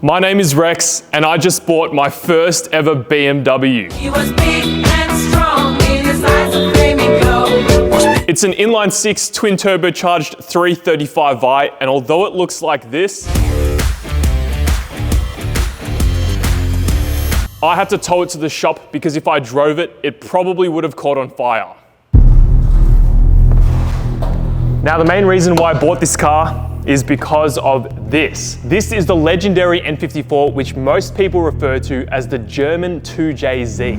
My name is Rex, and I just bought my first ever BMW. He was big and strong in his eyes of flaming glow. It's an inline 6 twin turbocharged 335i, and although it looks like this, I had to tow it to the shop because if I drove it, it probably would have caught on fire. Now, the main reason why I bought this car is because of this. This is the legendary N54, which most people refer to as the German 2JZ.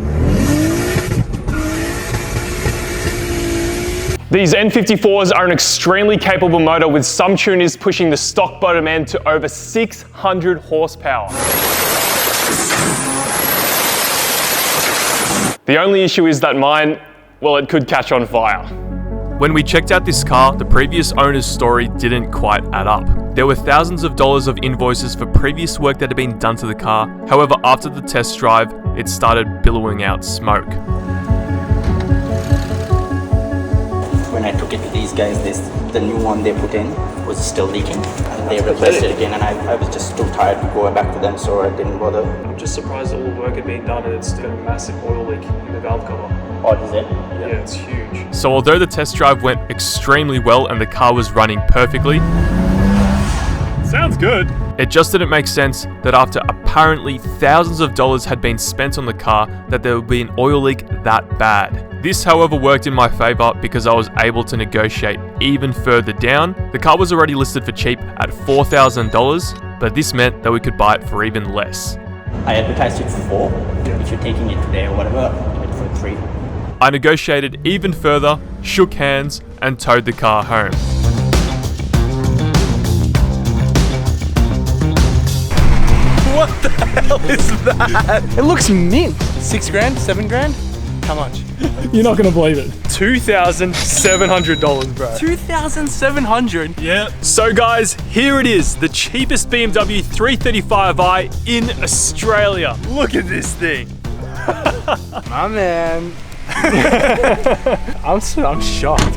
These N54s are an extremely capable motor with some tuners pushing the stock bottom end to over 600 horsepower. The only issue is that mine, well, it could catch on fire. When we checked out this car, the previous owner's story didn't quite add up. There were thousands of dollars of invoices for previous work that had been done to the car. However, after the test drive, it started billowing out smoke. When I took it to these guys, the new one they put in was still leaking. And they replaced it again, and I was just too tired to go back to them, so I didn't bother. I'm just surprised all the work had been done and it's got a massive oil leak in the valve cover. Oh, is it? Yeah, it's huge. So although the test drive went extremely well and the car was running perfectly, sounds good, it just didn't make sense that after apparently thousands of dollars had been spent on the car, that there would be an oil leak that bad. This, however, worked in my favor because I was able to negotiate even further down. The car was already listed for cheap at $4,000, but this meant that we could buy it for even less. I advertised it for 4. If you're taking it today or whatever, give it for 3. I negotiated even further, shook hands, and towed the car home. What the hell is that? It looks mint. 6 grand, 7 grand? How much? You're not gonna believe it. $2,700, bro. 2,700? Yeah. So guys, here it is, the cheapest BMW 335i in Australia. Look at this thing. My man. I'm shocked.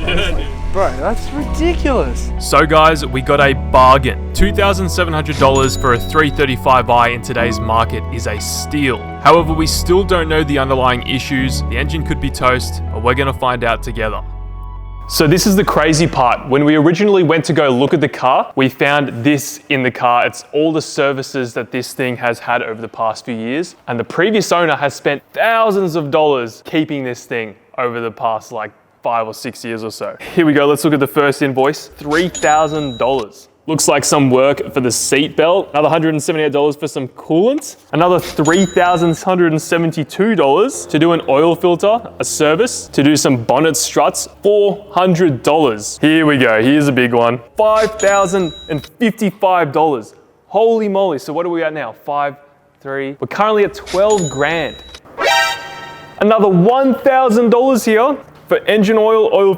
Bro, that's ridiculous. So guys, we got a bargain. $2,700 for a 335i in today's market is a steal. However, we still don't know the underlying issues. The engine could be toast, but we're gonna find out together. So this is the crazy part. When we originally went to go look at the car, we found this in the car. It's all the services that this thing has had over the past few years. And the previous owner has spent thousands of dollars keeping this thing over the past like 5 or 6 years or so. Here we go, let's look at the first invoice, $3,000. Looks like some work for the seat belt, another $178 for some coolant, another $3,172 to do an oil filter, a service, to do some bonnet struts, $400. Here we go, here's a big one, $5,055. Holy moly, so what are we at now? 5, 3, we're currently at 12 grand. Another $1,000 here for engine oil, oil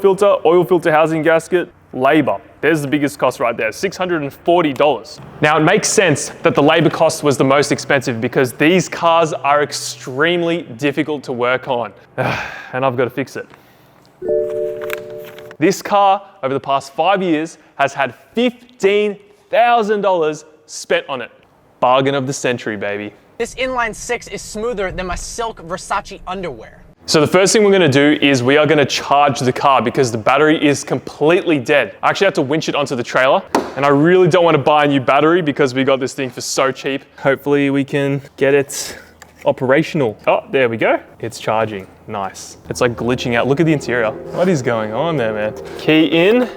filter housing gasket, labor. There's the biggest cost right there, $640. Now it makes sense that the labor cost was the most expensive because these cars are extremely difficult to work on. And I've got to fix it. This car, over the past 5 years, has had $15,000 spent on it. Bargain of the century, baby. This inline 6 is smoother than my silk Versace underwear. So the first thing we're gonna do is we are gonna charge the car because the battery is completely dead. I actually had to winch it onto the trailer and I really don't wanna buy a new battery because we got this thing for so cheap. Hopefully we can get it operational. Oh, there we go. It's charging, nice. It's like glitching out. Look at the interior. What is going on there, man? Key in,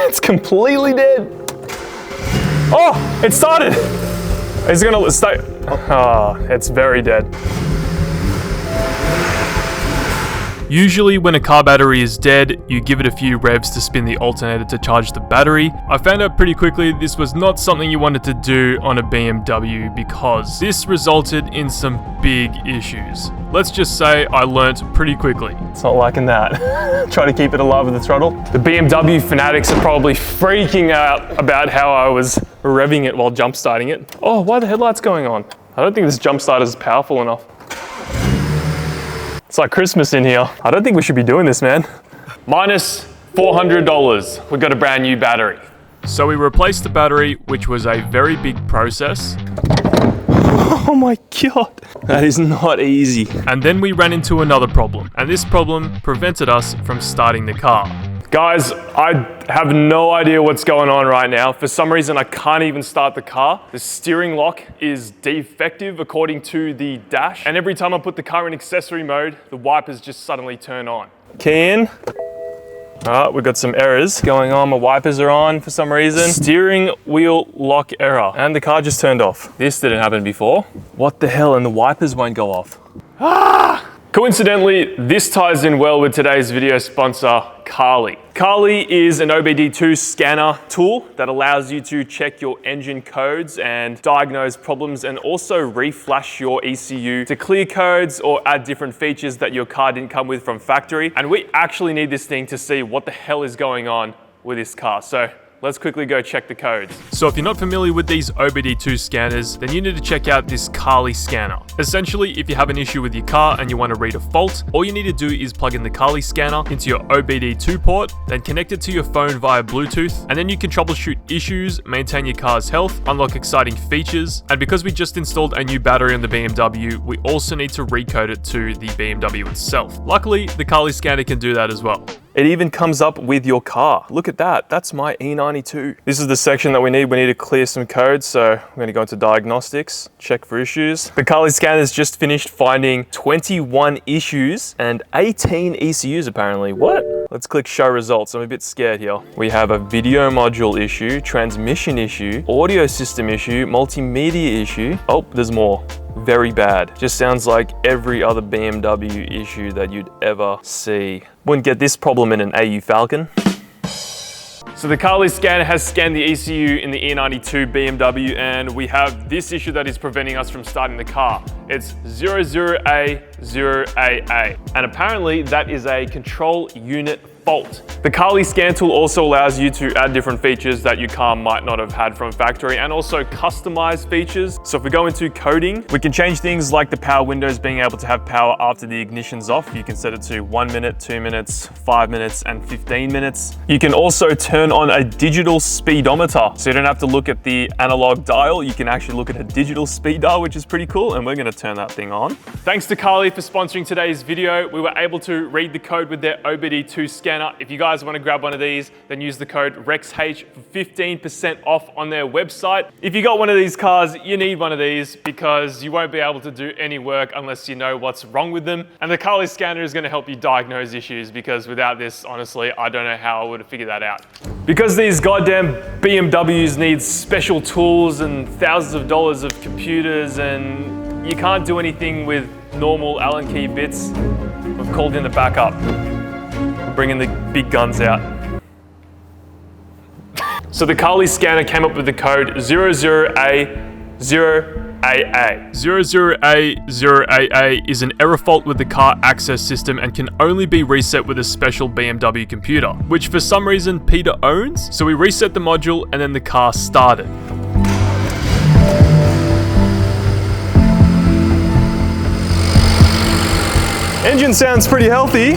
it's completely dead. Oh, it started. It's gonna stay. Oh, it's very dead. Usually when a car battery is dead, you give it a few revs to spin the alternator to charge the battery. I found out pretty quickly this was not something you wanted to do on a BMW because this resulted in some big issues. Let's just say I learnt pretty quickly. It's not liking that. Try to keep it alive with the throttle. The BMW fanatics are probably freaking out about how I was revving it while jump starting it. Oh, why are the headlights going on? I don't think this jump starter is powerful enough. It's like Christmas in here. I don't think we should be doing this, man. Minus $400. We got a brand new battery. So we replaced the battery, which was a very big process. Oh my god, that is not easy. And then we ran into another problem, and this problem prevented us from starting the car. Guys, I have no idea what's going on right now. For some reason, I can't even start the car. The steering lock is defective according to the dash. And every time I put the car in accessory mode, the wipers just suddenly turn on. Key in. All right, we've got some errors going on. My wipers are on for some reason. Steering wheel lock error. And the car just turned off. This didn't happen before. What the hell? And the wipers won't go off. Ah! Coincidentally, this ties in well with today's video sponsor, Carly. Carly is an OBD2 scanner tool that allows you to check your engine codes and diagnose problems, and also reflash your ECU to clear codes or add different features that your car didn't come with from factory. And we actually need this thing to see what the hell is going on with this car. So let's quickly go check the codes. So if you're not familiar with these OBD2 scanners, then you need to check out this Carly scanner. Essentially, if you have an issue with your car and you want to read a fault, all you need to do is plug in the Carly scanner into your OBD2 port, then connect it to your phone via Bluetooth, and then you can troubleshoot issues, maintain your car's health, unlock exciting features. And because we just installed a new battery on the BMW, we also need to recode it to the BMW itself. Luckily, the Carly scanner can do that as well. It even comes up with your car. Look at that, that's my E92. This is the section that we need. We need to clear some codes, so I'm gonna go into diagnostics, check for issues. The Carly scanner's just finished finding 21 issues and 18 ECUs apparently. What? Let's click show results. I'm a bit scared here. We have a video module issue, transmission issue, audio system issue, multimedia issue. Oh, there's more. Very bad. Just sounds like every other BMW issue that you'd ever see. Wouldn't get this problem in an AU Falcon. So the Carly scanner has scanned the ECU in the E92 BMW, and we have this issue that is preventing us from starting the car. It's 00A0AA, and apparently that is a control unit fault. The Carly scan tool also allows you to add different features that your car might not have had from factory, and also customize features. So if we go into coding, we can change things like the power windows being able to have power after the ignition's off. You can set it to 1 minute, 2 minutes, 5 minutes, and 15 minutes. You can also turn on a digital speedometer. So you don't have to look at the analog dial. You can actually look at a digital speed dial, which is pretty cool. And we're gonna turn that thing on. Thanks to Carly for sponsoring today's video. We were able to read the code with their OBD2 scanner. If you guys want to grab one of these, then use the code REXH for 15% off on their website. If you got one of these cars, you need one of these because you won't be able to do any work unless you know what's wrong with them. And the Carly scanner is going to help you diagnose issues, because without this, honestly, I don't know how I would have figured that out. Because these goddamn BMWs need special tools and thousands of dollars of computers, and you can't do anything with normal Allen key bits, we've called in the backup. Bringing the big guns out. So the Carly scanner came up with the code 00A0AA. 00A0AA is an error fault with the car access system and can only be reset with a special BMW computer, which for some reason Peter owns. So we reset the module and then the car started. Engine sounds pretty healthy.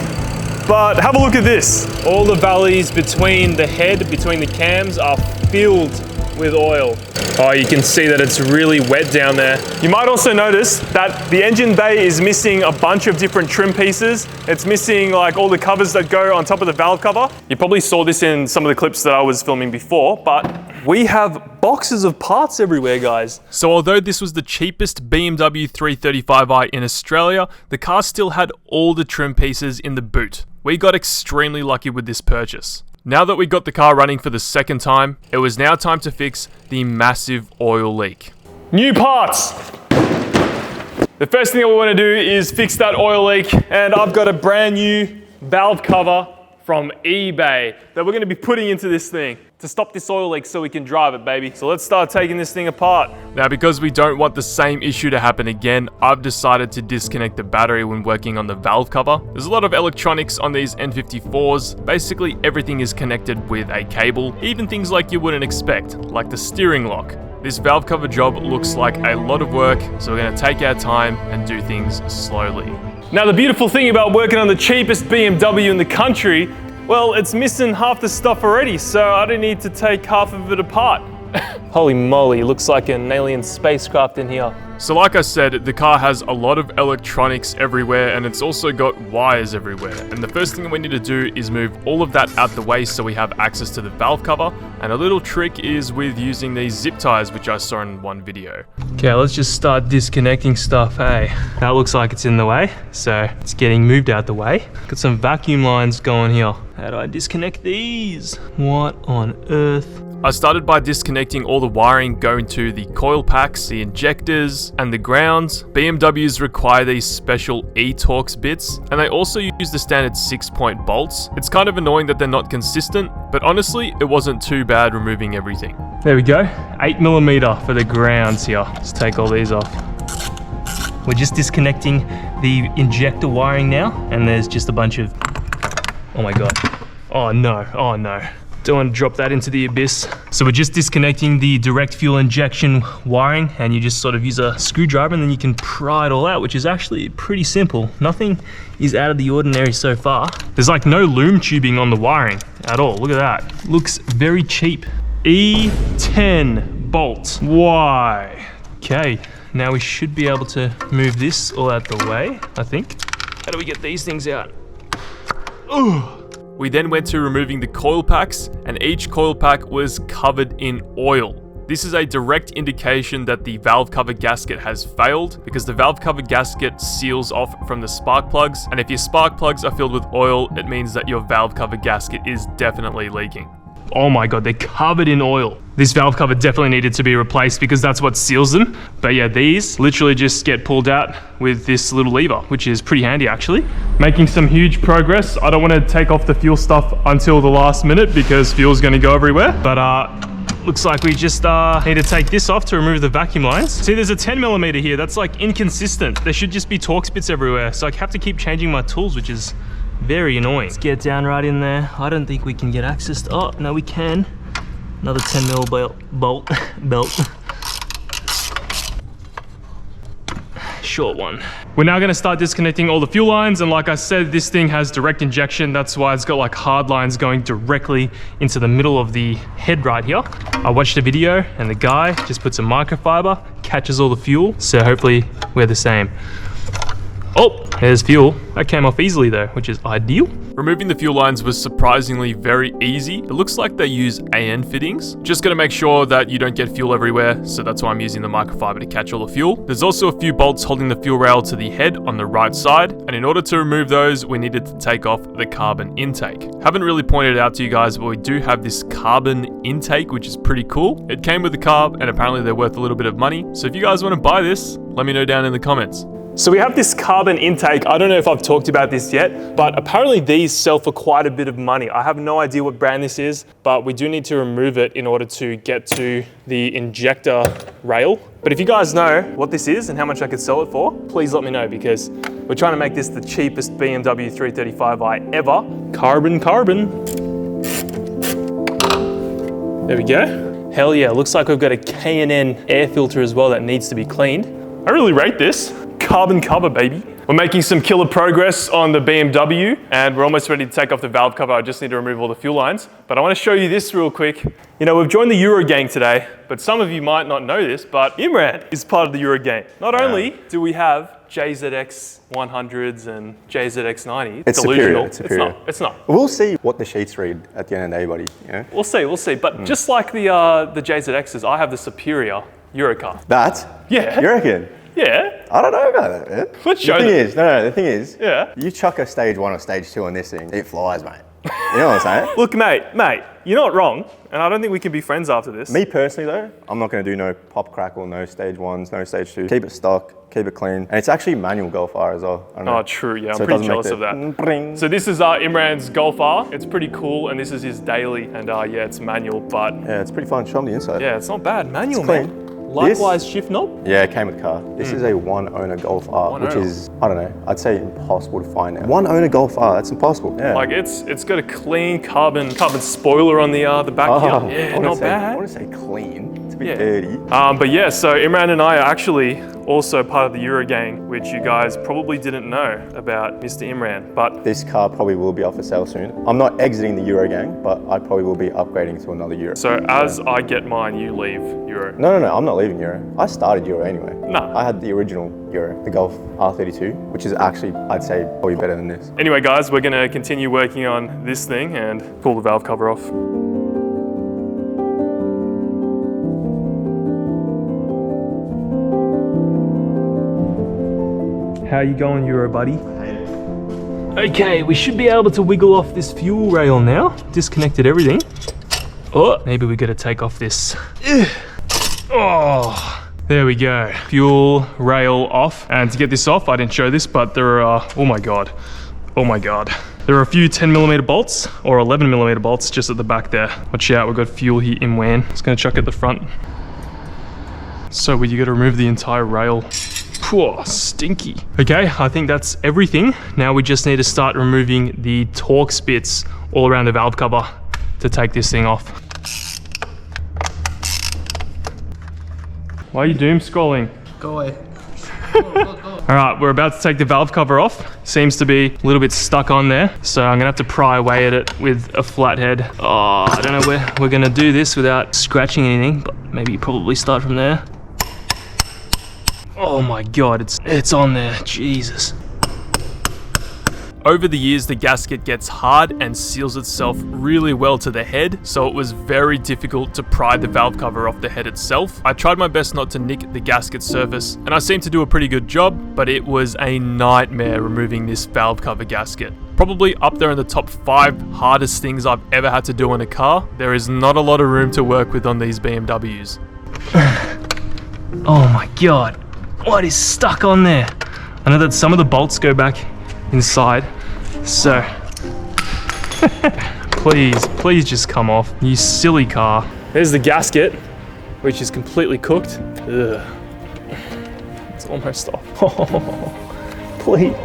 But have a look at this. All the valleys between the head, between the cams, are filled with oil. Oh, you can see that it's really wet down there. You might also notice that the engine bay is missing a bunch of different trim pieces. It's missing like all the covers that go on top of the valve cover. You probably saw this in some of the clips that I was filming before, but we have boxes of parts everywhere, guys. So although this was the cheapest BMW 335i in Australia, the car still had all the trim pieces in the boot. We got extremely lucky with this purchase. Now that we got the car running for the second time, it was now time to fix the massive oil leak. New parts! The first thing that we want to do is fix that oil leak, and I've got a brand new valve cover from eBay that we're going to be putting into this thing to stop this oil leak so we can drive it, baby. So let's start taking this thing apart. Now, because we don't want the same issue to happen again, I've decided to disconnect the battery when working on the valve cover. There's a lot of electronics on these N54s. Basically, everything is connected with a cable, even things like you wouldn't expect, like the steering lock. This valve cover job looks like a lot of work, so we're going to take our time and do things slowly. Now, the beautiful thing about working on the cheapest BMW in the country, well, it's missing half the stuff already, so I don't need to take half of it apart. Holy moly, looks like an alien spacecraft in here. So like I said, the car has a lot of electronics everywhere and it's also got wires everywhere. And the first thing we need to do is move all of that out the way so we have access to the valve cover. And a little trick is with using these zip ties, which I saw in one video. Okay, let's just start disconnecting stuff, hey. That looks like it's in the way, so it's getting moved out the way. Got some vacuum lines going here. How do I disconnect these? What on earth? I started by disconnecting all the wiring going to the coil packs, the injectors, and the grounds. BMWs require these special E-Torx bits, and they also use the standard 6-point bolts. It's kind of annoying that they're not consistent, but honestly, it wasn't too bad removing everything. There we go, 8mm for the grounds here. Let's take all these off. We're just disconnecting the injector wiring now, and there's just a bunch of, oh my God. Oh no, oh no. Don't want to drop that into the abyss. So we're just disconnecting the direct fuel injection wiring, and you just sort of use a screwdriver and then you can pry it all out, which is actually pretty simple. Nothing is out of the ordinary so far. There's like no loom tubing on the wiring at all. Look at that. Looks very cheap. E10 bolt. Why? Okay, now we should be able to move this all out the way, I think. How do we get these things out? Ooh. We then went to removing the coil packs, and each coil pack was covered in oil. This is a direct indication that the valve cover gasket has failed, because the valve cover gasket seals off from the spark plugs, and if your spark plugs are filled with oil, it means that your valve cover gasket is definitely leaking. Oh my God, they're covered in oil. This valve cover definitely needed to be replaced because that's what seals them. But yeah, these literally just get pulled out with this little lever, which is pretty handy actually. Making some huge progress. I don't want to take off the fuel stuff until the last minute because fuel's going to go everywhere. But looks like we just need to take this off to remove the vacuum lines. See, there's a 10mm here. That's like inconsistent. There should just be Torx bits everywhere. So I have to keep changing my tools, which is very annoying. Let's get down right in there. I don't think we can get access to, oh, no we can. Another 10mm belt. Short one. We're now gonna start disconnecting all the fuel lines, and like I said, this thing has direct injection. That's why it's got like hard lines going directly into the middle of the head right here. I watched a video and the guy just puts a microfiber, catches all the fuel. So hopefully we're the same. Oh, there's fuel. That came off easily though, which is ideal. Removing the fuel lines was surprisingly very easy. It looks like they use AN fittings. Just gotta make sure that you don't get fuel everywhere, so that's why I'm using the microfiber to catch all the fuel. There's also a few bolts holding the fuel rail to the head on the right side, and in order to remove those, we needed to take off the carbon intake. Haven't really pointed it out to you guys, but we do have this carbon intake, which is pretty cool. It came with the carb, and apparently they're worth a little bit of money. So if you guys wanna buy this, let me know down in the comments. So we have this carbon intake. I don't know if I've talked about this yet, but apparently these sell for quite a bit of money. I have no idea what brand this is, but we do need to remove it in order to get to the injector rail. But if you guys know what this is and how much I could sell it for, please let me know, because we're trying to make this the cheapest BMW 335i ever. Carbon. There we go. Hell yeah, looks like we've got a K&N air filter as well that needs to be cleaned. I really rate this. Carbon cover, baby. We're making some killer progress on the BMW, and we're almost ready to take off the valve cover. I just need to remove all the fuel lines. But I want to show you this real quick. You know, we've joined the Euro gang today, but some of you might not know this, but Imran is part of the Euro gang. Not only do we have JZX 100s and JZX 90s. It's delusional. superior. It's not. We'll see what the sheets read at the end of the day, buddy. You know? We'll see. But just like the JZXs, I have the superior Euro car. That? Yeah. You reckon? Yeah. I don't know about that, man. Let's show the thing them. is, no, the thing is, Yeah. you chuck a stage 1 or stage 2 on this thing, it flies, mate. You know what I'm saying? Look, mate, you're not wrong, and I don't think we can be friends after this. Me personally though, I'm not going to do no pop crackle, no stage 1s, no stage 2. Keep it stock, keep it clean. And it's actually manual Golf R as well. I don't know. Oh, true, yeah, So I'm it pretty doesn't jealous make of that. Bring. So this is Imran's Golf R. It's pretty cool, and this is his daily, and yeah, it's manual, but Yeah, it's pretty fun. Show them the inside. yeah, it's not bad. Manual, It's man. clean. Likewise, shift knob. Yeah, it came with the car. This is a one-owner Golf R, One which owner. is, I don't know, I'd say impossible to find now. One-owner Golf R, that's impossible. Yeah. Like it's got a clean carbon spoiler on the back here. Yeah, not I bad. want to say clean. It's a bit Yeah. dirty. But yeah, so Imran and I are actually also part of the Eurogang, which you guys probably didn't know about Mr. Imran, but This car probably will be up for sale soon. I'm not exiting the Eurogang, but I probably will be upgrading to another Euro. so as I get mine, you leave Euro. No, I'm not leaving Euro. I started Euro anyway. Nah. I had the original Euro, the Golf R32, which is actually, I'd say, probably better than this. Anyway guys, we're gonna continue working on this thing and pull the valve cover off. How you going, Euro buddy? Okay, we should be able to wiggle off this fuel rail now. Disconnected everything. Oh, maybe we gotta take off this. Oh, there we go. Fuel rail off. And to get this off, I didn't show this, but there are, oh my God. There are a few 10mm bolts or 11mm bolts just at the back there. Watch out, we've got fuel here in WAN. Just gonna chuck at the front. So you gotta remove the entire rail. Whoa, stinky. Okay, I think that's everything. Now we just need to start removing the Torx bits all around the valve cover to take this thing off. Why are you doom scrolling? Go away. All right, we're about to take the valve cover off. Seems to be a little bit stuck on there. So I'm gonna have to pry away at it with a flathead. Oh, I don't know where we're gonna do this without scratching anything, but maybe probably start from there. Oh my God, it's on there, Jesus. Over the years, the gasket gets hard and seals itself really well to the head, so it was very difficult to pry the valve cover off the head itself. I tried my best not to nick the gasket surface, and I seemed to do a pretty good job, but it was a nightmare removing this valve cover gasket. Probably up there in the top 5 hardest things I've ever had to do in a car. There is not a lot of room to work with on these BMWs. Oh my God. What is stuck on there? I know that some of the bolts go back inside, so please just come off, you silly car. There's the gasket, which is completely cooked. Ugh. It's almost off. Please,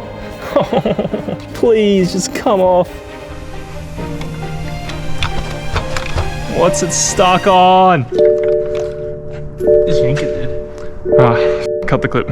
please just come off. What's it stuck on? Just yank it, dude. Cut the clip.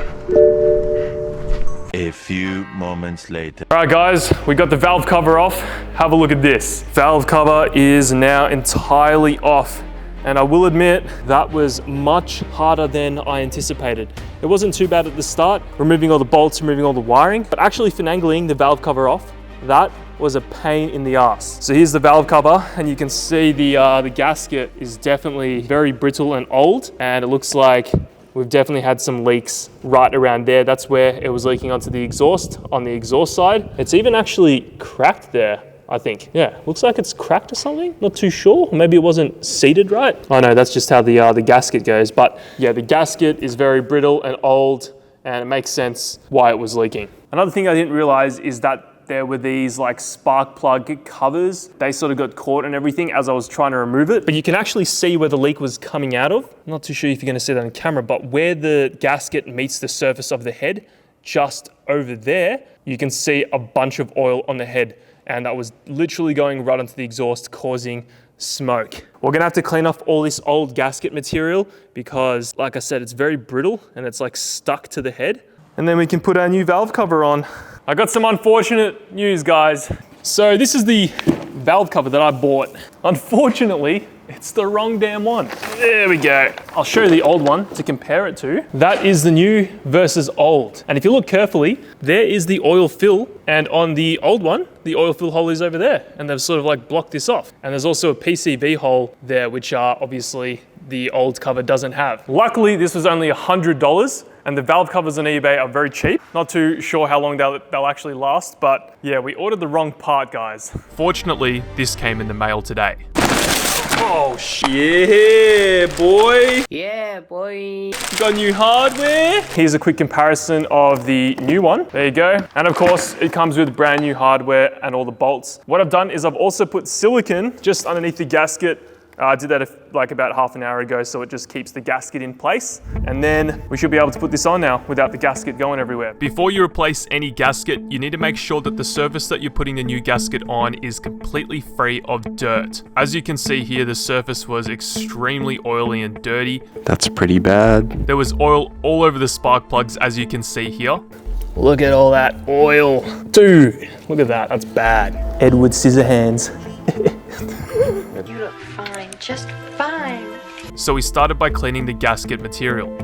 A few moments later. All right guys, we got the valve cover off. Have a look at this. Valve cover is now entirely off. And I will admit, that was much harder than I anticipated. It wasn't too bad at the start, removing all the bolts, removing all the wiring, but actually finagling the valve cover off, that was a pain in the ass. So here's the valve cover, and you can see the gasket is definitely very brittle and old, and it looks like we've definitely had some leaks right around there. That's where it was leaking onto the exhaust, on the exhaust side. It's even actually cracked there, I think. Yeah, looks like it's cracked or something. Not too sure. Maybe it wasn't seated right. Oh no, that's just how the gasket goes. But yeah, the gasket is very brittle and old, and it makes sense why it was leaking. Another thing I didn't realize is that there were these like spark plug covers. They sort of got caught and everything as I was trying to remove it. But you can actually see where the leak was coming out of. I'm not too sure if you're gonna see that on camera, but where the gasket meets the surface of the head, just over there, you can see a bunch of oil on the head. And that was literally going right onto the exhaust, causing smoke. We're gonna have to clean off all this old gasket material because, like I said, it's very brittle and it's like stuck to the head. And then we can put our new valve cover on. I got some unfortunate news, guys. So this is the valve cover that I bought. Unfortunately, it's the wrong damn one. There we go. I'll show you the old one to compare it to. That is the new versus old. And if you look carefully, there is the oil fill. And on the old one, the oil fill hole is over there. And they've sort of like blocked this off. And there's also a PCV hole there, which obviously the old cover doesn't have. Luckily, this was only $100. And the valve covers on eBay are very cheap. Not too sure how long they'll actually last, but yeah, we ordered the wrong part, guys. Fortunately, this came in the mail today. Oh, yeah, boy. Yeah, boy. Got new hardware. Here's a quick comparison of the new one. There you go. And of course, it comes with brand new hardware and all the bolts. What I've done is I've also put silicone just underneath the gasket I did that like about half an hour ago, so it just keeps the gasket in place. And then we should be able to put this on now without the gasket going everywhere. Before you replace any gasket, you need to make sure that the surface that you're putting the new gasket on is completely free of dirt. As you can see here, the surface was extremely oily and dirty. That's pretty bad. There was oil all over the spark plugs, as you can see here. Look at all that oil. Dude, look at that, that's bad. Edward Scissorhands. You look fine, just fine. So we started by cleaning the gasket material.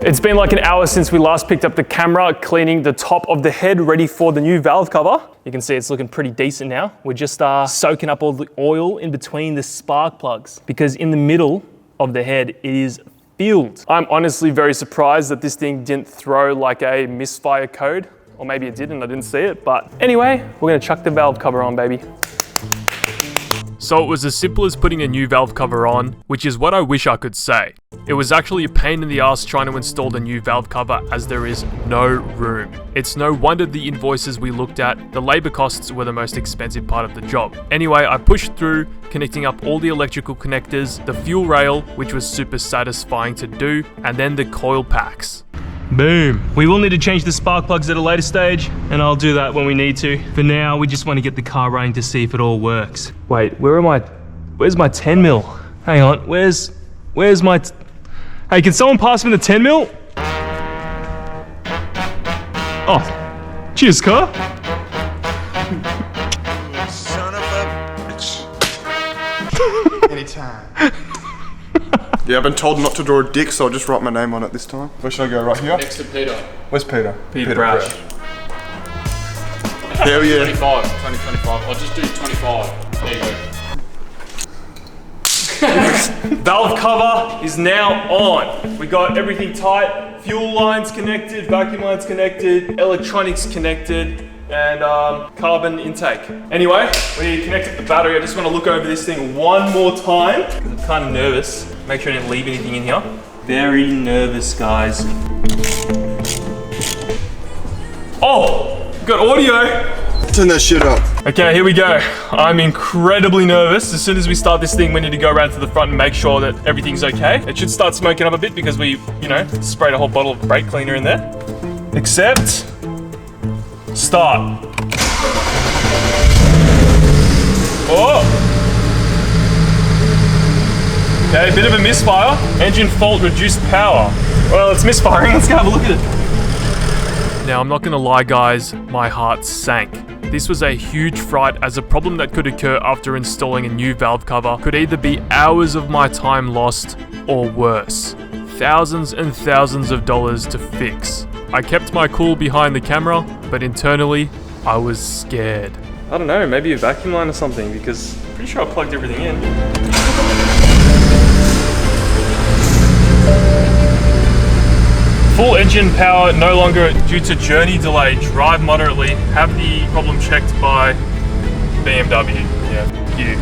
It's been like an hour since we last picked up the camera, cleaning the top of the head, ready for the new valve cover. You can see it's looking pretty decent now. We're just soaking up all the oil in between the spark plugs, because in the middle of the head, it is filled. I'm honestly very surprised that this thing didn't throw like a misfire code, or maybe it did and I didn't see it, but anyway, we're gonna chuck the valve cover on, baby. So it was as simple as putting a new valve cover on, which is what I wish I could say. It was actually a pain in the ass trying to install the new valve cover, as there is no room. It's no wonder the invoices we looked at, the labor costs were the most expensive part of the job. Anyway, I pushed through, connecting up all the electrical connectors, the fuel rail, which was super satisfying to do, and then the coil packs. Boom. We will need to change the spark plugs at a later stage, and I'll do that when we need to. For now, we just want to get the car running to see if it all works. Wait, where's my 10 mil? Hang on, where's my, hey, can someone pass me the 10 mil? Oh, cheers, car. Son of a bitch. Anytime. Yeah, I've been told not to draw a dick, so I'll just write my name on it this time. Where should I go? Right here? Next to Peter. Where's Peter? Peter Brash. Hell yeah. 25. I'll just do 25. There you go. Valve cover is now on. We got everything tight, fuel lines connected, vacuum lines connected, electronics connected, and carbon intake. Anyway, we connected the battery. I just want to look over this thing one more time. I'm kind of nervous. Make sure I didn't leave anything in here. Very nervous, guys. Oh, got audio. Turn that shit up. Okay, here we go. I'm incredibly nervous. As soon as we start this thing, we need to go around to the front and make sure that everything's okay. It should start smoking up a bit because we, sprayed a whole bottle of brake cleaner in there. Except, start. Oh! Okay, bit of a misfire. Engine fault, reduced power. Well, it's misfiring. Let's go have a look at it. Now, I'm not gonna lie, guys. My heart sank. This was a huge fright, as a problem that could occur after installing a new valve cover could either be hours of my time lost or worse. Thousands and thousands of dollars to fix. I kept my cool behind the camera, but internally, I was scared. I don't know, maybe a vacuum line or something, because I'm pretty sure I plugged everything in. Full engine power no longer due to journey delay. Drive moderately. Have the problem checked by BMW. Yeah, you.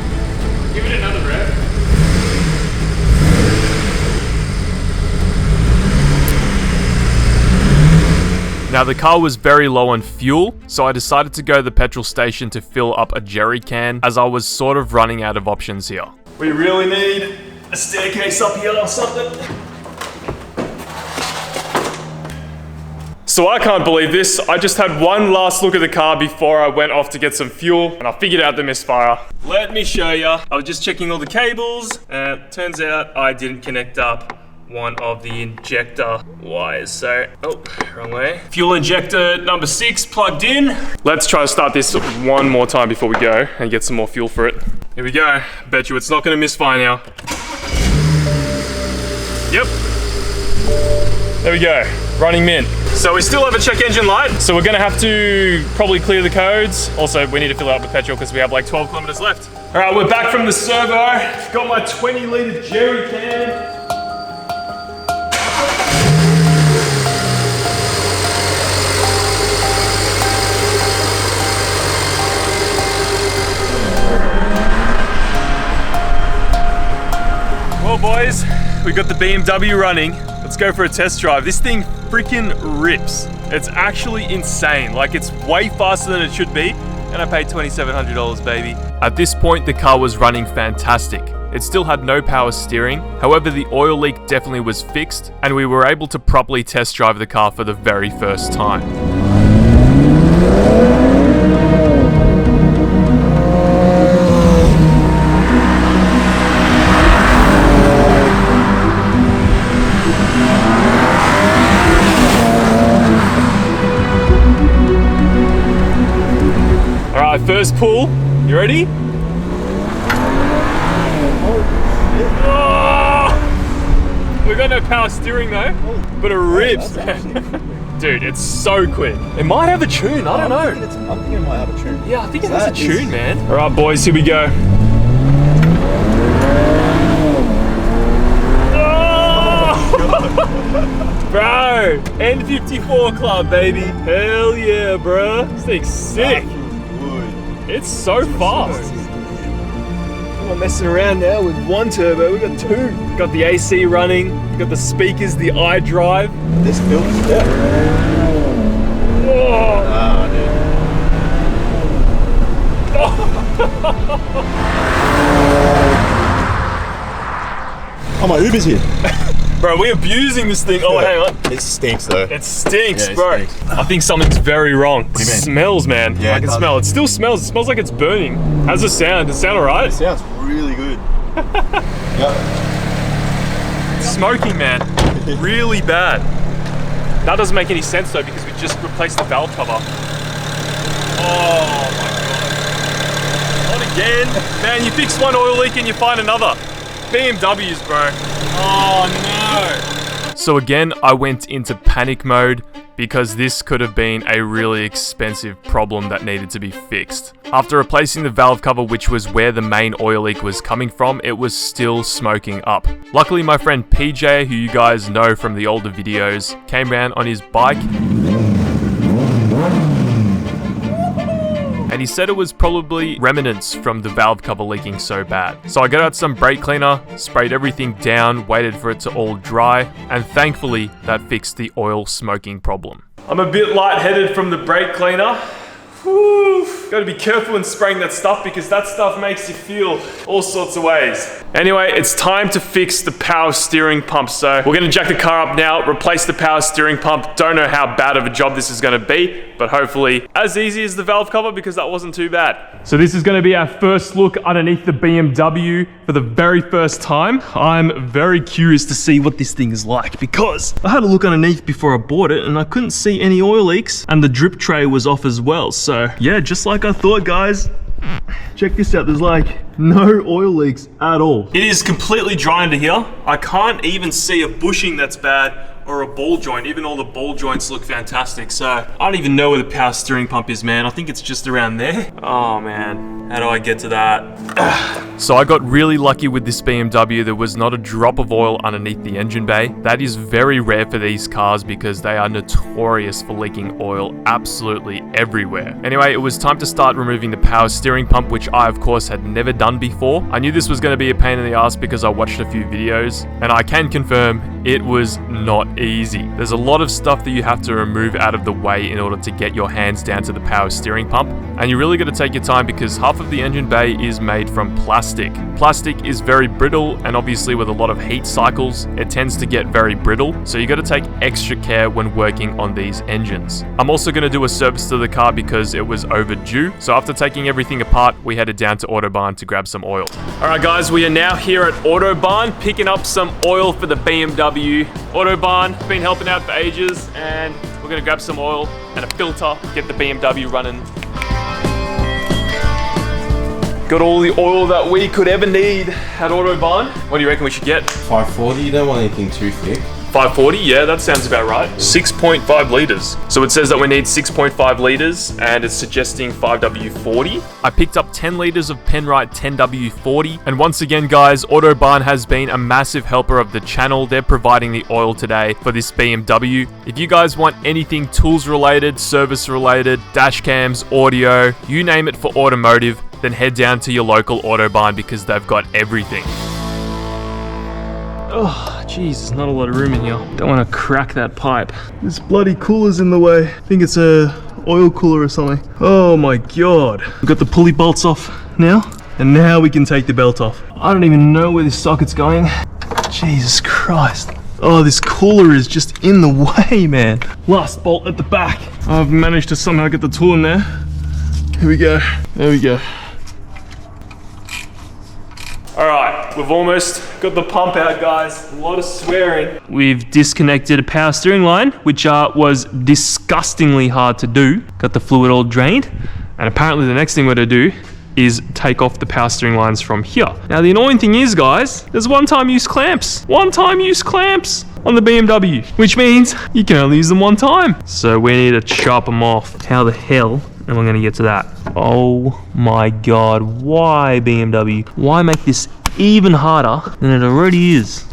Give it another rev. Now the car was very low on fuel, so I decided to go to the petrol station to fill up a jerry can, as I was sort of running out of options here. We really need a staircase up here or something. So I can't believe this. I just had one last look at the car before I went off to get some fuel, and I figured out the misfire. Let me show you. I was just checking all the cables, and turns out I didn't connect up one of the injector wires. So, oh, wrong way. Fuel injector number 6 plugged in. Let's try to start this one more time before we go and get some more fuel for it. Here we go. Bet you it's not gonna misfire now. Yep. There we go, running mint. So we still have a check engine light, so we're gonna have to probably clear the codes. Also, we need to fill it up with petrol because we have like 12 kilometers left. All right, we're back from the servo. Got my 20-liter jerry can. Well, boys, we got the BMW running. Let's go for a test drive. This thing freaking rips. It's actually insane. Like, it's way faster than it should be. And and I paid $2,700, baby. At this point, the car was running fantastic. It still had no power steering. However, the oil leak definitely was fixed, and we were able to properly test drive the car for the very first time. Alright, first pull. You ready? Oh! We got no power steering though, but it rips. Dude, it's so quick. It might have a tune, I don't know. I think it might have a tune. Yeah, I think it has a tune, man. Alright boys, here we go. Bro, N54 club, baby. Hell yeah, bro. This thing's sick. It's so fast. I'm not messing around now with one turbo, we got two. Got the AC running, got the speakers, the iDrive. This feels good. Oh, Oh, my Uber's here. bro, we're abusing this thing. Oh, hang on. It stinks though. It stinks, Yeah, it bro. stinks. I think something's very wrong. It do you mean? smells, man. Yeah, I can it does. smell. It still smells. It smells like it's burning. How's it sound? Does it sound alright? It sounds really good. Yep. Smoking, man. Really bad. That doesn't make any sense though because we just replaced the valve cover. Oh my god. Not again. Man, you fix one oil leak and you find another. BMWs, bro. Oh no. So again, I went into panic mode because this could have been a really expensive problem that needed to be fixed. After replacing the valve cover, which was where the main oil leak was coming from, it was still smoking up. Luckily, my friend PJ, who you guys know from the older videos, came around on his bike and he said it was probably remnants from the valve cover leaking so bad. So I got out some brake cleaner, sprayed everything down, waited for it to all dry, and thankfully that fixed the oil smoking problem. I'm a bit lightheaded from the brake cleaner. Whew. Gotta be careful when spraying that stuff because that stuff makes you feel all sorts of ways. Anyway, it's time to fix the power steering pump. So we're gonna jack the car up now, replace the power steering pump. Don't know how bad of a job this is gonna be, but hopefully as easy as the valve cover because that wasn't too bad. So this is gonna be our first look underneath the BMW for the very first time. I'm very curious to see what this thing is like because I had a look underneath before I bought it and I couldn't see any oil leaks and the drip tray was off as well. So yeah, just like I thought, guys. Check this out, there's like no oil leaks at all. It is completely dry under here. I can't even see a bushing that's bad or a ball joint. Even all the ball joints look fantastic. So I don't even know where the power steering pump is, man. I think it's just around there. Oh man, how do I get to that? So I got really lucky with this BMW. There was not a drop of oil underneath the engine bay. That is very rare for these cars because they are notorious for leaking oil absolutely everywhere. Anyway, it was time to start removing the power steering pump, which I of course had never done before. I knew this was going to be a pain in the ass because I watched a few videos and I can confirm it was not easy. There's a lot of stuff that you have to remove out of the way in order to get your hands down to the power steering pump, and you really got to take your time because half of the engine bay is made from plastic. Plastic is very brittle, and obviously with a lot of heat cycles it tends to get very brittle, so you got to take extra care when working on these engines. I'm also going to do a service to the car because it was overdue, so after taking everything apart we headed down to Autobahn to grab some oil. Alright guys, we are now here at Autobahn picking up some oil for the BMW. Autobahn, been helping out for ages, and we're gonna grab some oil and a filter, get the BMW running. Got all the oil that we could ever need at Autobahn. What do you reckon we should get? 540, you don't want anything too thick. 540, yeah, that sounds about right. 6.5 litres. So it says that we need 6.5 litres and it's suggesting 5W40. I picked up 10 litres of Penrite 10W40. And once again, guys, Autobahn has been a massive helper of the channel. They're providing the oil today for this BMW. If you guys want anything tools related, service related, dash cams, audio, you name it for automotive, then head down to your local Autobahn because they've got everything. Oh, jeez, there's not a lot of room in here. Don't want to crack that pipe. This bloody cooler's in the way. I think it's a oil cooler or something. Oh my God. We've got the pulley bolts off now, and now we can take the belt off. I don't even know where this socket's going. Jesus Christ. Oh, this cooler is just in the way, man. Last bolt at the back. I've managed to somehow get the tool in there. Here we go. There we go. All right, we've almost got the pump out, guys. A lot of swearing. We've disconnected a power steering line, which was disgustingly hard to do. Got the fluid all drained. And apparently the next thing we're gonna do is take off the power steering lines from here. Now the annoying thing is, guys, there's one-time use clamps. One-time use clamps on the BMW, which means you can only use them one time. So we need to chop them off. How the hell am I gonna get to that? Oh my God, why BMW? Why make this even harder than it already is?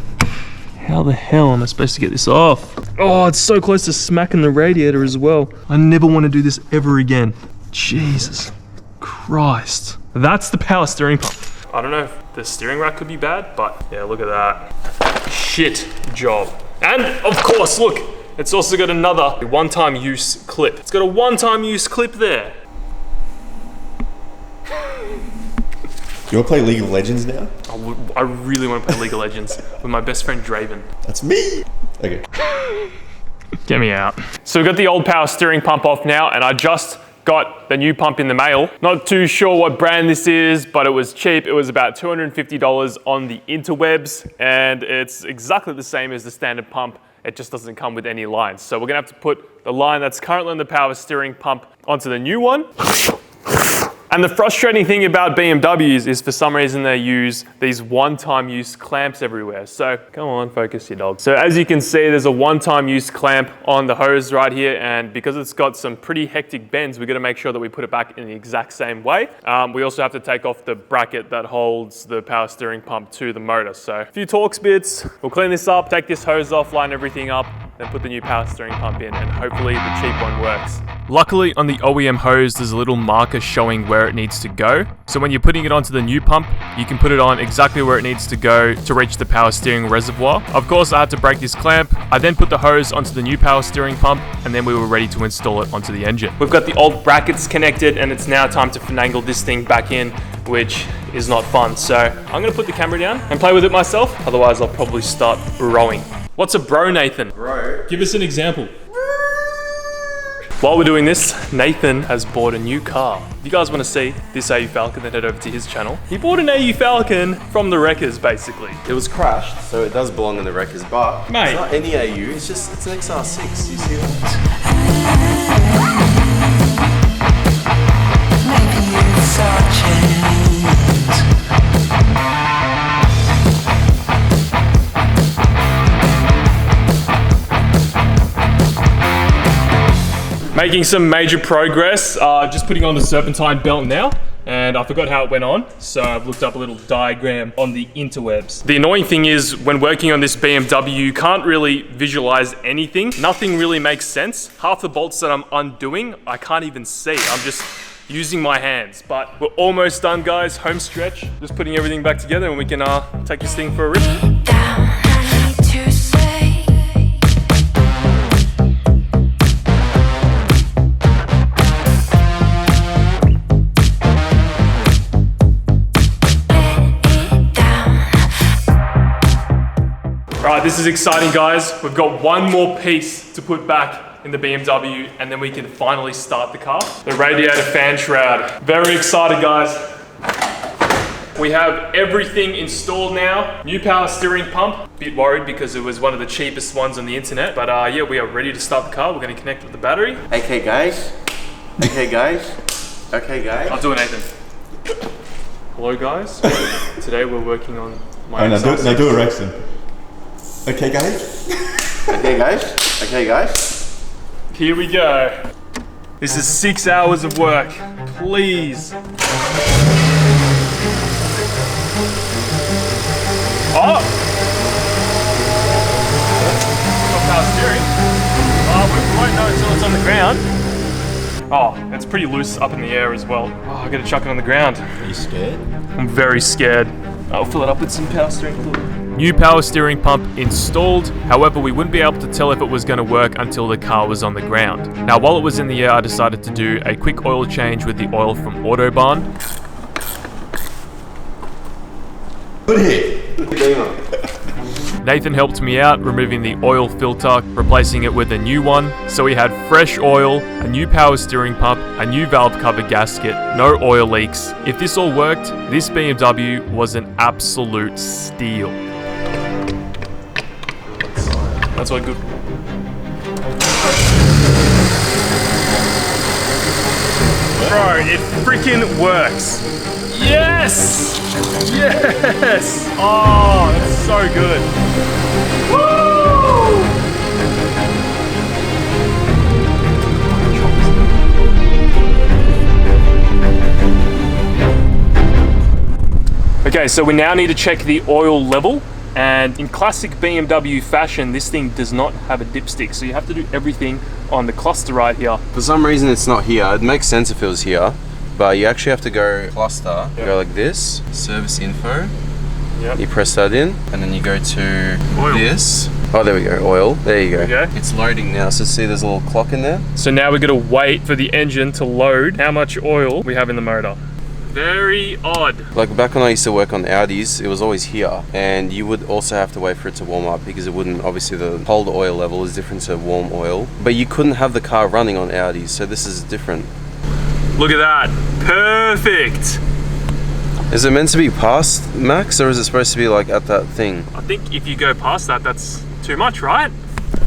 How the hell am I supposed to get this off? Oh, it's so close to smacking the radiator as well. I never wanna do this ever again. Jesus Christ. That's the power steering pump. I don't know if the steering rack could be bad, but yeah, look at that. Shit job. And of course, look, it's also got another one-time use clip. It's got a one-time use clip there. You want to play League of Legends now? I really want to play League of Legends with my best friend Draven. That's me. Okay. Get me out. So we've got the old power steering pump off now, and I just got the new pump in the mail. Not too sure what brand this is, but it was cheap. It was about $250 on the interwebs, and it's exactly the same as the standard pump. It just doesn't come with any lines. So we're gonna have to put the line that's currently on the power steering pump onto the new one. And the frustrating thing about BMWs is for some reason they use these one-time use clamps everywhere. So come on, focus your dog. So as you can see, there's a one-time use clamp on the hose right here, and because it's got some pretty hectic bends, we've got to make sure that we put it back in the exact same way. We also have to take off the bracket that holds the power steering pump to the motor. So a few Torx bits, we'll clean this up, take this hose off, line everything up, then put the new power steering pump in, and hopefully the cheap one works. Luckily on the OEM hose, there's a little marker showing where it needs to go. So when you're putting it onto the new pump, you can put it on exactly where it needs to go to reach the power steering reservoir. Of course, I had to break this clamp. I then put the hose onto the new power steering pump, and then we were ready to install it onto the engine. We've got the old brackets connected, and it's now time to finagle this thing back in, which is not fun. So I'm gonna put the camera down and play with it myself. Otherwise, I'll probably start rowing. What's a bro, Nathan? Bro. Give us an example. While we're doing this, Nathan has bought a new car. If you guys want to see this AU Falcon, then head over to his channel. He bought an AU Falcon from the wreckers, basically. It was crashed, so it does belong in the wreckers, but Mate. it's not any AU, it's an XR6, you see that? Making some major progress, just putting on the serpentine belt now, and I forgot how it went on, so I've looked up a little diagram on the interwebs. The annoying thing is, when working on this BMW, you can't really visualize anything. Nothing really makes sense. Half the bolts that I'm undoing, I can't even see. I'm just using my hands, but we're almost done, guys. Home stretch. Just putting everything back together, and we can take this thing for a risk. Right, this is exciting, guys. We've got one more piece to put back in the BMW, and then we can finally start the car. The radiator fan shroud. Very excited, guys. We have everything installed now. New power steering pump. Bit worried because it was one of the cheapest ones on the internet, but yeah, we are ready to start the car. We're gonna connect with the battery. Okay, guys. Okay, guys. Okay, guys. I'll do it, Nathan. Hello, guys. Today we're working on my do it, Rexton. Okay, guys. Okay, guys. Okay, guys. Here we go. This is 6 hours of work. Please. Oh! Got power steering. We won't know until it's on the ground. Oh, it's pretty loose up in the air as well. Oh, I gotta chuck it on the ground. Are you scared? I'm very scared. I'll fill it up with some power steering fluid. New power steering pump installed, however we wouldn't be able to tell if it was going to work until the car was on the ground. Now while it was in the air, I decided to do a quick oil change with the oil from Autobahn. Good hit. Nathan helped me out, removing the oil filter, replacing it with a new one. So we had fresh oil, a new power steering pump, a new valve cover gasket, no oil leaks. If this all worked, this BMW was an absolute steal. That's all good. Bro, it freaking works. Yes! Yes! Oh, that's so good. Woo! Okay, so we now need to check the oil level. And in classic BMW fashion, this thing does not have a dipstick. So you have to do everything on the cluster right here. For some reason it's not here. It makes sense if it was here. But you actually have to go cluster, go like this, service info. Yep. You press that in, and then you go to oil. This. Oh, there we go, oil. There you go. There we go. It's loading now, so see there's a little clock in there. So now we're gonna wait for the engine to load how much oil we have in the motor. Very odd. Like back when I used to work on Audis, it was always here. And you would also have to wait for it to warm up because it wouldn't, obviously the cold oil level is different to warm oil. But you couldn't have the car running on Audis, so this is different. Look at that, perfect. Is it meant to be past max or is it supposed to be like at that thing? I think if you go past that, that's too much, right?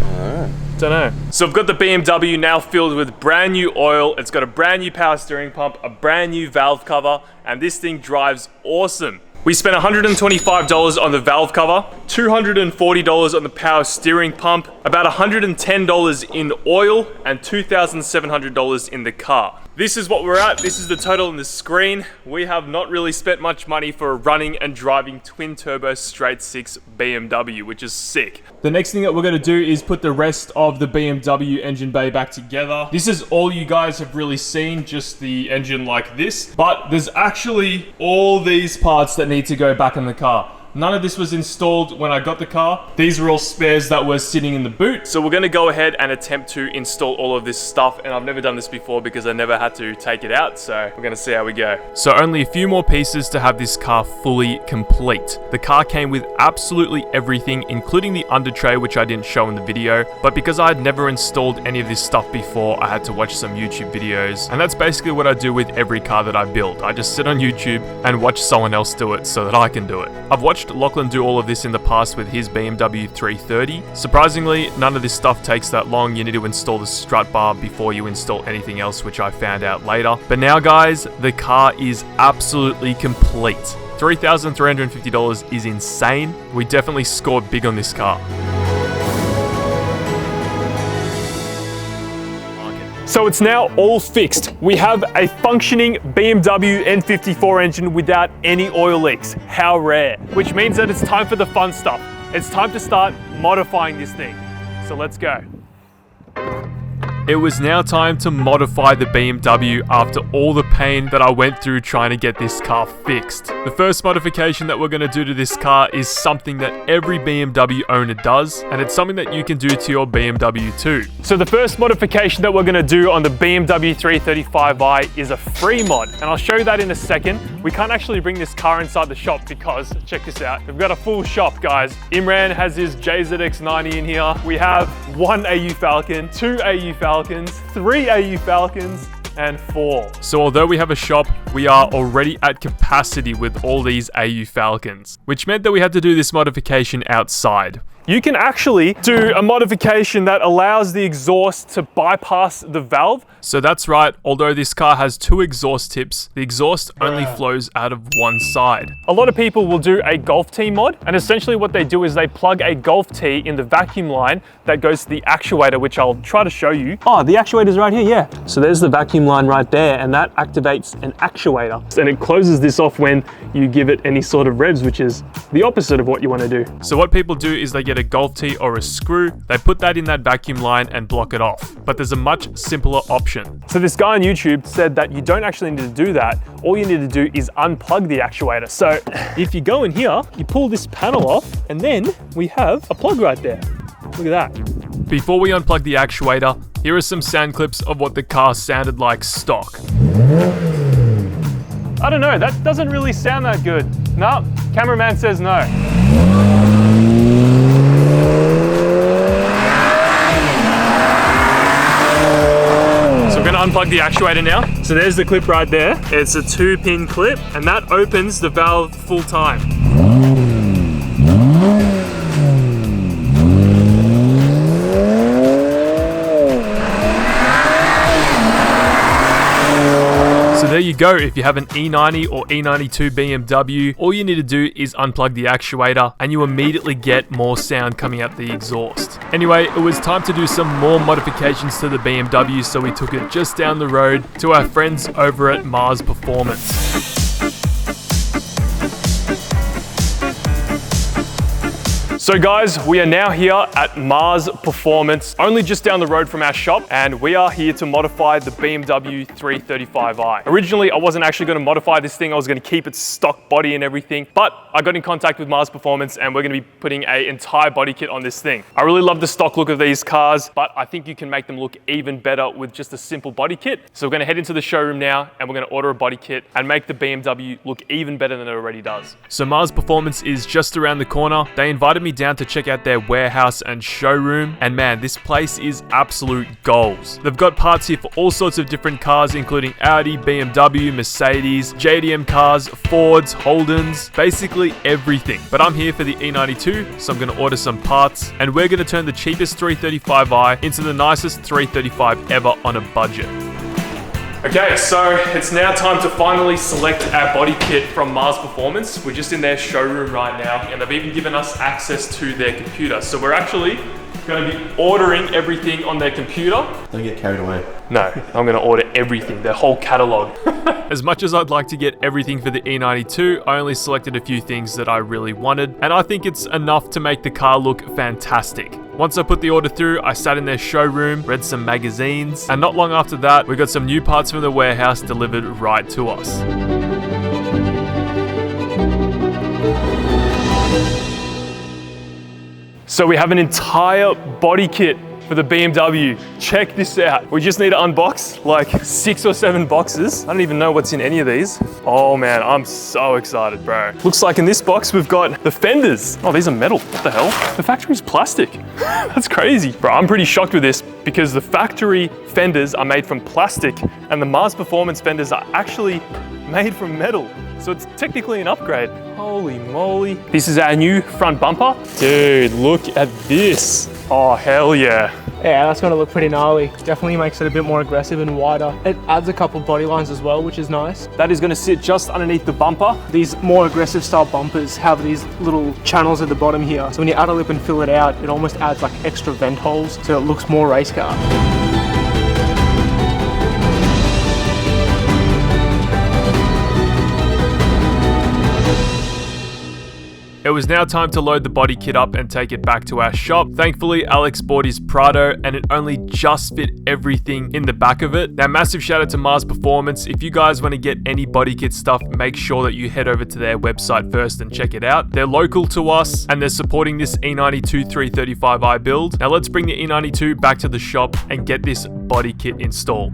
Alright. Don't know. So I've got the BMW now filled with brand new oil. It's got a brand new power steering pump, a brand new valve cover, and this thing drives awesome. We spent $125 on the valve cover, $240 on the power steering pump, about $110 in oil, and $2,700 in the car. This is what we're at. This is the total on the screen. We have not really spent much money for a running and driving twin turbo straight six BMW, which is sick. The next thing that we're gonna do is put the rest of the BMW engine bay back together. This is all you guys have really seen, just the engine like this, but there's actually all these parts that need to go back in the car. None of this was installed when I got the car. These are all spares that were sitting in the boot. So we're gonna go ahead and attempt to install all of this stuff. And I've never done this before because I never had to take it out. So we're gonna see how we go. So only a few more pieces to have this car fully complete. The car came with absolutely everything, including the under tray, which I didn't show in the video. But because I had never installed any of this stuff before, I had to watch some YouTube videos. And that's basically what I do with every car that I build. I just sit on YouTube and watch someone else do it so that I can do it. I've watched Lachlan do all of this in the past with his BMW 330. Surprisingly, none of this stuff takes that long. You need to install the strut bar before you install anything else, which I found out later. But now guys, the car is absolutely complete. $3,350 is insane. We definitely scored big on this car. So it's now all fixed. We have a functioning BMW N54 engine without any oil leaks. How rare. Which means that it's time for the fun stuff. It's time to start modifying this thing. So let's go. It was now time to modify the BMW after all the pain that I went through trying to get this car fixed. The first modification that we're going to do to this car is something that every BMW owner does, and it's something that you can do to your BMW too. So the first modification that we're going to do on the BMW 335i is a free mod, and I'll show you that in a second. We can't actually bring this car inside the shop because, check this out, we've got a full shop, guys. Imran has his JZX90 in here. We have 1 AU Falcon, 2 AU Falcons, 3 AU Falcons, and 4. So although we have a shop, we are already at capacity with all these AU Falcons, which meant that we had to do this modification outside. You can actually do a modification that allows the exhaust to bypass the valve. So that's right, although this car has 2 exhaust tips, the exhaust only flows out of one side. A lot of people will do a golf tee mod, and essentially what they do is they plug a golf tee in the vacuum line that goes to the actuator, which I'll try to show you. Oh, the actuator's right here, yeah. So there's the vacuum line right there, and that activates an actuator actuator. And it closes this off when you give it any sort of revs, which is the opposite of what you want to do. So what people do is they get a golf tee or a screw, they put that in that vacuum line and block it off. But there's a much simpler option. So this guy on YouTube said that you don't actually need to do that. All you need to do is unplug the actuator. So if you go in here, you pull this panel off, and then we have a plug right there. Look at that. Before we unplug the actuator, here are some sound clips of what the car sounded like stock. I don't know, that doesn't really sound that good. No, cameraman says no. So we're gonna unplug the actuator now. So there's the clip right there. It's a 2-pin clip, and that opens the valve full time. So there you go. If you have an E90 or E92 BMW, all you need to do is unplug the actuator and you immediately get more sound coming out the exhaust. Anyway, it was time to do some more modifications to the BMW, so we took it just down the road to our friends over at Mars Performance. So guys, we are now here at Mars Performance, only just down the road from our shop, and we are here to modify the BMW 335i. Originally, I wasn't actually going to modify this thing, I was going to keep its stock body and everything, but I got in contact with Mars Performance and we're going to be putting an entire body kit on this thing. I really love the stock look of these cars, but I think you can make them look even better with just a simple body kit. So we're going to head into the showroom now and we're going to order a body kit and make the BMW look even better than it already does. So Mars Performance is just around the corner. They invited me down to check out their warehouse and showroom, and man, this place is absolute goals. They've got parts here for all sorts of different cars, including Audi, BMW, Mercedes, JDM cars, Fords, Holdens, basically everything. But I'm here for the E92, so I'm going to order some parts, and we're going to turn the cheapest 335i into the nicest 335 ever on a budget. Okay, so it's now time to finally select our body kit from Mars Performance. We're just in their showroom right now, and they've even given us access to their computer. So we're actually going to be ordering everything on their computer. Don't get carried away. No, I'm going to order everything, their whole catalog. As much as I'd like to get everything for the E92, I only selected a few things that I really wanted, and I think it's enough to make the car look fantastic. Once I put the order through, I sat in their showroom, read some magazines, and not long after that, we got some new parts from the warehouse delivered right to us. So we have an entire body kit for the BMW. Check this out. We just need to unbox like 6 or 7 boxes. I don't even know what's in any of these. Oh man, I'm so excited, bro. Looks like in this box we've got the fenders. Oh, these are metal. What the hell? The factory's plastic. That's crazy. Bro, I'm pretty shocked with this because the factory fenders are made from plastic and the Mars Performance fenders are actually made from metal. So it's technically an upgrade. Holy moly. This is our new front bumper. Dude, look at this. Oh, hell yeah. Yeah, that's gonna look pretty gnarly. Definitely makes it a bit more aggressive and wider. It adds a couple body lines as well, which is nice. That is gonna sit just underneath the bumper. These more aggressive style bumpers have these little channels at the bottom here. So when you add a lip and fill it out, it almost adds like extra vent holes so it looks more race car. It was now time to load the body kit up and take it back to our shop. Thankfully, Alex bought his Prado and it only just fit everything in the back of it. Now, massive shout out to Mars Performance. If you guys want to get any body kit stuff, make sure that you head over to their website first and check it out. They're local to us and they're supporting this E92 335i build. Now let's bring the E92 back to the shop and get this body kit installed.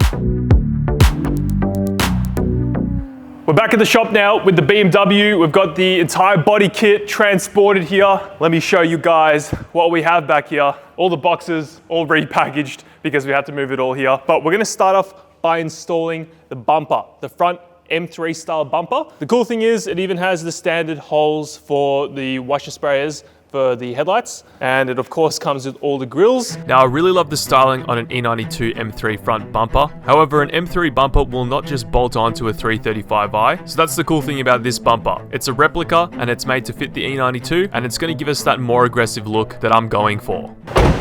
We're back at the shop now with the BMW. We've got the entire body kit transported here. Let me show you guys what we have back here. All the boxes, all repackaged because we had to move it all here. But we're gonna start off by installing the bumper, the front M3 style bumper. The cool thing is it even has the standard holes for the washer sprayers for the headlights, and it of course comes with all the grills. Now I really love the styling on an E92 M3 front bumper. However, an M3 bumper will not just bolt onto a 335i, so that's the cool thing about this bumper. It's a replica and it's made to fit the E92 and it's going to give us that more aggressive look that I'm going for.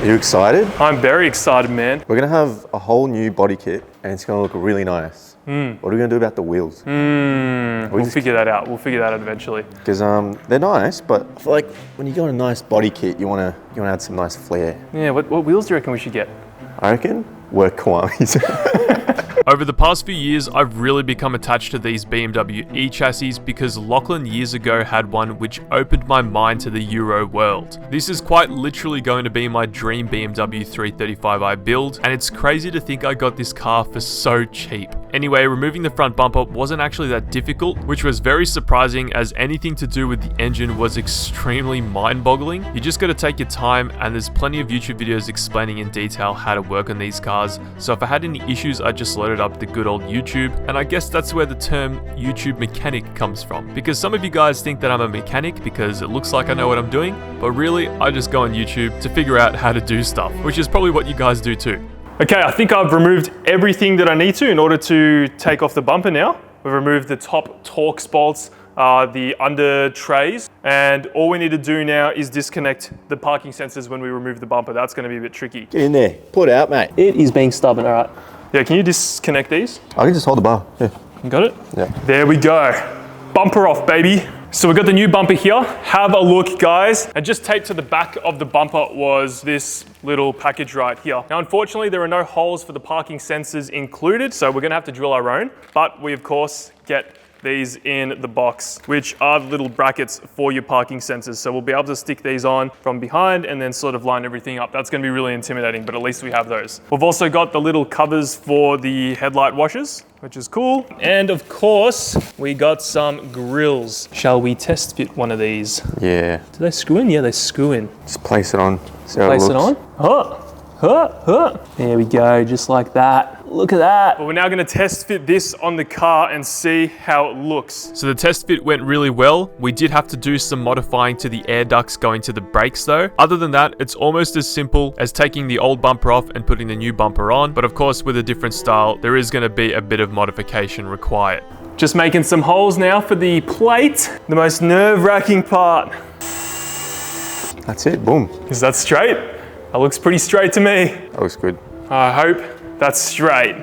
Are you excited? I'm very excited, man. We're gonna have a whole new body kit and it's gonna look really nice. What are we gonna do about the wheels? We'll figure that out. We'll figure that out eventually. Because they're nice, but I feel like when you go in a nice body kit, you wanna add some nice flair. Yeah, what wheels do you reckon we should get? I reckon work Kwamis. Over the past few years, I've really become attached to these BMW E chassis because Lachlan years ago had one which opened my mind to the Euro world. This is quite literally going to be my dream BMW 335i build, and it's crazy to think I got this car for so cheap. Anyway, removing the front bumper wasn't actually that difficult, which was very surprising as anything to do with the engine was extremely mind-boggling. You just gotta take your time, and there's plenty of YouTube videos explaining in detail how to work on these cars, so if I had any issues, I just loaded up the good old YouTube, and I guess that's where the term YouTube mechanic comes from, because some of you guys think that I'm a mechanic because it looks like I know what I'm doing, but really, I just go on YouTube to figure out how to do stuff, which is probably what you guys do too. Okay, I think I've removed everything that I need to in order to take off the bumper now. We've removed the top Torx bolts, the under trays, and all we need to do now is disconnect the parking sensors when we remove the bumper. That's going to be a bit tricky. Get in there, pull it out, mate. It is being stubborn, all right. Yeah, can you disconnect these? I can just hold the bar. Yeah. You got it? Yeah. There we go. Bumper off, baby. So we've got the new bumper here. Have a look, guys. And just taped to the back of the bumper was this little package right here. Now, unfortunately, there are no holes for the parking sensors included, so we're gonna have to drill our own. But we, of course, get these in the box, which are the little brackets for your parking sensors. So we'll be able to stick these on from behind and then sort of line everything up. That's gonna be really intimidating, but at least we have those. We've also got the little covers for the headlight washers, which is cool. And of course, we got some grills. Shall we test fit one of these? Yeah. Do they screw in? Yeah, they screw in. Just place it on. See how Place it it looks. on. There we go, just like that. Look at that. But we're now gonna test fit this on the car and see how it looks. So the test fit went really well. We did have to do some modifying to the air ducts going to the brakes though. Other than that, it's almost as simple as taking the old bumper off and putting the new bumper on. But of course, with a different style, there is gonna be a bit of modification required. Just making some holes now for the plate. The most nerve-wracking part. That's it, boom. Is that straight? That looks pretty straight to me. That looks good. I hope that's straight.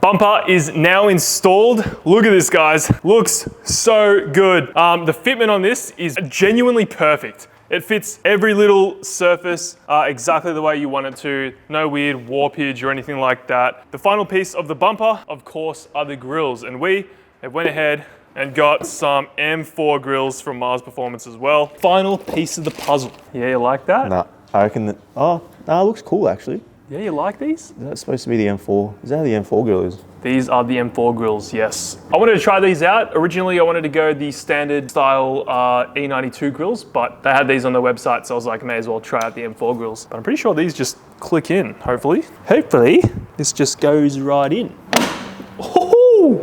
Bumper is now installed. Look at this, guys. Looks so good. The fitment on this is genuinely perfect. It fits every little surface exactly the way you want it to. No weird warpage or anything like that. The final piece of the bumper, of course, are the grills. And we went ahead and got some M4 grills from Mars Performance as well. Final piece of the puzzle. Yeah, you like that? Nah, I reckon that, oh, nah, it looks cool actually. Yeah, you like these? Is that supposed to be the M4? Is that how the M4 grill is? These are the M4 grills, yes. I wanted to try these out. Originally, I wanted to go the standard style E92 grills, but they had these on their website, so I was like, may as well try out the M4 grills. But I'm pretty sure these just click in, hopefully. Hopefully, this just goes right in. Oh,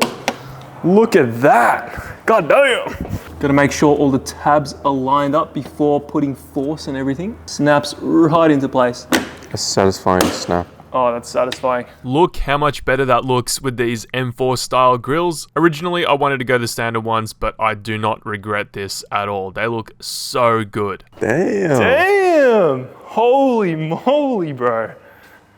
look at that. God damn. Got to make sure all the tabs are lined up before putting force and everything. Snaps right into place. A satisfying snap. Oh, that's satisfying. Look how much better that looks with these M4 style grills. Originally, I wanted to go the standard ones, but I do not regret this at all. They look so good. Damn. Damn. Holy moly, bro.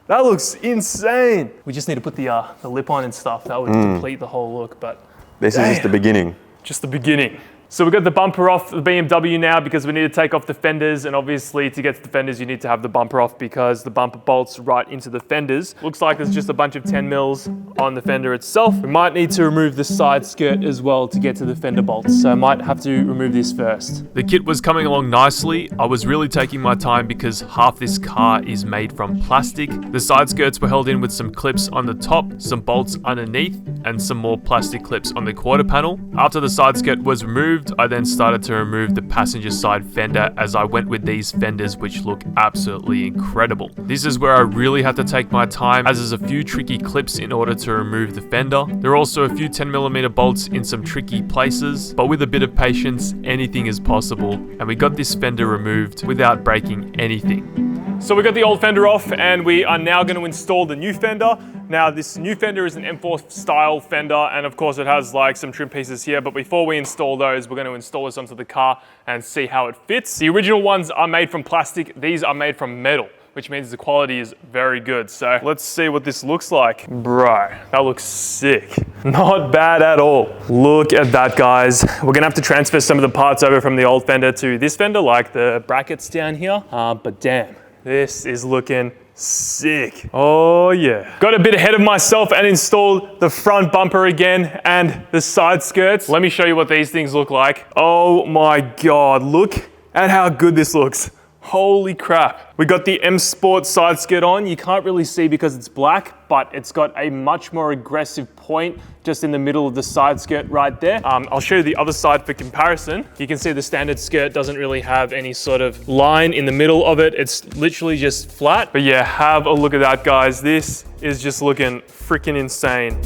That looks insane. We just need to put the lip on and stuff. That would complete the whole look, but this is just the beginning. Just the beginning. So we got the bumper off the BMW now because we need to take off the fenders, and obviously to get to the fenders you need to have the bumper off because the bumper bolts right into the fenders. Looks like there's just a bunch of 10 mils on the fender itself. We might need to remove the side skirt as well to get to the fender bolts, so I might have to remove this first. The kit was coming along nicely. I was really taking my time because half this car is made from plastic. The side skirts were held in with some clips on the top, some bolts underneath, and some more plastic clips on the quarter panel. After the side skirt was removed, I then started to remove the passenger side fender as I went with these fenders which look absolutely incredible. This is where I really had to take my time as there's a few tricky clips in order to remove the fender. There are also a few 10mm bolts in some tricky places, but with a bit of patience, anything is possible, and we got this fender removed without breaking anything. So we got the old fender off and we are now going to install the new fender. Now this new fender is an M4 style fender, and of course it has like some trim pieces here, but before we install those, we're going to install this onto the car and see how it fits. The original ones are made from plastic, these are made from metal. which means the quality is very good. So let's see what this looks like. Bro, that looks sick. Not bad at all. Look at that, guys. We're gonna have to transfer some of the parts over from the old Fender to this Fender, like the brackets down here. But damn, this is looking sick. Oh yeah. Got a bit ahead of myself and installed the front bumper again and the side skirts. Let me show you what these things look like. Oh my God, look at how good this looks. Holy crap. We got the M Sport side skirt on. You can't really see because it's black, but it's got a much more aggressive point just in the middle of the side skirt right there. I'll show you the other side for comparison. You can see the standard skirt doesn't really have any sort of line in the middle of it. It's literally just flat. But yeah, have a look at that, guys. This is just looking freaking insane.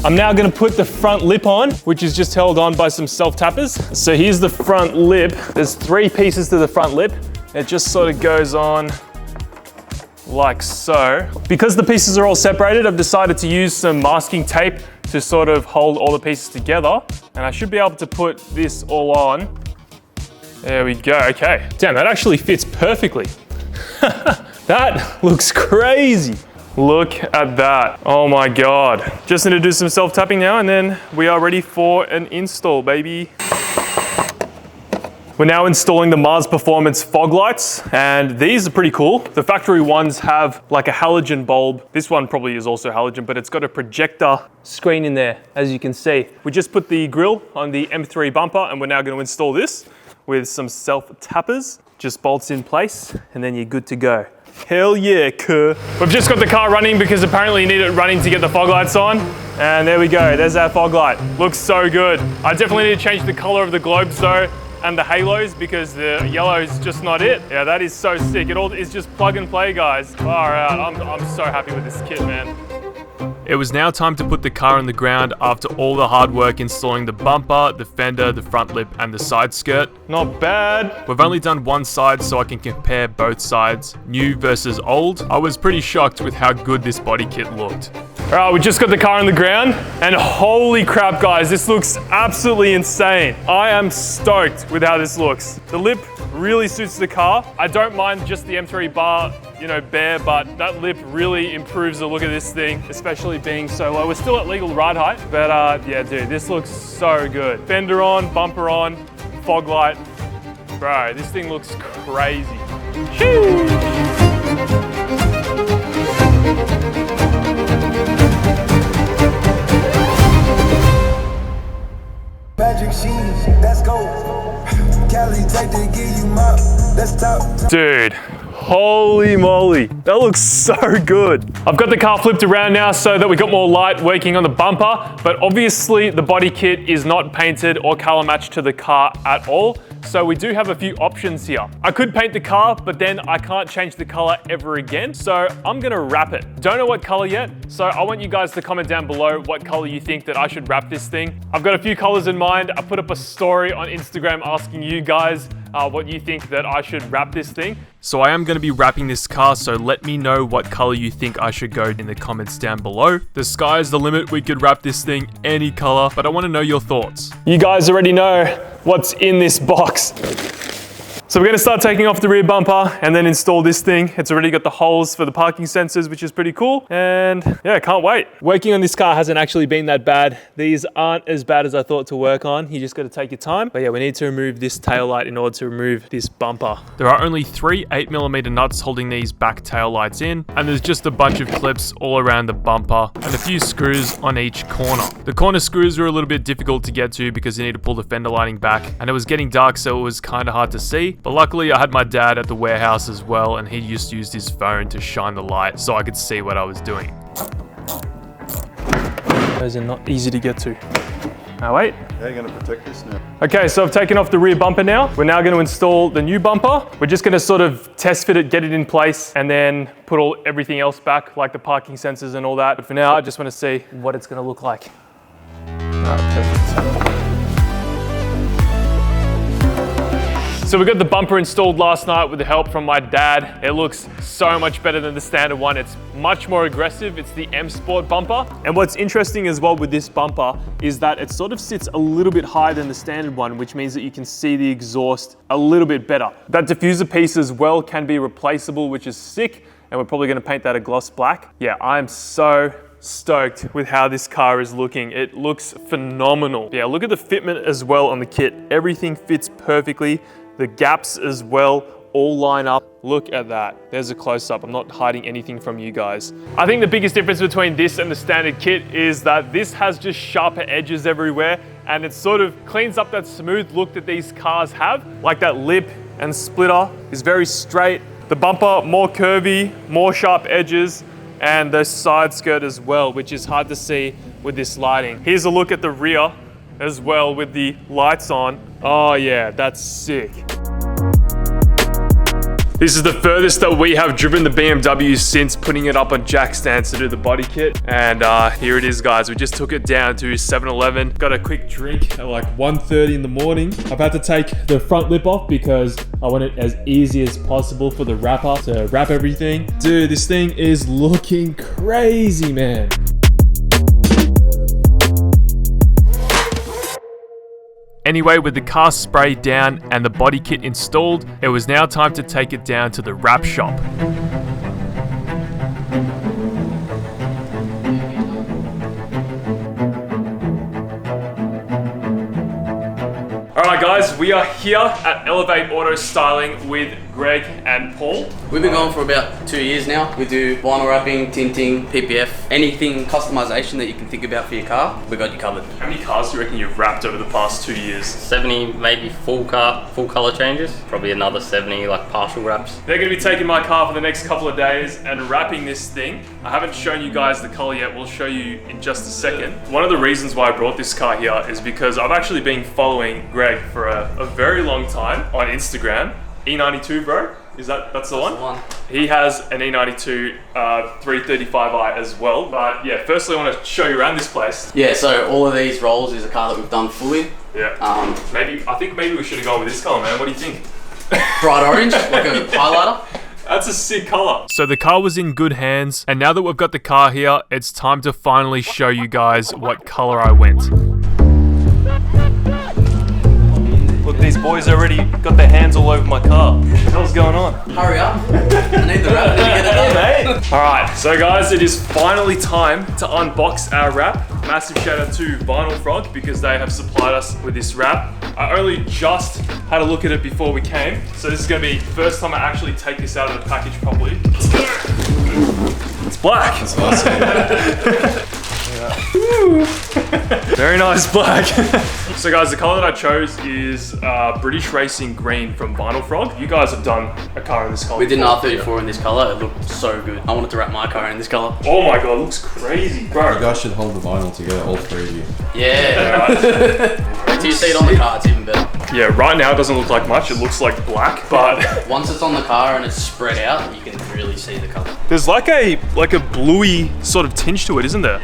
I'm now gonna put the front lip on, which is just held on by some self-tappers. So here's the front lip. There's 3 pieces to the front lip. It just sort of goes on like so. Because the pieces are all separated, I've decided to use some masking tape to sort of hold all the pieces together. And I should be able to put this all on. There we go, okay. Damn, that actually fits perfectly. That looks crazy. Look at that. Oh my God. Just need to do some self-tapping now and then we are ready for an install, baby. We're now installing the Mars Performance fog lights and these are pretty cool. The factory ones have like a halogen bulb. This one probably is also halogen, but it's got a projector screen in there, as you can see. We just put the grille on the M3 bumper and we're now going to install this with some self-tappers. Just bolts in place and then you're good to go. Hell yeah, cuh. We've just got the car running because apparently you need it running to get the fog lights on. And there we go, there's our fog light. Looks so good. I definitely need to change the color of the globes though and the halos because the yellow is just not it. Yeah, that is so sick. It all is just plug and play, guys. Far out, I'm so happy with this kit, man. It was now time to put the car on the ground after all the hard work installing the bumper, the fender, the front lip, and the side skirt. Not bad. We've only done one side so I can compare both sides, new versus old. I was pretty shocked with how good this body kit looked. All right, we just got the car on the ground and holy crap, guys, this looks absolutely insane. I am stoked with how this looks. The lip really suits the car. I don't mind just the M3 bar, you know, bare, but that lip really improves the look of this thing, especially being so low. We're still at legal ride height, but yeah, dude, this looks so good. Fender on, bumper on, fog light. Bro, this thing looks crazy. Sheesh. Magic sheet, let's go. Cali take to give you my, let's talk. Dude, holy moly, that looks so good. I've got the car flipped around now so that we got more light working on the bumper, but obviously the body kit is not painted or color matched to the car at all. So we do have a few options here. I could paint the car, but then I can't change the color ever again. So I'm gonna wrap it. Don't know what color yet. So I want you guys to comment down below what color you think that I should wrap this thing. I've got a few colors in mind. I put up a story on Instagram asking you guys what you think that I should wrap this thing. So I am going to be wrapping this car, so let me know what color you think I should go in the comments down below. The sky is the limit. We could wrap this thing any color, but I want to know your thoughts. You guys already know what's in this box. So we're going to start taking off the rear bumper and then install this thing. It's already got the holes for the parking sensors, which is pretty cool. And yeah, can't wait. Working on this car hasn't actually been that bad. These aren't as bad as I thought to work on. You just got to take your time. But yeah, we need to remove this tail light in order to remove this bumper. There are only 3 8mm nuts holding these back tail lights in. And there's just a bunch of clips all around the bumper and a few screws on each corner. The corner screws were a little bit difficult to get to because you need to pull the fender lining back. And it was getting dark, so it was kind of hard to see. But luckily I had my dad at the warehouse as well, and he just used his phone to shine the light so I could see what I was doing. Those are not easy to get to. Now wait. How are you going to protect this now? Okay, so I've taken off the rear bumper now. We're now going to install the new bumper. We're just going to sort of test fit it, get it in place, and then put everything else back, like the parking sensors and all that. But for now, I just want to see what it's going to look like. All right, perfect. So we got the bumper installed last night with the help from my dad. It looks so much better than the standard one. It's much more aggressive. It's the M Sport bumper. And what's interesting as well with this bumper is that it sort of sits a little bit higher than the standard one, which means that you can see the exhaust a little bit better. That diffuser piece as well can be replaceable, which is sick. And we're probably gonna paint that a gloss black. Yeah, I'm so stoked with how this car is looking. It looks phenomenal. Yeah, look at the fitment as well on the kit. Everything fits perfectly. The gaps as well all line up. Look at that. There's a close-up. I'm not hiding anything from you guys. I think the biggest difference between this and the standard kit is that this has just sharper edges everywhere, and it sort of cleans up that smooth look that these cars have. Like that lip and splitter is very straight. The bumper, more curvy, more sharp edges, and the side skirt as well, which is hard to see with this lighting. Here's a look at the rear as well with the lights on. Oh yeah, that's sick. This is the furthest that we have driven the BMW since putting it up on jack stands to do the body kit. And here it is, guys. We just took it down to 7-Eleven. Got a quick drink at like 1:30 in the morning. I've had to take the front lip off because I want it as easy as possible for the wrapper to wrap everything. Dude, this thing is looking crazy, man. Anyway, with the car sprayed down and the body kit installed, it was now time to take it down to the wrap shop. Alright guys, we are here at Elevate Auto Styling with Greg and Paul. We've been going for about 2 years now. We do vinyl wrapping, tinting, PPF, anything customization that you can think about for your car, we got you covered. How many cars do you reckon you've wrapped over the past 2 years? 70 maybe full color changes, probably another 70 like partial wraps. They're going to be taking my car for the next couple of days and wrapping this thing. I haven't shown you guys the color yet, we'll show you in just a second. One of the reasons why I brought this car here is because I've actually been following Greg for a very long time on Instagram. E92 bro, that's the one? He has an E92 335i as well. But yeah, firstly I want to show you around this place. Yeah, so all of these rolls is a car that we've done fully. Yeah. I think maybe we should have gone with this color, man. What do you think? Bright orange, like a highlighter. That's a sick color. So the car was in good hands, and now that we've got the car here, it's time to finally show you guys what color I went. Look, these boys already got their hands all over my car. What the hell's going on? Hurry up. I need the wrap. Did you get it done? Alright, so guys, it is finally time to unbox our wrap. Massive shout out to Vinyl Frog because they have supplied us with this wrap. I only just had a look at it before we came, so this is going to be the first time I actually take this out of the package properly. Let's go! It's black! That's awesome. Very nice black. So guys, the color that I chose is British Racing Green from Vinyl Frog. You guys have done a car in this color. We did an R34 in this color. It looked so good. I wanted to wrap my car in this color. Oh my god, it looks crazy, bro. You guys should hold the vinyl together, all three of you. Yeah. Wait till you see it on the car, it's even better. Yeah, right now it doesn't look like much. It looks like black, but once it's on the car and it's spread out, you can really see the color. There's like a bluey sort of tinge to it, isn't there?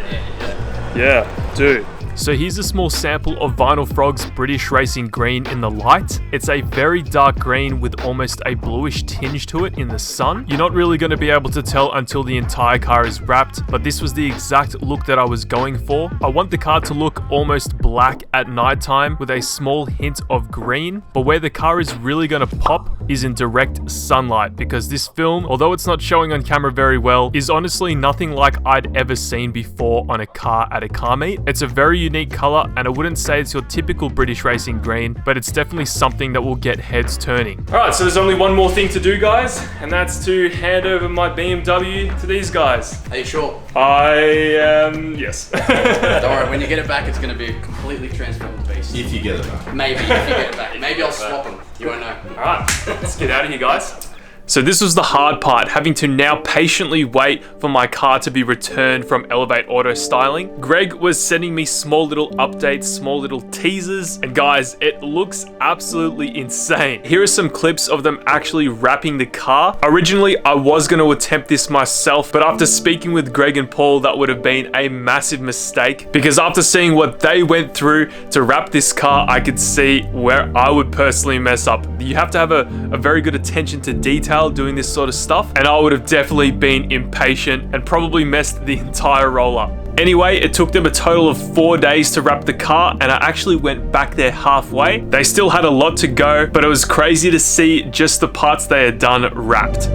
Yeah, dude. So here's a small sample of Vinyl Frog's British Racing Green in the light. It's a very dark green with almost a bluish tinge to it in the sun. You're not really going to be able to tell until the entire car is wrapped, but this was the exact look that I was going for. I want the car to look almost black at nighttime with a small hint of green, but where the car is really going to pop is in direct sunlight, because this film, although it's not showing on camera very well, is honestly nothing like I'd ever seen before on a car at a car meet. It's a very unique color, and I wouldn't say it's your typical British Racing Green, but it's definitely something that will get heads turning. Alright, so there's only one more thing to do, guys, and that's to hand over my BMW to these guys. Are you sure? I am, yes. Don't worry, when you get it back, it's going to be a completely transformed beast. If you get it back. Maybe, if you get it back. Maybe I'll swap them. You won't know. Alright, let's get out of here, guys. So this was the hard part, having to now patiently wait for my car to be returned from Elevate Auto Styling. Greg was sending me small little updates, small little teasers, and guys, it looks absolutely insane. Here are some clips of them actually wrapping the car. Originally, I was going to attempt this myself, but after speaking with Greg and Paul, that would have been a massive mistake, because after seeing what they went through to wrap this car, I could see where I would personally mess up. You have to have a very good attention to detail doing this sort of stuff, and I would have definitely been impatient and probably messed the entire roll up. Anyway, it took them a total of 4 days to wrap the car, and I actually went back there halfway. They still had a lot to go, but it was crazy to see just the parts they had done wrapped.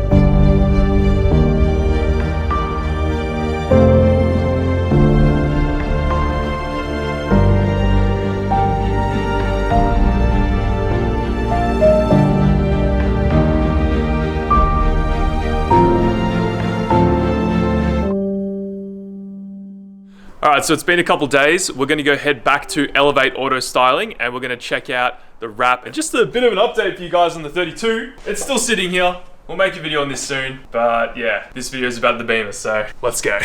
Alright, so it's been a couple days. We're going to go head back to Elevate Auto Styling and we're going to check out the wrap. And just a bit of an update for you guys on the 32. It's still sitting here. We'll make a video on this soon. But yeah, this video is about the Beamer, so let's go.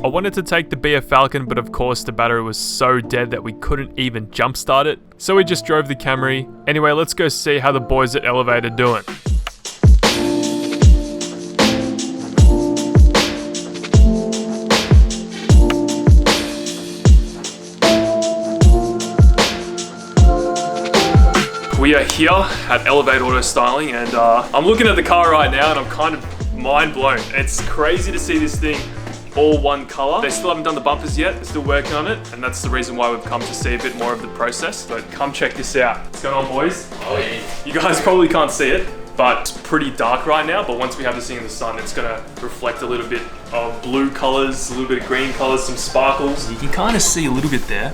I wanted to take the BF Falcon, but of course the battery was so dead that we couldn't even jump start it. So we just drove the Camry. Anyway, let's go see how the boys at Elevate are doing. We are here at Elevate Auto Styling, and I'm looking at the car right now and I'm kind of mind blown. It's crazy to see this thing all one color. They still haven't done the bumpers yet. They're still working on it, and that's the reason why we've come to see a bit more of the process. But come check this out. What's going on, boys? Oh yeah. You guys probably can't see it, but it's pretty dark right now. But once we have this thing in the sun, it's gonna reflect a little bit of blue colors, a little bit of green colors, some sparkles. You can kind of see a little bit there.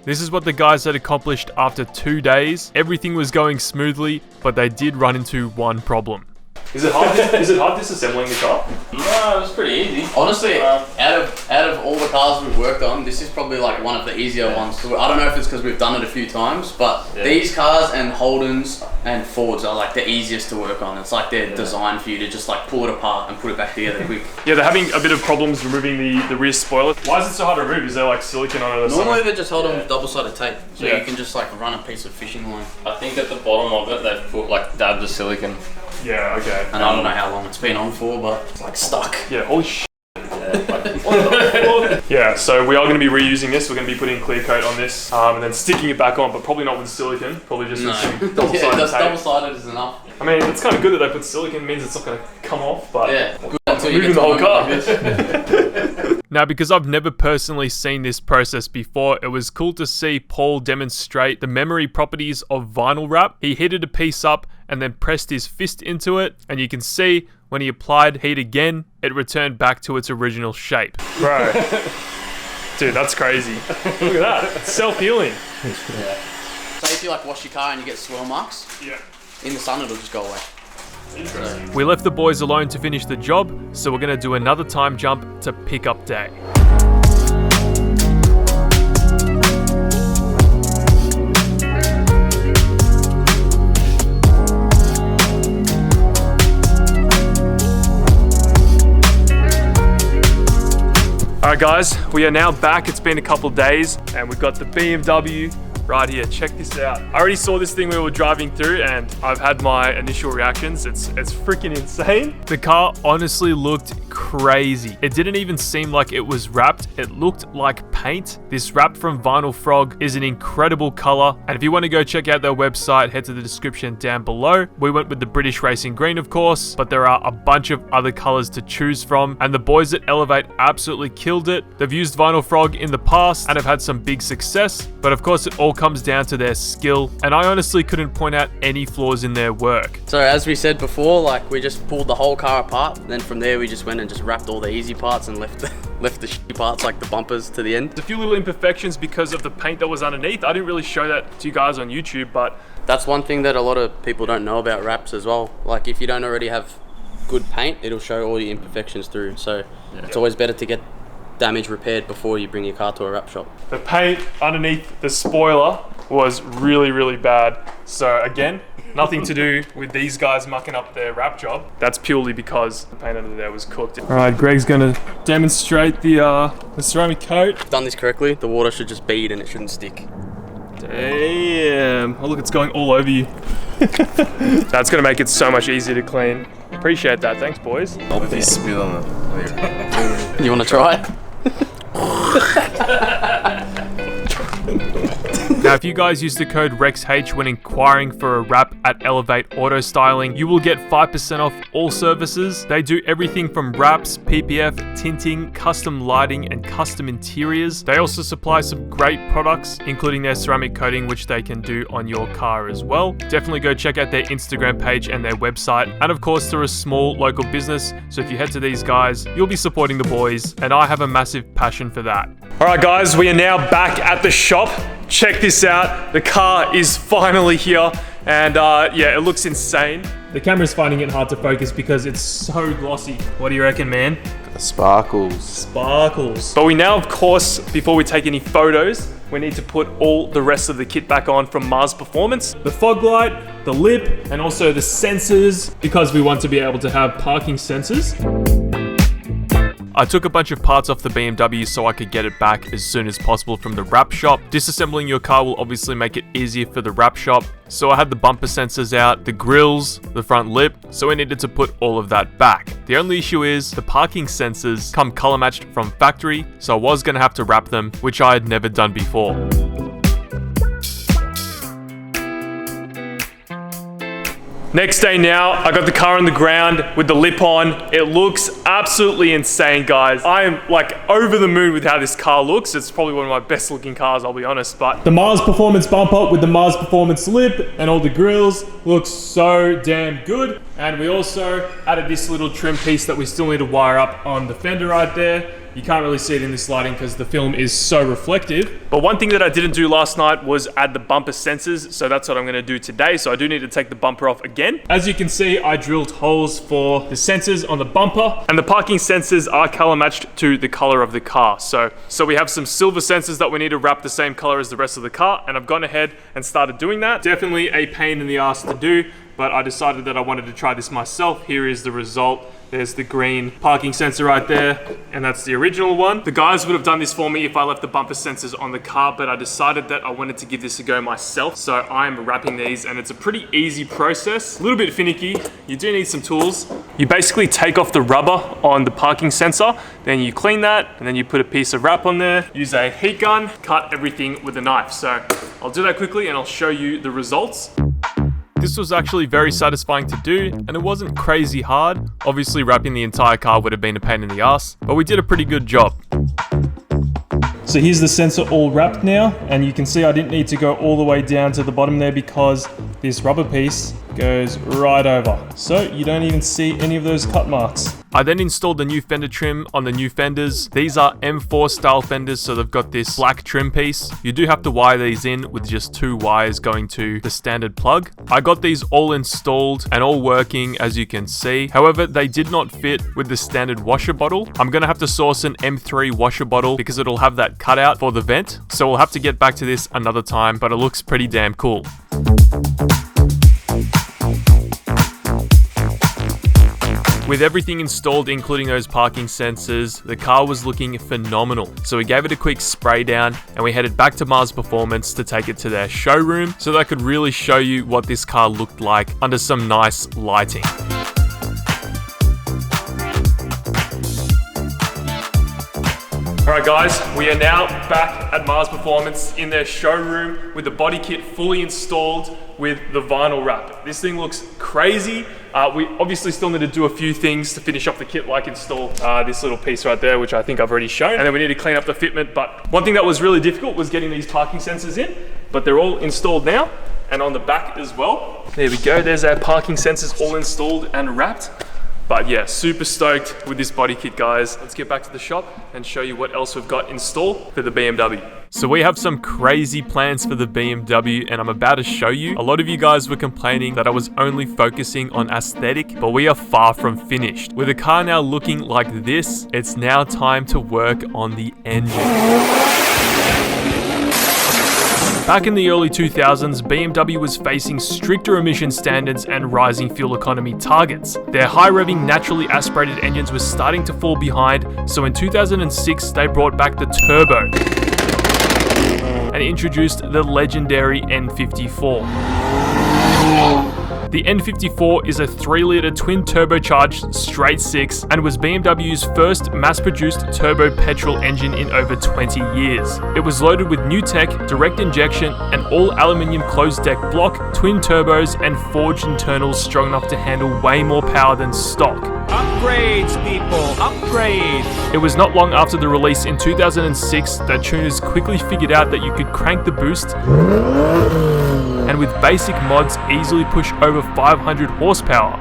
This is what the guys had accomplished after 2 days. Everything was going smoothly, but they did run into one problem. Is it hard disassembling the car? No, it was pretty easy. Honestly, out of all the cars we've worked on, this is probably like one of the easier ones. So I don't know if it's because we've done it a few times, but these cars and Holdens and Fords are like the easiest to work on. It's like they're designed for you to just like pull it apart and put it back together quick. Yeah, they're having a bit of problems removing the rear spoiler. Why is it so hard to remove? Is there like silicone on it or something? Normally they're just held on with double-sided tape, so you can just like run a piece of fishing line. I think at the bottom of it they've put like dabs of silicone. Yeah, okay. And I don't know how long it's been on for, but it's like stuck. Yeah, holy shit. Yeah, so we are going to be reusing this. We're going to be putting clear coat on this and then sticking it back on, but probably not with silicone. Probably just with some double-sided tape. Double-sided is enough. I mean, it's kind of good that they put silicone. It means it's not going to come off, but yeah, good until you moving get the whole car. Like Now, because I've never personally seen this process before, it was cool to see Paul demonstrate the memory properties of vinyl wrap. He heated a piece up and then pressed his fist into it, and you can see when he applied heat again, it returned back to its original shape. Bro. Dude, that's crazy. Look at that. It's self-healing. Yeah. So if you like wash your car and you get swirl marks, in the sun it'll just go away. We left the boys alone to finish the job, so we're going to do another time jump to pickup day. Alright guys, we are now back. It's been a couple days and we've got the BMW right here. Check this out. I already saw this thing we were driving through and I've had my initial reactions. It's freaking insane. The car honestly looked crazy. It didn't even seem like it was wrapped. It looked like paint. This wrap from Vinyl Frog is an incredible color. And if you want to go check out their website, head to the description down below. We went with the British Racing Green, of course, but there are a bunch of other colors to choose from. And the boys at Elevate absolutely killed it. They've used Vinyl Frog in the past and have had some big success, but of course it all comes down to their skill. And I honestly couldn't point out any flaws in their work. So as we said before, like we just pulled the whole car apart. Then from there we just went and just wrapped all the easy parts and left the shitty parts like the bumpers to the end. There's a few little imperfections because of the paint that was underneath. I didn't really show that to you guys on YouTube, but that's one thing that a lot of people don't know about wraps as well. Like if you don't already have good paint, it'll show all your imperfections through. So it's always better to get damage repaired before you bring your car to a wrap shop. The paint underneath the spoiler was really, really bad. So again, nothing to do with these guys mucking up their wrap job. That's purely because the paint under there was cooked. All right, Greg's gonna demonstrate the ceramic coat. I've done this correctly. The water should just bead and it shouldn't stick. Damn. Oh look, it's going all over you. That's gonna make it so much easier to clean. Appreciate that, thanks boys. I'll be spit on it. You wanna try? Now, if you guys use the code REXH when inquiring for a wrap at Elevate Auto Styling, you will get 5% off all services. They do everything from wraps, PPF, tinting, custom lighting, and custom interiors. They also supply some great products, including their ceramic coating, which they can do on your car as well. Definitely go check out their Instagram page and their website. And of course, they're a small local business, so if you head to these guys, you'll be supporting the boys, and I have a massive passion for that. All right, guys, we are now back at the shop. Check this out. The car is finally here, and yeah, it looks insane. The camera's finding it hard to focus because it's so glossy. What do you reckon, man? Sparkles. Sparkles. But we now, of course, before we take any photos, we need to put all the rest of the kit back on from Mars Performance. The fog light, the lip, and also the sensors, because we want to be able to have parking sensors. I took a bunch of parts off the BMW so I could get it back as soon as possible from the wrap shop. Disassembling your car will obviously make it easier for the wrap shop. So I had the bumper sensors out, the grills, the front lip, so we needed to put all of that back. The only issue is the parking sensors come color matched from factory, so I was going to have to wrap them, which I had never done before. Next day now, I got the car on the ground with the lip on. It looks absolutely insane, guys. I am like over the moon with how this car looks. It's probably one of my best looking cars, I'll be honest. But the Mars Performance bumper with the Mars Performance lip and all the grills looks so damn good. And we also added this little trim piece that we still need to wire up on the fender right there. You can't really see it in this lighting because the film is so reflective. But one thing that I didn't do last night was add the bumper sensors, so that's what I'm going to do today. So I do need to take the bumper off again. As you can see, I drilled holes for the sensors on the bumper, and the parking sensors are color matched to the color of the car. So we have some silver sensors that we need to wrap the same color as the rest of the car, and I've gone ahead and started doing that. Definitely a pain in the ass to do, but I decided that I wanted to try this myself. Here is the result. There's the green parking sensor right there, and that's the original one. The guys would have done this for me if I left the bumper sensors on the car, but I decided that I wanted to give this a go myself. So I'm wrapping these, and it's a pretty easy process. A little bit finicky. You do need some tools. You basically take off the rubber on the parking sensor, then you clean that, and then you put a piece of wrap on there, use a heat gun, cut everything with a knife. So I'll do that quickly, and I'll show you the results. This was actually very satisfying to do, and it wasn't crazy hard. Obviously, wrapping the entire car would have been a pain in the ass, but we did a pretty good job. So here's the sensor all wrapped now, and you can see I didn't need to go all the way down to the bottom there because this rubber piece goes right over. So you don't even see any of those cut marks. I then installed the new fender trim on the new fenders. These are M4 style fenders, so they've got this black trim piece. You do have to wire these in with just 2 wires going to the standard plug. I got these all installed and all working, as you can see. However, they did not fit with the standard washer bottle. I'm gonna have to source an M3 washer bottle because it'll have that cutout for the vent. So we'll have to get back to this another time, but it looks pretty damn cool. With everything installed, including those parking sensors, the car was looking phenomenal. So we gave it a quick spray down and we headed back to Mars Performance to take it to their showroom so that I could really show you what this car looked like under some nice lighting. Alright guys, we are now back at Mars Performance in their showroom with the body kit fully installed with the vinyl wrap. This thing looks crazy. We obviously still need to do a few things to finish off the kit, like install this little piece right there, which I think I've already shown. And then we need to clean up the fitment. But one thing that was really difficult was getting these parking sensors in, but they're all installed now and on the back as well. There we go, there's our parking sensors all installed and wrapped. But yeah, super stoked with this body kit, guys. Let's get back to the shop and show you what else we've got in store for the BMW. So we have some crazy plans for the BMW, and I'm about to show you. A lot of you guys were complaining that I was only focusing on aesthetic, but we are far from finished. With the car now looking like this, it's now time to work on the engine. Back in the early 2000s, BMW was facing stricter emission standards and rising fuel economy targets. Their high-revving, naturally aspirated engines were starting to fall behind, so in 2006 they brought back the turbo and introduced the legendary N54. The N54 is a 3-litre twin-turbocharged straight-six and was BMW's first mass-produced turbo petrol engine in over 20 years. It was loaded with new tech, direct injection, an all-aluminium closed-deck block, twin turbos, and forged internals strong enough to handle way more power than stock. Upgrades, people, upgrades! It was not long after the release in 2006 that tuners quickly figured out that you could crank the boost and with basic mods easily push over 500 horsepower.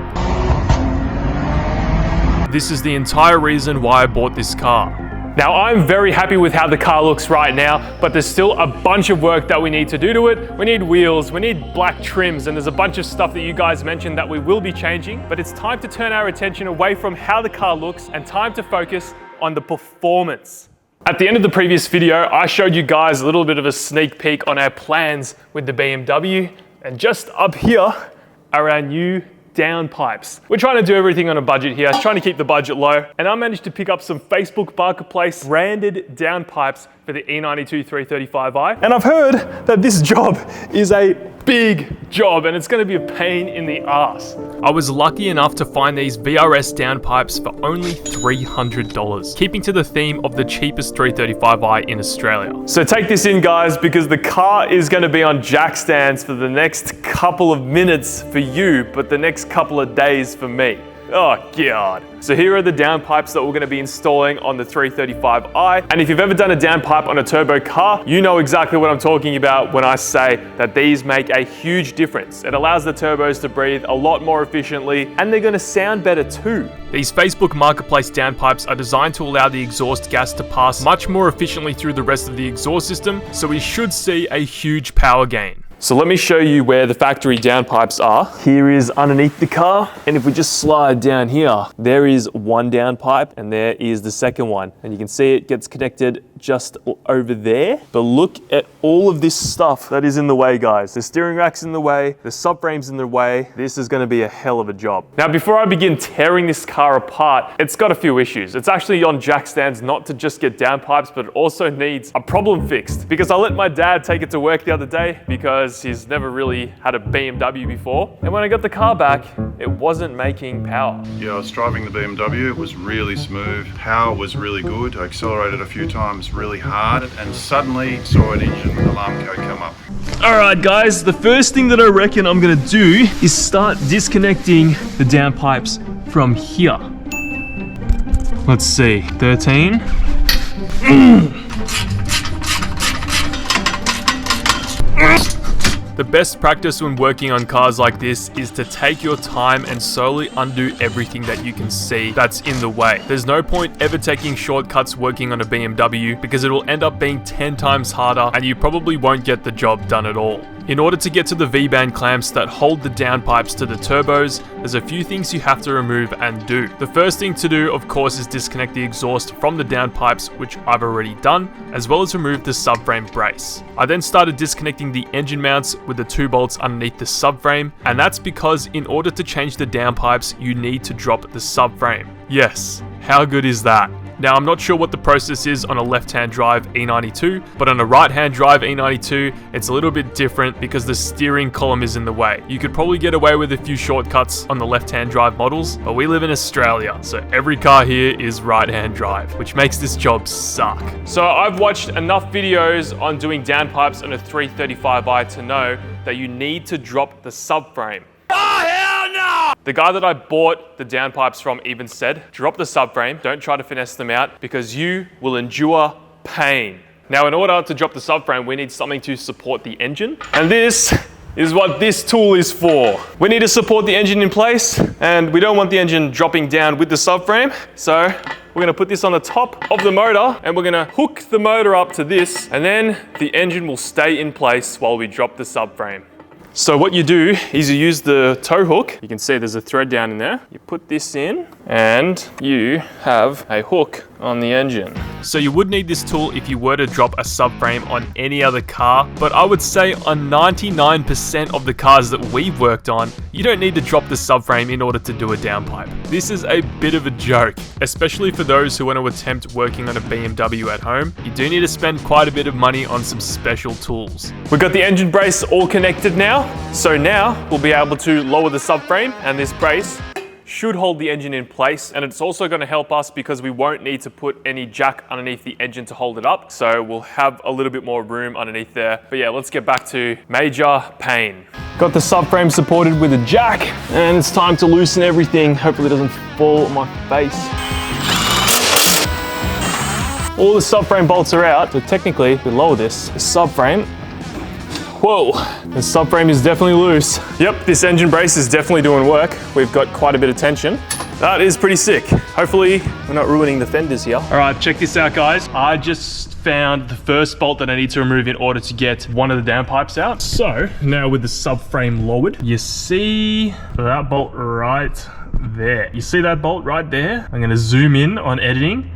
This is the entire reason why I bought this car. Now, I'm very happy with how the car looks right now, but there's still a bunch of work that we need to do to it. We need wheels, we need black trims, and there's a bunch of stuff that you guys mentioned that we will be changing, but it's time to turn our attention away from how the car looks and time to focus on the performance. At the end of the previous video, I showed you guys a little bit of a sneak peek on our plans with the BMW, and just up here are our new downpipes. We're trying to do everything on a budget here, trying to keep the budget low, and I managed to pick up some Facebook Marketplace branded downpipes for the E92 335i. And I've heard that this job is a big job and it's going to be a pain in the ass. I was lucky enough to find these VRS downpipes for only $300, keeping to the theme of the cheapest 335i in Australia. So take this in, guys, because the car is going to be on jack stands for the next couple of minutes for you, but the next couple of days for me. Oh God. So here are the downpipes that we're gonna be installing on the 335i. And if you've ever done a downpipe on a turbo car, you know exactly what I'm talking about when I say that these make a huge difference. It allows the turbos to breathe a lot more efficiently, and they're gonna sound better too. These Facebook Marketplace downpipes are designed to allow the exhaust gas to pass much more efficiently through the rest of the exhaust system, so we should see a huge power gain. So let me show you where the factory downpipes are. Here is underneath the car, and if we just slide down here, there is one downpipe and there is the second one. And you can see it gets connected just over there. But look at all of this stuff that is in the way, guys. The steering rack's in the way, the subframe's in the way. This is gonna be a hell of a job. Now, before I begin tearing this car apart, it's got a few issues. It's actually on jack stands not to just get downpipes, but it also needs a problem fixed. Because I let my dad take it to work the other day because he's never really had a BMW before. And when I got the car back, it wasn't making power. Yeah, I was driving the BMW, it was really smooth. Power was really good. I accelerated a few times really hard and suddenly saw an engine alarm code come up. All right, guys, the first thing that I reckon I'm gonna do is start disconnecting the downpipes from here. Let's see, 13. The best practice when working on cars like this is to take your time and slowly undo everything that you can see that's in the way. There's no point ever taking shortcuts working on a BMW because it will end up being 10 times harder and you probably won't get the job done at all. In order to get to the V-band clamps that hold the downpipes to the turbos, there's a few things you have to remove and do. The first thing to do, of course, is disconnect the exhaust from the downpipes, which I've already done, as well as remove the subframe brace. I then started disconnecting the engine mounts with the 2 bolts underneath the subframe, and that's because in order to change the downpipes, you need to drop the subframe. Yes, how good is that? Now, I'm not sure what the process is on a left-hand drive E92, but on a right-hand drive E92, it's a little bit different because the steering column is in the way. You could probably get away with a few shortcuts on the left-hand drive models, but we live in Australia, so every car here is right-hand drive, which makes this job suck. So I've watched enough videos on doing downpipes on a 335i to know that you need to drop the subframe. The guy that I bought the downpipes from even said, drop the subframe, don't try to finesse them out because you will endure pain. Now, in order to drop the subframe, we need something to support the engine. And this is what this tool is for. We need to support the engine in place and we don't want the engine dropping down with the subframe. So we're gonna put this on the top of the motor and we're gonna hook the motor up to this and then the engine will stay in place while we drop the subframe. So what you do is you use the tow hook. You can see there's a thread down in there. You put this in and you have a hook on the engine. So you would need this tool if you were to drop a subframe on any other car, but I would say on 99% of the cars that we've worked on, you don't need to drop the subframe in order to do a downpipe. This is a bit of a joke, especially for those who want to attempt working on a BMW at home. You do need to spend quite a bit of money on some special tools. We've got the engine brace all connected now, so now we'll be able to lower the subframe, and this brace should hold the engine in place, and it's also going to help us because we won't need to put any jack underneath the engine to hold it up, so we'll have a little bit more room underneath there. But yeah, let's get back to major pain. Got the subframe supported with a jack, and it's time to loosen everything. Hopefully it doesn't fall on my face. All the subframe bolts are out, so technically we lower this, the subframe. Whoa, the subframe is definitely loose. Yep, this engine brace is definitely doing work. We've got quite a bit of tension. That is pretty sick. Hopefully we're not ruining the fenders here. All right, check this out, guys. I just found the first bolt that I need to remove in order to get one of the downpipes out. So now with the subframe lowered, you see that bolt right there. You see that bolt right there? I'm gonna zoom in on editing.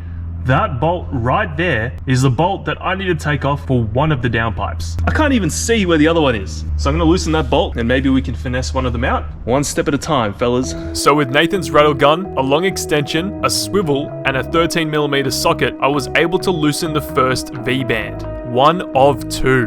That bolt right there is the bolt that I need to take off for one of the downpipes. I can't even see where the other one is. So I'm gonna loosen that bolt and maybe we can finesse one of them out. One step at a time, fellas. So with Nathan's rattle gun, a long extension, a swivel, and a 13mm socket, I was able to loosen the first V-band. One of two.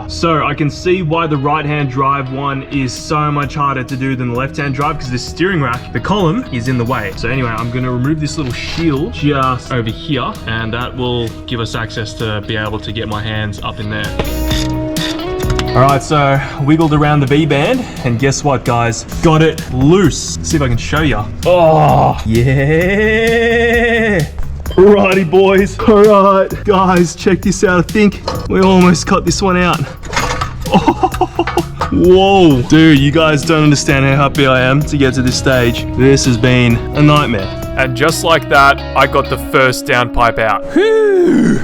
So I can see why the right-hand drive one is so much harder to do than the left-hand drive, because the steering rack, the column, is in the way. So anyway, I'm gonna remove this little shield just over here, and that will give us access to be able to get my hands up in there. All right, so wiggled around the V-band, and guess what, guys? Got it loose. Let's see if I can show you. Oh, yeah. Alrighty, boys. All right, guys, check this out. I think we almost got this one out. Oh, whoa. Dude, you guys don't understand how happy I am to get to this stage. This has been a nightmare. And just like that, I got the first downpipe out. Whew.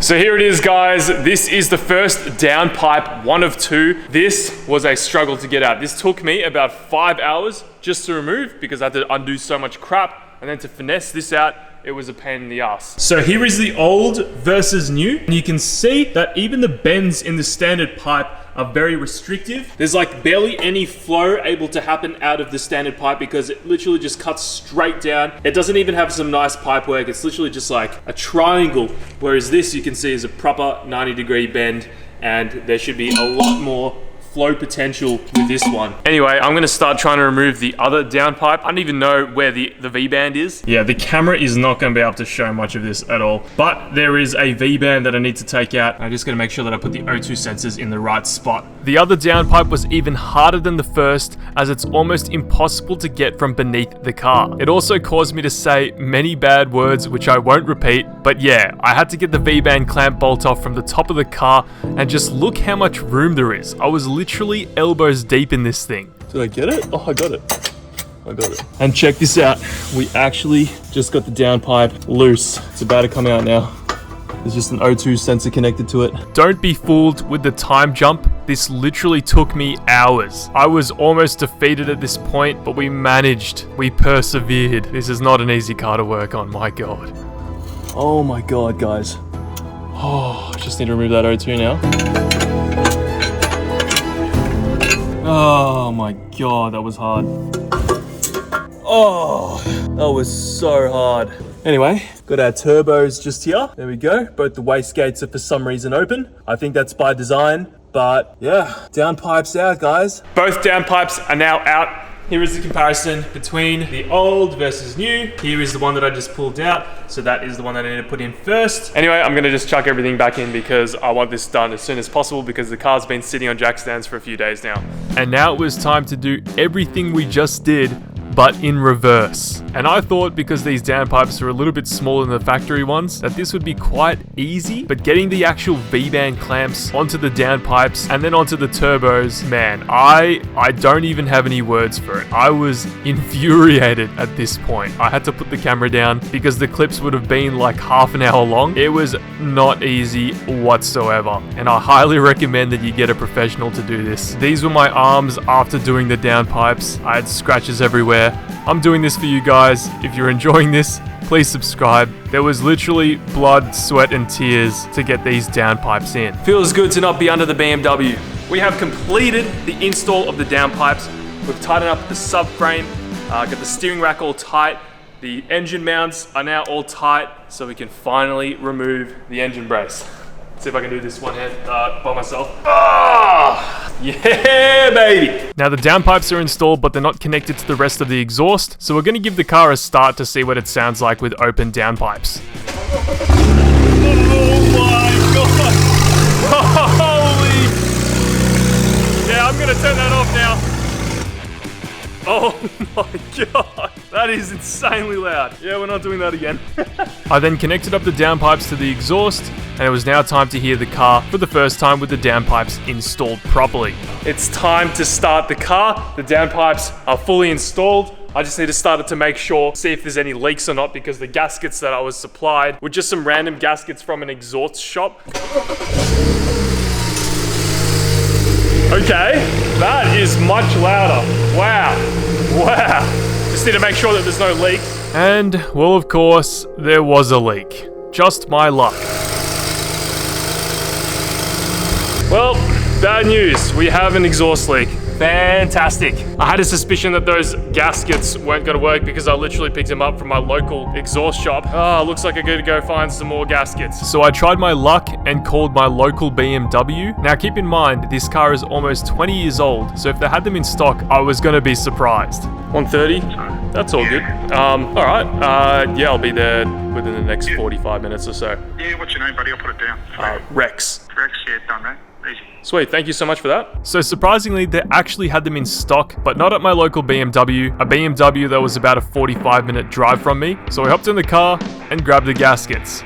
So here it is, guys. This is the first downpipe, one of two. This was a struggle to get out. This took me about 5 hours just to remove because I had to undo so much crap, and then to finesse this out, it was a pain in the ass. So here is the old versus new, and you can see that even the bends in the standard pipe are very restrictive. There's like barely any flow able to happen out of the standard pipe because it literally just cuts straight down. It doesn't even have some nice pipe work. It's literally just like a triangle, whereas this you can see is a proper 90-degree bend, and there should be a lot more flow potential with this one. Anyway, I'm gonna start trying to remove the other downpipe. I don't even know where the V-band is. Yeah, the camera is not gonna be able to show much of this at all, but there is a V-band that I need to take out. I just gotta make sure that I put the O2 sensors in the right spot. The other downpipe was even harder than the first, as it's almost impossible to get from beneath the car. It also caused me to say many bad words, which I won't repeat, but yeah, I had to get the V-band clamp bolt off from the top of the car, and just look how much room there is. I was literally elbows deep in this thing. Did I get it? Oh, I got it. I got it. And check this out. We actually just got the downpipe loose. It's about to come out now. There's just an O2 sensor connected to it. Don't be fooled with the time jump. This literally took me hours. I was almost defeated at this point, but we managed. We persevered. This is not an easy car to work on, my God. Oh my God, guys. Oh, I just need to remove that O2 now. Oh my God, that was hard. Oh, that was so hard. Anyway, got our turbos just here. There we go. Both the wastegates are for some reason open. I think that's by design, but yeah, downpipes out, guys. Both downpipes are now out. Here is the comparison between the old versus new. Here is the one that I just pulled out. So that is the one that I need to put in first. Anyway, I'm gonna just chuck everything back in because I want this done as soon as possible because the car's been sitting on jack stands for a few days now. And now it was time to do everything we just did, but in reverse. And I thought because these downpipes are a little bit smaller than the factory ones, that this would be quite easy, but getting the actual V-band clamps onto the downpipes and then onto the turbos, man, I don't even have any words for it. I was infuriated at this point. I had to put the camera down because the clips would have been like half an hour long. It was not easy whatsoever, and I highly recommend that you get a professional to do this. These were my arms after doing the downpipes. I had scratches everywhere. swear. I'm doing this for you guys. If you're enjoying this, please subscribe. There was literally blood, sweat, and tears to get these downpipes in. Feels good to not be under the BMW. We have completed the install of the downpipes. We've tightened up the subframe, got the steering rack all tight. The engine mounts are now all tight, so we can finally remove the engine brace. Let's see if I can do this one hand by myself. Ah, yeah, baby. Now the downpipes are installed, but they're not connected to the rest of the exhaust. So we're gonna give the car a start to see what it sounds like with open downpipes. Oh my God. Holy. Yeah, I'm gonna turn that off now. Oh my God, that is insanely loud. Yeah, we're not doing that again. I then connected up the downpipes to the exhaust, and it was now time to hear the car for the first time with the downpipes installed properly. It's time to start the car. The downpipes are fully installed. I just need to start it to make sure, see if there's any leaks or not, because the gaskets that I was supplied were just some random gaskets from an exhaust shop. Okay, that is much louder. Wow, wow. Just need to make sure that there's no leaks. And, well, of course, there was a leak. Just my luck. Well, bad news. We have an exhaust leak. Fantastic. I had a suspicion that those gaskets weren't gonna work because I literally picked them up from my local exhaust shop. Ah, looks like I gotta go find some more gaskets. So I tried my luck and called my local BMW. Now keep in mind, this car is almost 20 years old, so if they had them in stock, I was gonna be surprised. 1:30, that's all good. All right, yeah, I'll be there within the next 45 minutes or so. Yeah, what's your name, buddy? I'll put it down. Rex. Rex, yeah, done, mate. Easy. Sweet, thank you so much for that. So surprisingly, they actually had them in stock, but not at my local BMW, a BMW that was about a 45-minute drive from me. So I hopped in the car and grabbed the gaskets.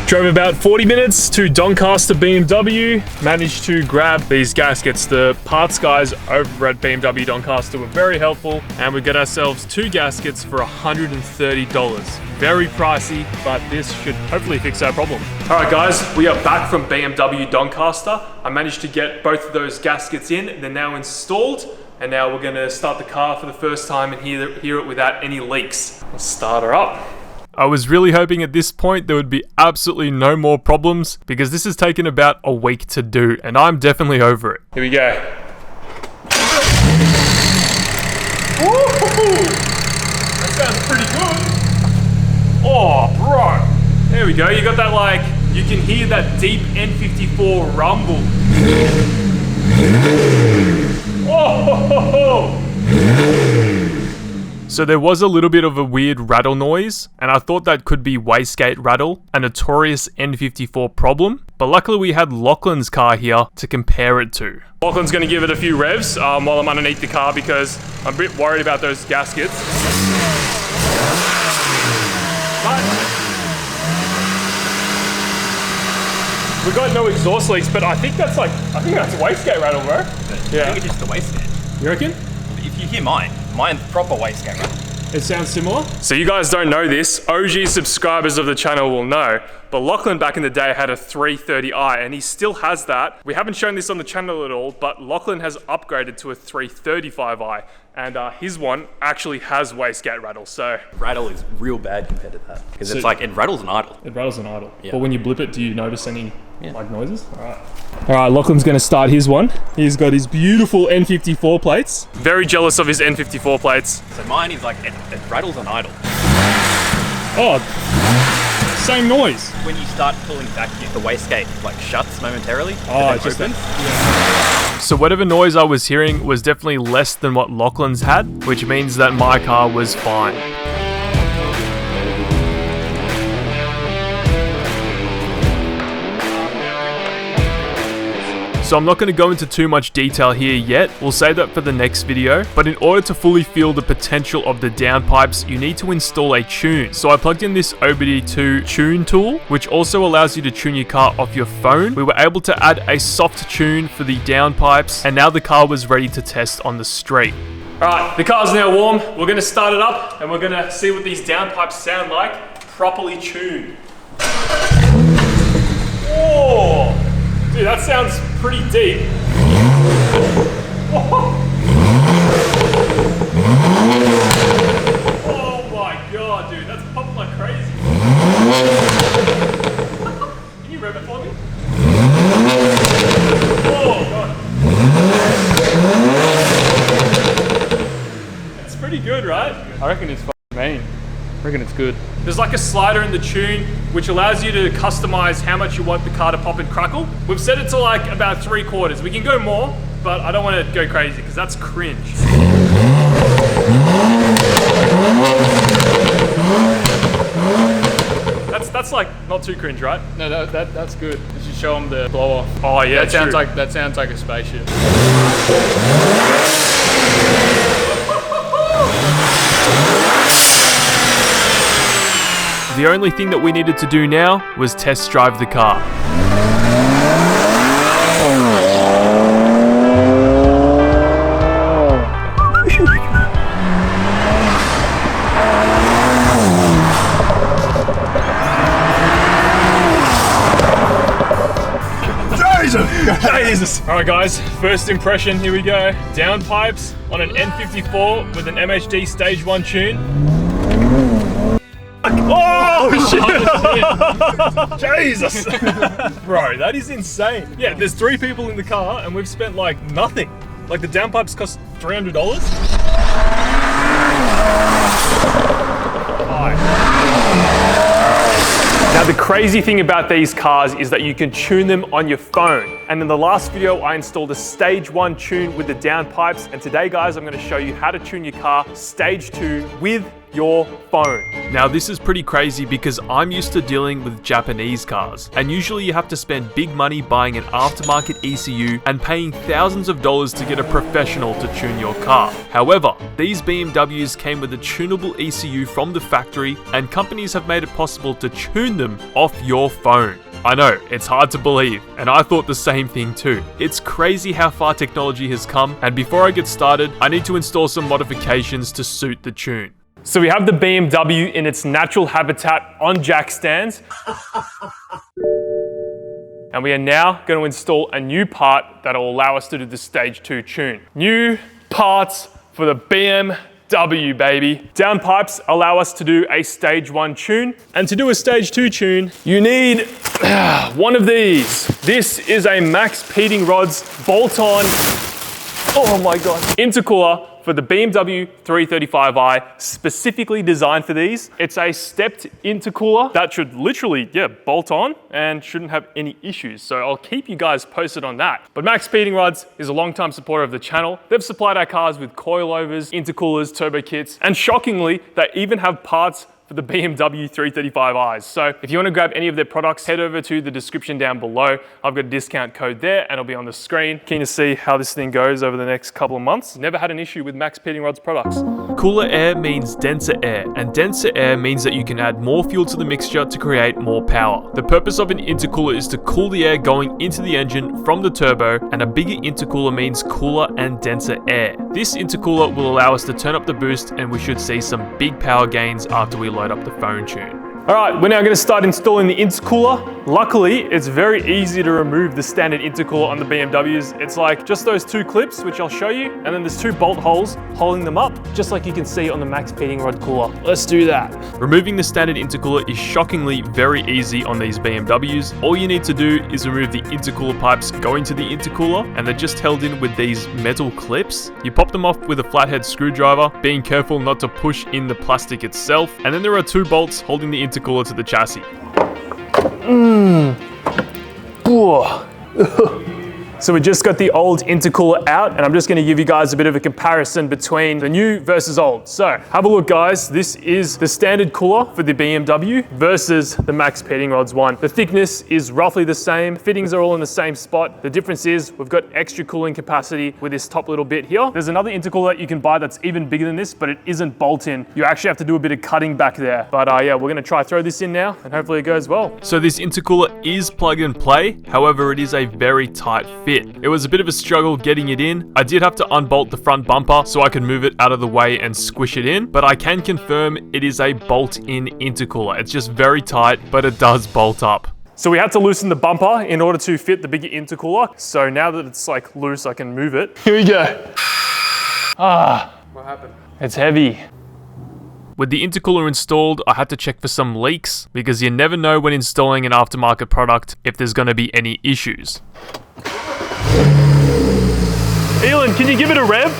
Drove about 40 minutes to Doncaster BMW, managed to grab these gaskets. The parts guys over at BMW Doncaster were very helpful, and we got ourselves 2 gaskets for $130. Very pricey, but this should hopefully fix our problem. All right guys, we are back from BMW Doncaster. I managed to get both of those gaskets in. They're now installed, and now we're gonna start the car for the first time and hear it without any leaks. Let's start her up. I was really hoping at this point there would be absolutely no more problems, because this has taken about a week to do, and I'm definitely over it. Here we go. Woo-hoo-hoo! That sounds pretty good. Oh, bro. There we go. You got that, like, you can hear that deep N54 rumble. Oh! So there was a little bit of a weird rattle noise, and I thought that could be wastegate rattle, a notorious N54 problem, but luckily we had Lachlan's car here to compare it to. Lachlan's going to give it a few revs while I'm underneath the car, because I'm a bit worried about those gaskets. But we got no exhaust leaks, but I think that's wastegate rattle, bro. Yeah. I think it's just the wastegate. You reckon? If you hear mine's proper wastegate rattle. It sounds similar. So you guys don't know this, OG subscribers of the channel will know, but Lachlan back in the day had a 330i, and he still has that. We haven't shown this on the channel at all, but Lachlan has upgraded to a 335i, and his one actually has wastegate rattle, so. Rattle is real bad compared to that, because it's like, it rattles an idle. It rattles an idle. Yeah. But when you blip it, do you notice any like noises? All right, Lachlan's gonna start his one. He's got his beautiful N54 plates. Very jealous of his N54 plates. So mine is like, it rattles an idle. Oh, same noise. When you start pulling back, the wastegate like shuts momentarily. Oh, it just opens. Yeah. So whatever noise I was hearing was definitely less than what Lachlan's had, which means that my car was fine. So I'm not going to go into too much detail here yet, we'll save that for the next video, but in order to fully feel the potential of the downpipes, you need to install a tune. So I plugged in this OBD2 tune tool, which also allows you to tune your car off your phone. We were able to add a soft tune for the downpipes, and now the car was ready to test on the street. Alright, the car's now warm, we're going to start it up, and we're going to see what these downpipes sound like, properly tuned. Whoa! Dude, that sounds pretty deep. good, right? I reckon it's fucking mean. I reckon it's good. There's like a slider in the tune which allows you to customize how much you want the car to pop and crackle. We've set it to like about 3/4. We can go more, but I don't want to go crazy because that's cringe. That's like not too cringe, right? No, that's good. You should show them the blow off. Oh yeah, that sounds like a spaceship. The only thing that we needed to do now was test drive the car. Jesus! Alright guys, first impression, here we go. Downpipes on an N54 with an MHD Stage 1 tune. Oh shit! Jesus! Bro, that is insane. Yeah, there's 3 people in the car and we've spent like nothing. Like the downpipes cost $300. Now the crazy thing about these cars is that you can tune them on your phone. And in the last video, I installed a Stage 1 tune with the downpipes. And today guys, I'm gonna show you how to tune your car Stage 2 with your phone. Now this is pretty crazy because I'm used to dealing with Japanese cars, and usually you have to spend big money buying an aftermarket ECU and paying thousands of dollars to get a professional to tune your car. However, these BMWs came with a tunable ECU from the factory, and companies have made it possible to tune them off your phone. I know, it's hard to believe, and I thought the same thing too. It's crazy how far technology has come, and before I get started, I need to install some modifications to suit the tune. So we have the BMW in its natural habitat on jack stands. And we are now going to install a new part that will allow us to do the Stage 2 tune. New parts for the BMW, baby. Downpipes allow us to do a Stage 1 tune. And to do a Stage 2 tune, you need one of these. This is a Max Peating Rods bolt-on, oh my God, intercooler for the BMW 335i, specifically designed for these. It's a stepped intercooler that should literally, bolt on and shouldn't have any issues. So I'll keep you guys posted on that. But Max Peating Rods is a long-time supporter of the channel. They've supplied our cars with coilovers, intercoolers, turbo kits, and shockingly, they even have parts for the BMW 335i's. So if you want to grab any of their products, head over to the description down below. I've got a discount code there and it'll be on the screen. Keen to see how this thing goes over the next couple of months. Never had an issue with Max Peating Rods products. Cooler air means denser air, and denser air means that you can add more fuel to the mixture to create more power. The purpose of an intercooler is to cool the air going into the engine from the turbo, and a bigger intercooler means cooler and denser air. This intercooler will allow us to turn up the boost, and we should see some big power gains after we load up the phone tune. All right, we're now going to start installing the intercooler. Luckily, it's very easy to remove the standard intercooler on the BMWs. It's like just those 2 clips, which I'll show you, and then there's 2 bolt holes holding them up, just like you can see on the Max Peating Rod cooler. Let's do that. Removing the standard intercooler is shockingly very easy on these BMWs. All you need to do is remove the intercooler pipes going to the intercooler, and they're just held in with these metal clips. You pop them off with a flathead screwdriver, being careful not to push in the plastic itself, and then there are 2 bolts holding the intercooler to the chassis. So we just got the old intercooler out, and I'm just gonna give you guys a bit of a comparison between the new versus old. So have a look guys, this is the standard cooler for the BMW versus the Max Peating Rods one. The thickness is roughly the same, fittings are all in the same spot. The difference is we've got extra cooling capacity with this top little bit here. There's another intercooler that you can buy that's even bigger than this, but it isn't bolt-in. You actually have to do a bit of cutting back there. But yeah, we're gonna try throw this in now, and hopefully it goes well. So this intercooler is plug and play, however it is a very tight fit. It was a bit of a struggle getting it in. I did have to unbolt the front bumper so I could move it out of the way and squish it in, but I can confirm it is a bolt-in intercooler. It's just very tight, but it does bolt up. So we had to loosen the bumper in order to fit the bigger intercooler. So now that it's like loose, I can move it. Here we go. What happened? It's heavy. With the intercooler installed, I had to check for some leaks because you never know when installing an aftermarket product if there's going to be any issues. Elon, can you give it a rev?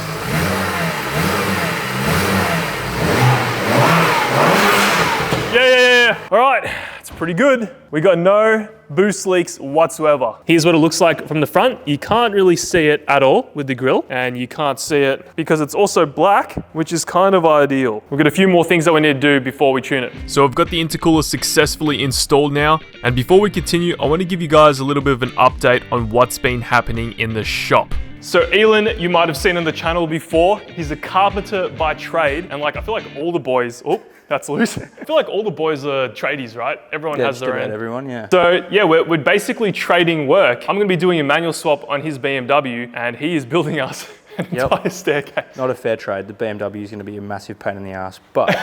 Yeah. All right, it's pretty good. We got no boost leaks whatsoever. Here's what it looks like from the front. You can't really see it at all with the grill, and you can't see it because it's also black, which is kind of ideal. We've got a few more things that we need to do before we tune it. So I've got the intercooler successfully installed now, and before we continue, I want to give you guys a little bit of an update on what's been happening in the shop. So Elon, you might have seen on the channel before, he's a carpenter by trade, and like I feel like all the boys, oh, that's loose. I feel like all the boys are tradies, right? Everyone has their own. Everyone, yeah. So yeah, we're basically trading work. I'm gonna be doing a manual swap on his BMW, and he is building us an entire staircase. Not a fair trade. The BMW is going to be a massive pain in the ass, but.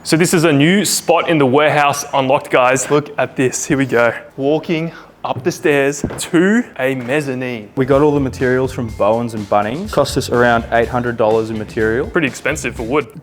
So this is a new spot in the warehouse unlocked, guys. Look at this, here we go. Walking up the stairs to a mezzanine. We got all the materials from Bowen's and Bunnings. Cost us around $800 in material. Pretty expensive for wood.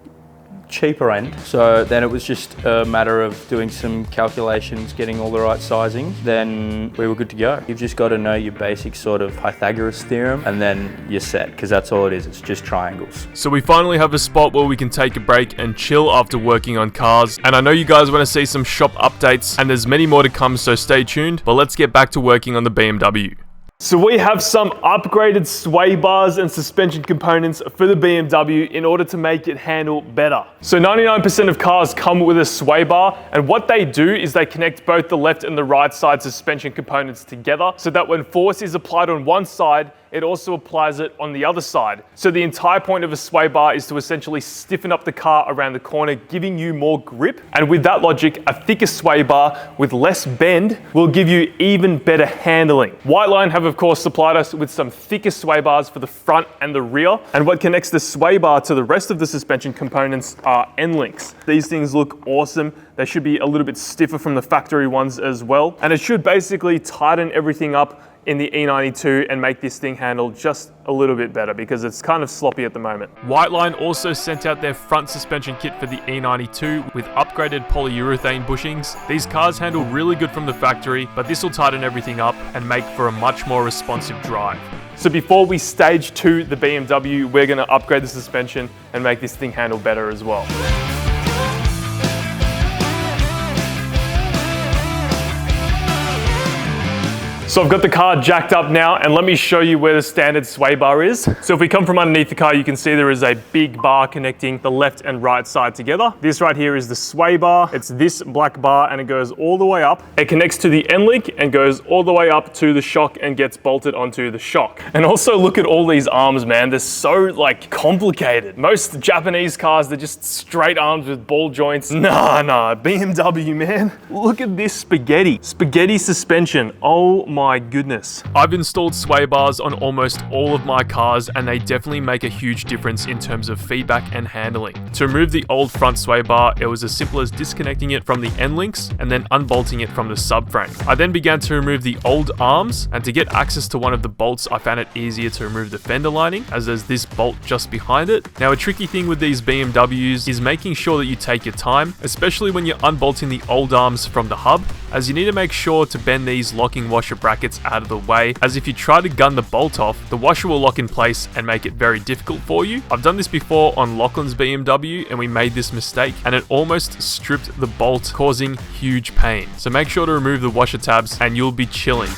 Cheaper end. So then it was just a matter of doing some calculations, getting all the right sizing, then we were good to go. You've just got to know your basic sort of Pythagoras theorem, and then you're set, because that's all it is. It's just triangles. So we finally have a spot where we can take a break and chill after working on cars. And I know you guys want to see some shop updates, and there's many more to come, so stay tuned. But let's get back to working on the BMW. So we have some upgraded sway bars and suspension components for the BMW in order to make it handle better. So 99% of cars come with a sway bar, and what they do is they connect both the left and the right side suspension components together so that when force is applied on one side, it also applies it on the other side. So the entire point of a sway bar is to essentially stiffen up the car around the corner, giving you more grip. And with that logic, a thicker sway bar with less bend will give you even better handling. Whiteline have of course supplied us with some thicker sway bars for the front and the rear. And what connects the sway bar to the rest of the suspension components are end links. These things look awesome. They should be a little bit stiffer from the factory ones as well. And it should basically tighten everything up in the E92 and make this thing handle just a little bit better because it's kind of sloppy at the moment. Whiteline also sent out their front suspension kit for the E92 with upgraded polyurethane bushings. These cars handle really good from the factory, but this will tighten everything up and make for a much more responsive drive. So before we stage to the BMW, we're gonna upgrade the suspension and make this thing handle better as well. So I've got the car jacked up now, and let me show you where the standard sway bar is. So if we come from underneath the car, you can see there is a big bar connecting the left and right side together. This right here is the sway bar. It's this black bar and it goes all the way up. It connects to the end link and goes all the way up to the shock and gets bolted onto the shock. And also look at all these arms, man. They're so like complicated. Most Japanese cars, they're just straight arms with ball joints. Nah, BMW, man. Look at this spaghetti suspension. Oh my goodness. I've installed sway bars on almost all of my cars, and they definitely make a huge difference in terms of feedback and handling. To remove the old front sway bar, it was as simple as disconnecting it from the end links and then unbolting it from the subframe. I then began to remove the old arms, and to get access to one of the bolts, I found it easier to remove the fender lining, as there's this bolt just behind it. Now, a tricky thing with these BMWs is making sure that you take your time, especially when you're unbolting the old arms from the hub, as you need to make sure to bend these locking washer brackets out of the way, as if you try to gun the bolt off, the washer will lock in place and make it very difficult for you. I've done this before on Lachlan's BMW, and we made this mistake, and it almost stripped the bolt, causing huge pain. So make sure to remove the washer tabs and you'll be chilling.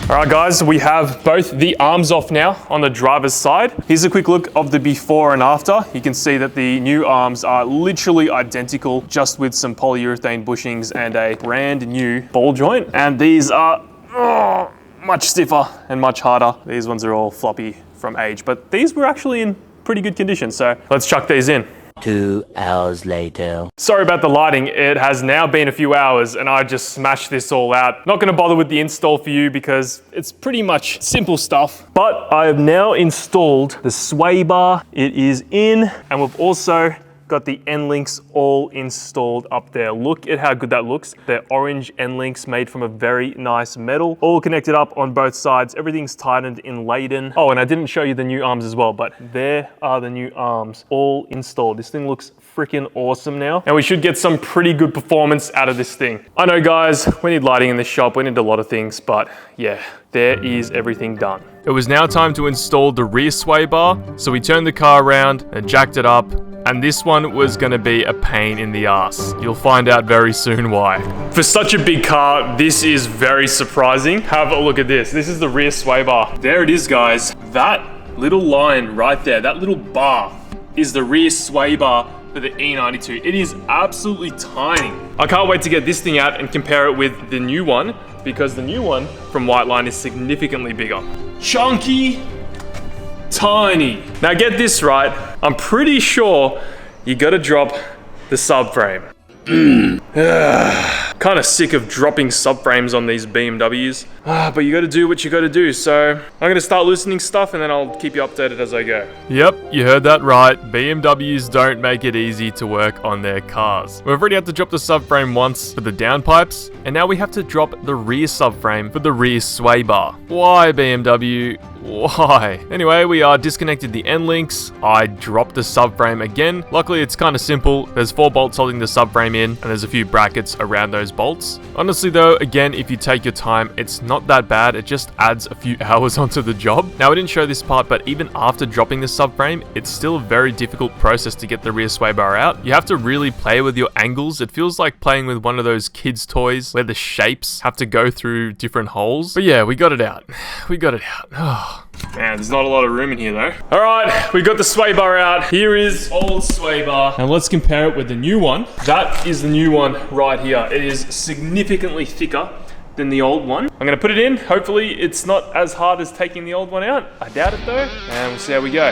All right guys, we have both the arms off now on the driver's side. Here's a quick look of the before and after. You can see that the new arms are literally identical, just with some polyurethane bushings and a brand new ball joint. And these are much stiffer and much harder. These ones are all floppy from age, but these were actually in pretty good condition. So let's chuck these in. 2 hours later. Sorry about the lighting. It has now been a few hours and I just smashed this all out. Not gonna bother with the install for you because it's pretty much simple stuff. But I have now installed the sway bar. It is in, and we've also got the end links all installed up there. Look at how good that looks. They're orange end links made from a very nice metal, all connected up on both sides. Everything's tightened in Leyden. Oh, and I didn't show you the new arms as well, but there are the new arms all installed. This thing looks freaking awesome now, and we should get some pretty good performance out of this thing. I know guys, we need lighting in this shop, we need a lot of things, but yeah, there is everything done. It was now time to install the rear sway bar, so we turned the car around and jacked it up, and this one was going to be a pain in the ass. You'll find out very soon why. For such a big car, this is very surprising. Have a look at this. This is the rear sway bar. There it is, guys. That little line right there, that little bar, is the rear sway bar for the E92. It is absolutely tiny. I can't wait to get this thing out and compare it with the new one, because the new one from Whiteline is significantly bigger. Chunky, tiny. Now get this right, I'm pretty sure you gotta drop the subframe. Kind of sick of dropping subframes on these BMWs. But you gotta do what you gotta do, so I'm gonna start loosening stuff and then I'll keep you updated as I go. Yep, you heard that right. BMWs don't make it easy to work on their cars. We've already had to drop the subframe once for the downpipes, and now we have to drop the rear subframe for the rear sway bar. Why, BMW? Why? Anyway, we disconnected the end links. I dropped the subframe again. Luckily, it's kind of simple. There's 4 bolts holding the subframe in, and there's a few brackets around those bolts. Honestly though, again, if you take your time, it's not that bad. It just adds a few hours onto the job. Now, I didn't show this part, but even after dropping the subframe, it's still a very difficult process to get the rear sway bar out. You have to really play with your angles. It feels like playing with one of those kids' toys where the shapes have to go through different holes. But yeah, we got it out. We got it out. Oh. Man, there's not a lot of room in here though. All right, we got the sway bar out. Here is old sway bar. And let's compare it with the new one. That is the new one right here. It is significantly thicker than the old one. I'm gonna put it in. Hopefully it's not as hard as taking the old one out. I doubt it though. And we'll see how we go.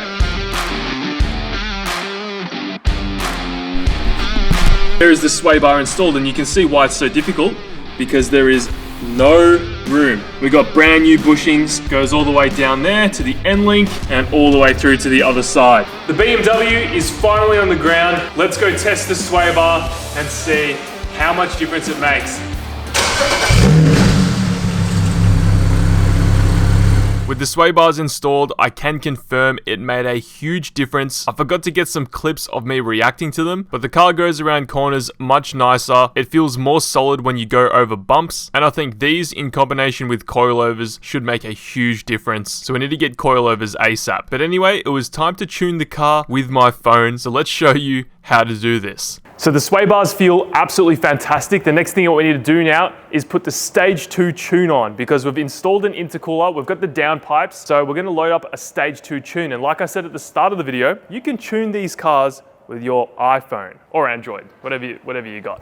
There is the sway bar installed, and you can see why it's so difficult, because there is no room. We got brand new bushings, goes all the way down there to the end link and all the way through to the other side. The BMW is finally on the ground. Let's go test the sway bar and see how much difference it makes. With the sway bars installed, I can confirm it made a huge difference. I forgot to get some clips of me reacting to them, but the car goes around corners much nicer. It feels more solid when you go over bumps, and I think these in combination with coilovers should make a huge difference. So we need to get coilovers ASAP. But anyway, it was time to tune the car with my phone, so let's show you how to do this. So the sway bars feel absolutely fantastic. The next thing what we need to do now is put the stage 2 tune on, because we've installed an intercooler, we've got the downpipes, so we're gonna load up a stage 2 tune. And like I said at the start of the video, you can tune these cars with your iPhone or Android, whatever you got.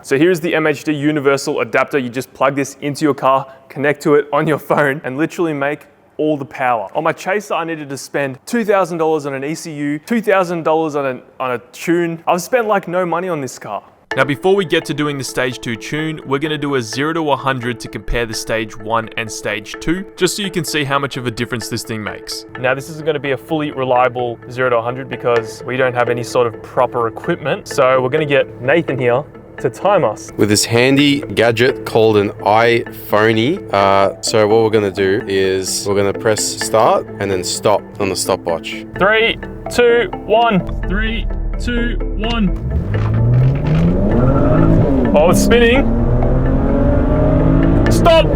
So here's the MHD universal adapter. You just plug this into your car, connect to it on your phone, and literally make all the power. On my Chaser, I needed to spend $2,000 on an ECU, $2,000 on a tune. I've spent like no money on this car. Now, before we get to doing the stage 2 tune, we're gonna do a 0 to 100 to compare the stage 1 and stage 2, just so you can see how much of a difference this thing makes. Now, this isn't gonna be a fully reliable 0 to 100 because we don't have any sort of proper equipment. So we're gonna get Nathan here to time us with this handy gadget called an iPhoney. So what we're gonna do is we're gonna press start and then stop on the stopwatch. 3, 2, 1. 3, 2, 1. Oh, it's spinning. Stop.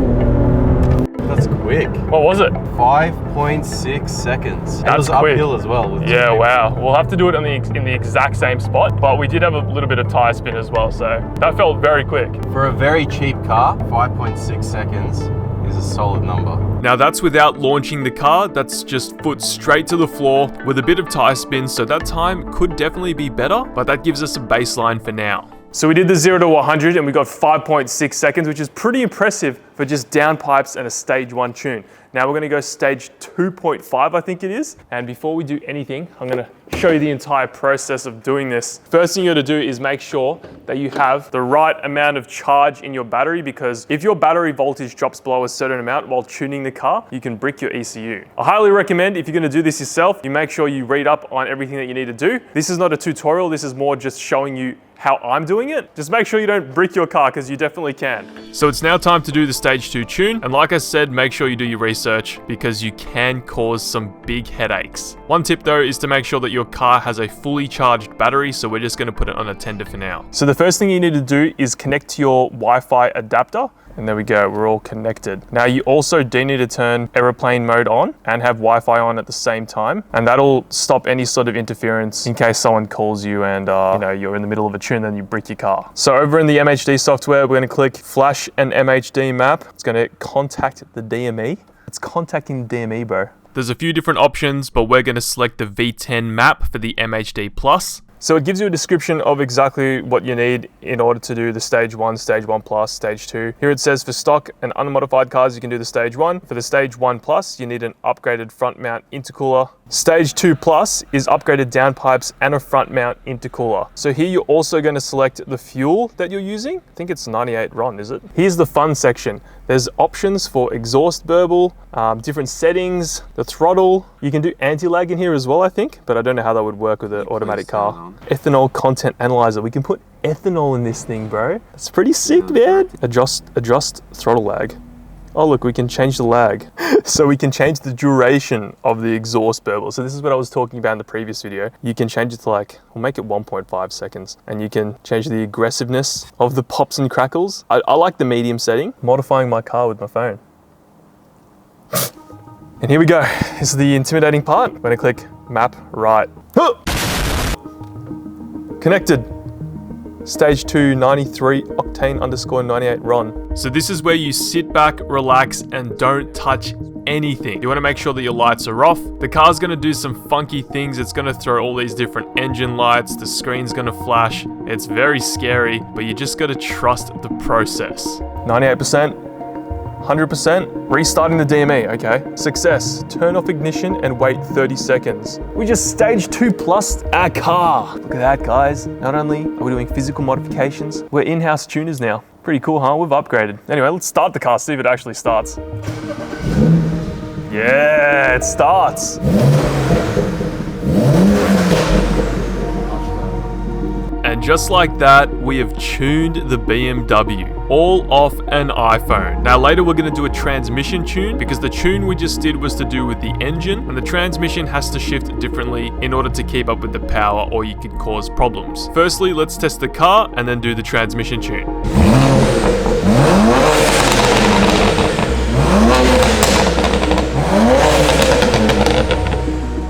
That's quick. What was it? 5.6 seconds. That was quick. uphill as well. Yeah, wow. We'll have to do it in the exact same spot, but we did have a little bit of tire spin as well, so that felt very quick. For a very cheap car, 5.6 seconds is a solid number. Now that's without launching the car. That's just foot straight to the floor with a bit of tire spin, so that time could definitely be better, but that gives us a baseline for now. So we did the 0 to 100 and we got 5.6 seconds, which is pretty impressive for just downpipes and a stage 1 tune. Now we're gonna go stage 2.5, I think it is. And before we do anything, I'm gonna show you the entire process of doing this. First thing you gotta do is make sure that you have the right amount of charge in your battery, because if your battery voltage drops below a certain amount while tuning the car, you can brick your ECU. I highly recommend, if you're gonna do this yourself, you make sure you read up on everything that you need to do. This is not a tutorial, this is more just showing you how I'm doing it. Just make sure you don't brick your car, because you definitely can. So it's now time to do the stage 2 tune. And like I said, make sure you do your research, because you can cause some big headaches. One tip though is to make sure that your car has a fully charged battery. So we're just gonna put it on a tender for now. So the first thing you need to do is connect to your Wi-Fi adapter. And there we go, we're all connected. Now you also do need to turn aeroplane mode on and have Wi-Fi on at the same time. And that'll stop any sort of interference in case someone calls you and you know, you're in the middle of a tune and you brick your car. So over in the MHD software, we're gonna click Flash an MHD map. It's gonna contact the DME. It's contacting the DME, bro. There's a few different options, but we're gonna select the V10 map for the MHD Plus. So it gives you a description of exactly what you need in order to do the stage 1, stage 1 plus, stage 2. Here it says for stock and unmodified cars, you can do the stage 1. For the stage 1 plus, you need an upgraded front mount intercooler. Stage 2 plus is upgraded downpipes and a front mount intercooler. So here you're also going to select the fuel that you're using. I think it's 98 RON, is it? Here's the fun section. There's options for exhaust burble, different settings, the throttle. You can do anti-lag in here as well, I think, but I don't know how that would work with an automatic car. Ethanol content analyzer. We can put ethanol in this thing, bro. It's pretty sick, man. Adjust throttle lag. Oh look, we can change the lag. So we can change the duration of the exhaust burble. So this is what I was talking about in the previous video. You can change it to like, we'll make it 1.5 seconds. And you can change the aggressiveness of the pops and crackles. I like the medium setting. Modifying my car with my phone. And here we go. This is the intimidating part. I'm gonna click map right. Connected. Stage 2, 93 octane _ 98 RON. So this is where you sit back, relax, and don't touch anything. You want to make sure that your lights are off. The car's going to do some funky things. It's going to throw all these different engine lights. The screen's going to flash. It's very scary, but you just got to trust the process. 98%. 100%, restarting the DME, okay. Success, turn off ignition and wait 30 seconds. We just stage 2 plus our car. Look at that, guys. Not only are we doing physical modifications, we're in-house tuners now. Pretty cool, huh? We've upgraded. Anyway, let's start the car, see if it actually starts. Yeah, it starts. And just like that, we have tuned the BMW, all off an iPhone. Now later we're going to do a transmission tune, because the tune we just did was to do with the engine, and the transmission has to shift differently in order to keep up with the power, or you could cause problems. Firstly, let's test the car and then do the transmission tune.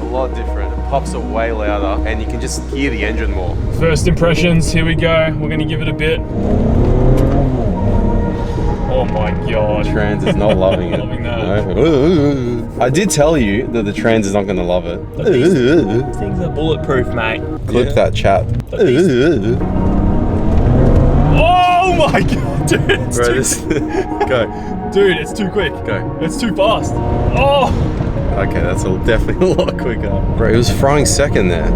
A lot different. It pops are way louder and you can just hear the engine more. First impressions, here we go. We're gonna give it a bit. Oh my god. The trans is not loving it. Loving that. No. I did tell you that the trans is not gonna love it. These things are bulletproof, mate. Clip that chat. Oh my god, dude, it's Bro, too go. Dude, it's too quick. Go. It's too fast. Oh! Okay, that's definitely a lot quicker. Bro, he was frying second there.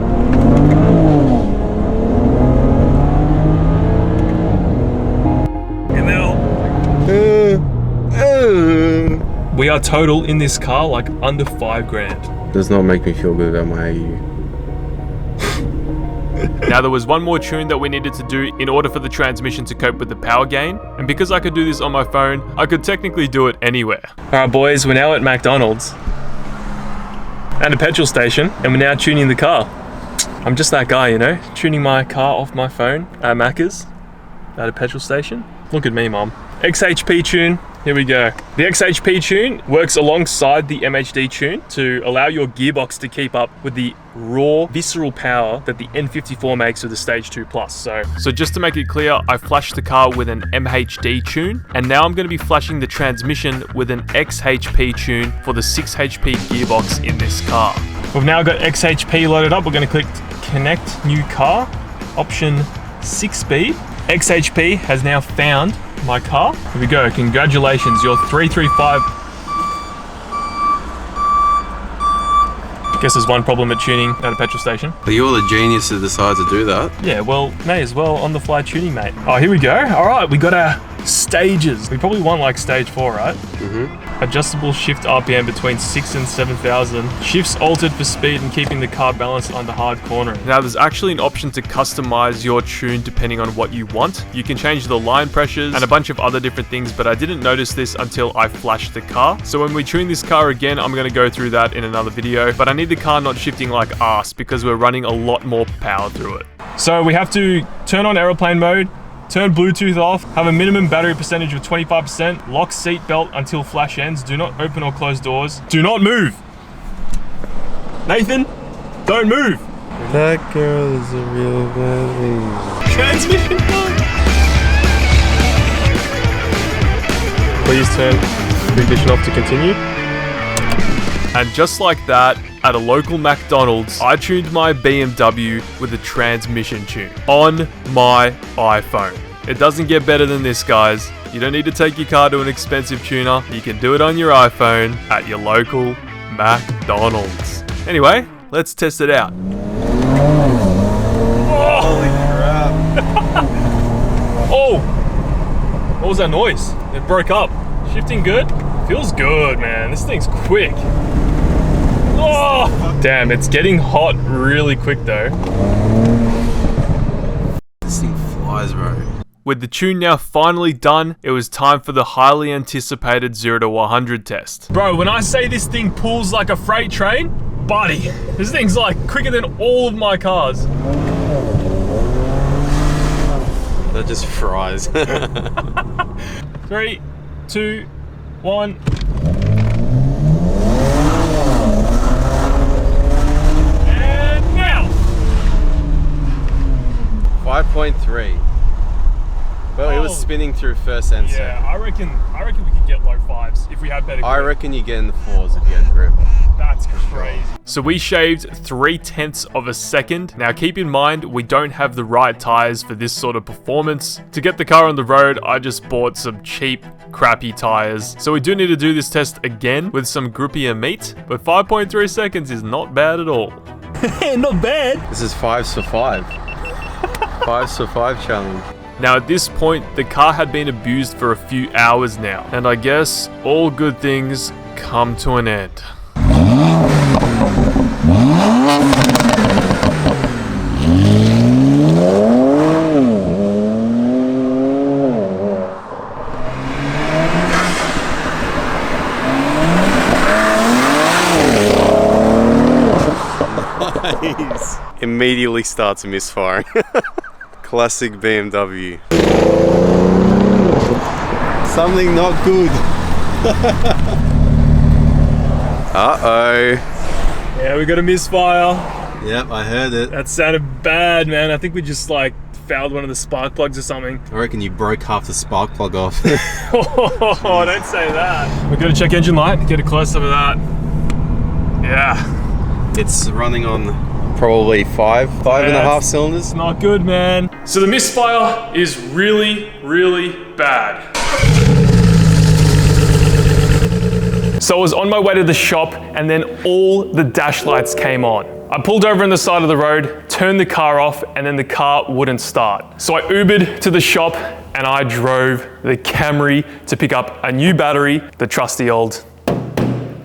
We are total in this car like under 5 grand. Does not make me feel good about my AU. Now there was one more tune that we needed to do in order for the transmission to cope with the power gain, and because I could do this on my phone, I could technically do it anywhere. Alright boys, we're now at McDonald's and a petrol station, and we're now tuning the car. I'm just that guy, you know, tuning my car off my phone at Macca's at a petrol station. Look at me, mom. XHP tune, here we go. The XHP tune works alongside the MHD tune to allow your gearbox to keep up with the raw, visceral power that the N54 makes with the Stage 2 Plus. So just to make it clear, I flashed the car with an MHD tune, and now I'm going to be flashing the transmission with an XHP tune for the 6HP gearbox in this car. We've now got XHP loaded up. We're going to click Connect New Car, option 6-speed. XHP has now found my car. Here we go, congratulations, your 335. Guess there's one problem at tuning at a petrol station. But you're the genius that decided to do that. Yeah, well, may as well on the fly tuning, mate. Oh, here we go. All right, we got our stages. We probably want like stage 4, right? Mm-hmm. Adjustable shift RPM between 6,000 and 7,000. Shifts altered for speed and keeping the car balanced under hard cornering. Now there's actually an option to customize your tune depending on what you want. You can change the line pressures and a bunch of other different things, but I didn't notice this until I flashed the car. So when we tune this car again, I'm gonna go through that in another video, but I need the car not shifting like ass because we're running a lot more power through it. So we have to turn on aeroplane mode, Turn Bluetooth off. Have a minimum battery percentage of 25%. Lock seat belt until flash ends. Do not open or close doors. Do not move. Nathan, don't move. That girl is a real baby. Transmission on. Please turn ignition off to continue. And just like that, at a local McDonald's, I tuned my BMW with a transmission tune on my iPhone. It doesn't get better than this, guys. You don't need to take your car to an expensive tuner. You can do it on your iPhone at your local McDonald's. Anyway, let's test it out. Holy crap. Oh! What was that noise? It broke up. Shifting good? Feels good, man. This thing's quick. Oh! Damn, it's getting hot really quick though. This thing flies, bro. With the tune now finally done, it was time for the highly anticipated 0 to 100 test. Bro, when I say this thing pulls like a freight train, buddy, this thing's like quicker than all of my cars. That just fries. 3, 2, 1. And now! 5.3. Well, it was spinning through first and second. Yeah, I reckon we could get low 5s if we had better grip. I reckon you get in the 4s if you had grip. That's crazy. So we shaved 0.3 of a second. Now keep in mind, we don't have the right tires for this sort of performance. To get the car on the road, I just bought some cheap, crappy tires. So we do need to do this test again with some grippier meat, but 5.3 seconds is not bad at all. Not bad. This is 5s for 5. 5s for 5 challenge. Now at this point, the car had been abused for a few hours now, and I guess all good things come to an end. Nice. Immediately starts misfiring. Classic BMW. Something not good. Uh-oh. Yeah, we got a misfire. Yep, I heard it. That sounded bad, man. I think we just like fouled one of the spark plugs or something. I reckon you broke half the spark plug off. Oh, don't say that. We've got to check engine light, get a close-up of that. Yeah. It's running on probably 5.5 cylinders. It's not good, man. So the misfire is really, really bad. So I was on my way to the shop and then all the dash lights came on. I pulled over on the side of the road, turned the car off, and then the car wouldn't start. So I Ubered to the shop and I drove the Camry to pick up a new battery, the trusty old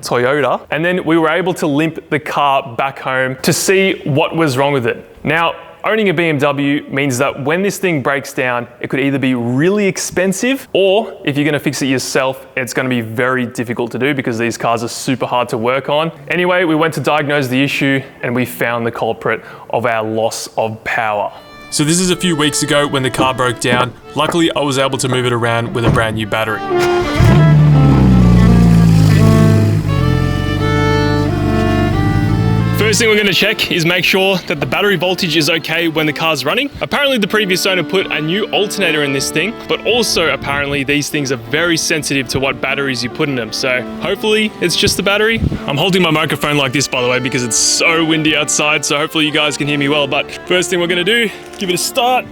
Toyota, and then we were able to limp the car back home to see what was wrong with it. Now, owning a BMW means that when this thing breaks down, it could either be really expensive, or if you're gonna fix it yourself, it's gonna be very difficult to do because these cars are super hard to work on. Anyway, we went to diagnose the issue and we found the culprit of our loss of power. So this is a few weeks ago when the car broke down. Luckily, I was able to move it around with a brand new battery. First thing we're going to check is make sure that the battery voltage is okay when the car's running. Apparently the previous owner put a new alternator in this thing, but also apparently these things are very sensitive to what batteries you put in them. So hopefully it's just the battery. I'm holding my microphone like this, by the way, because it's so windy outside. So hopefully you guys can hear me well. But first thing we're going to do, give it a start.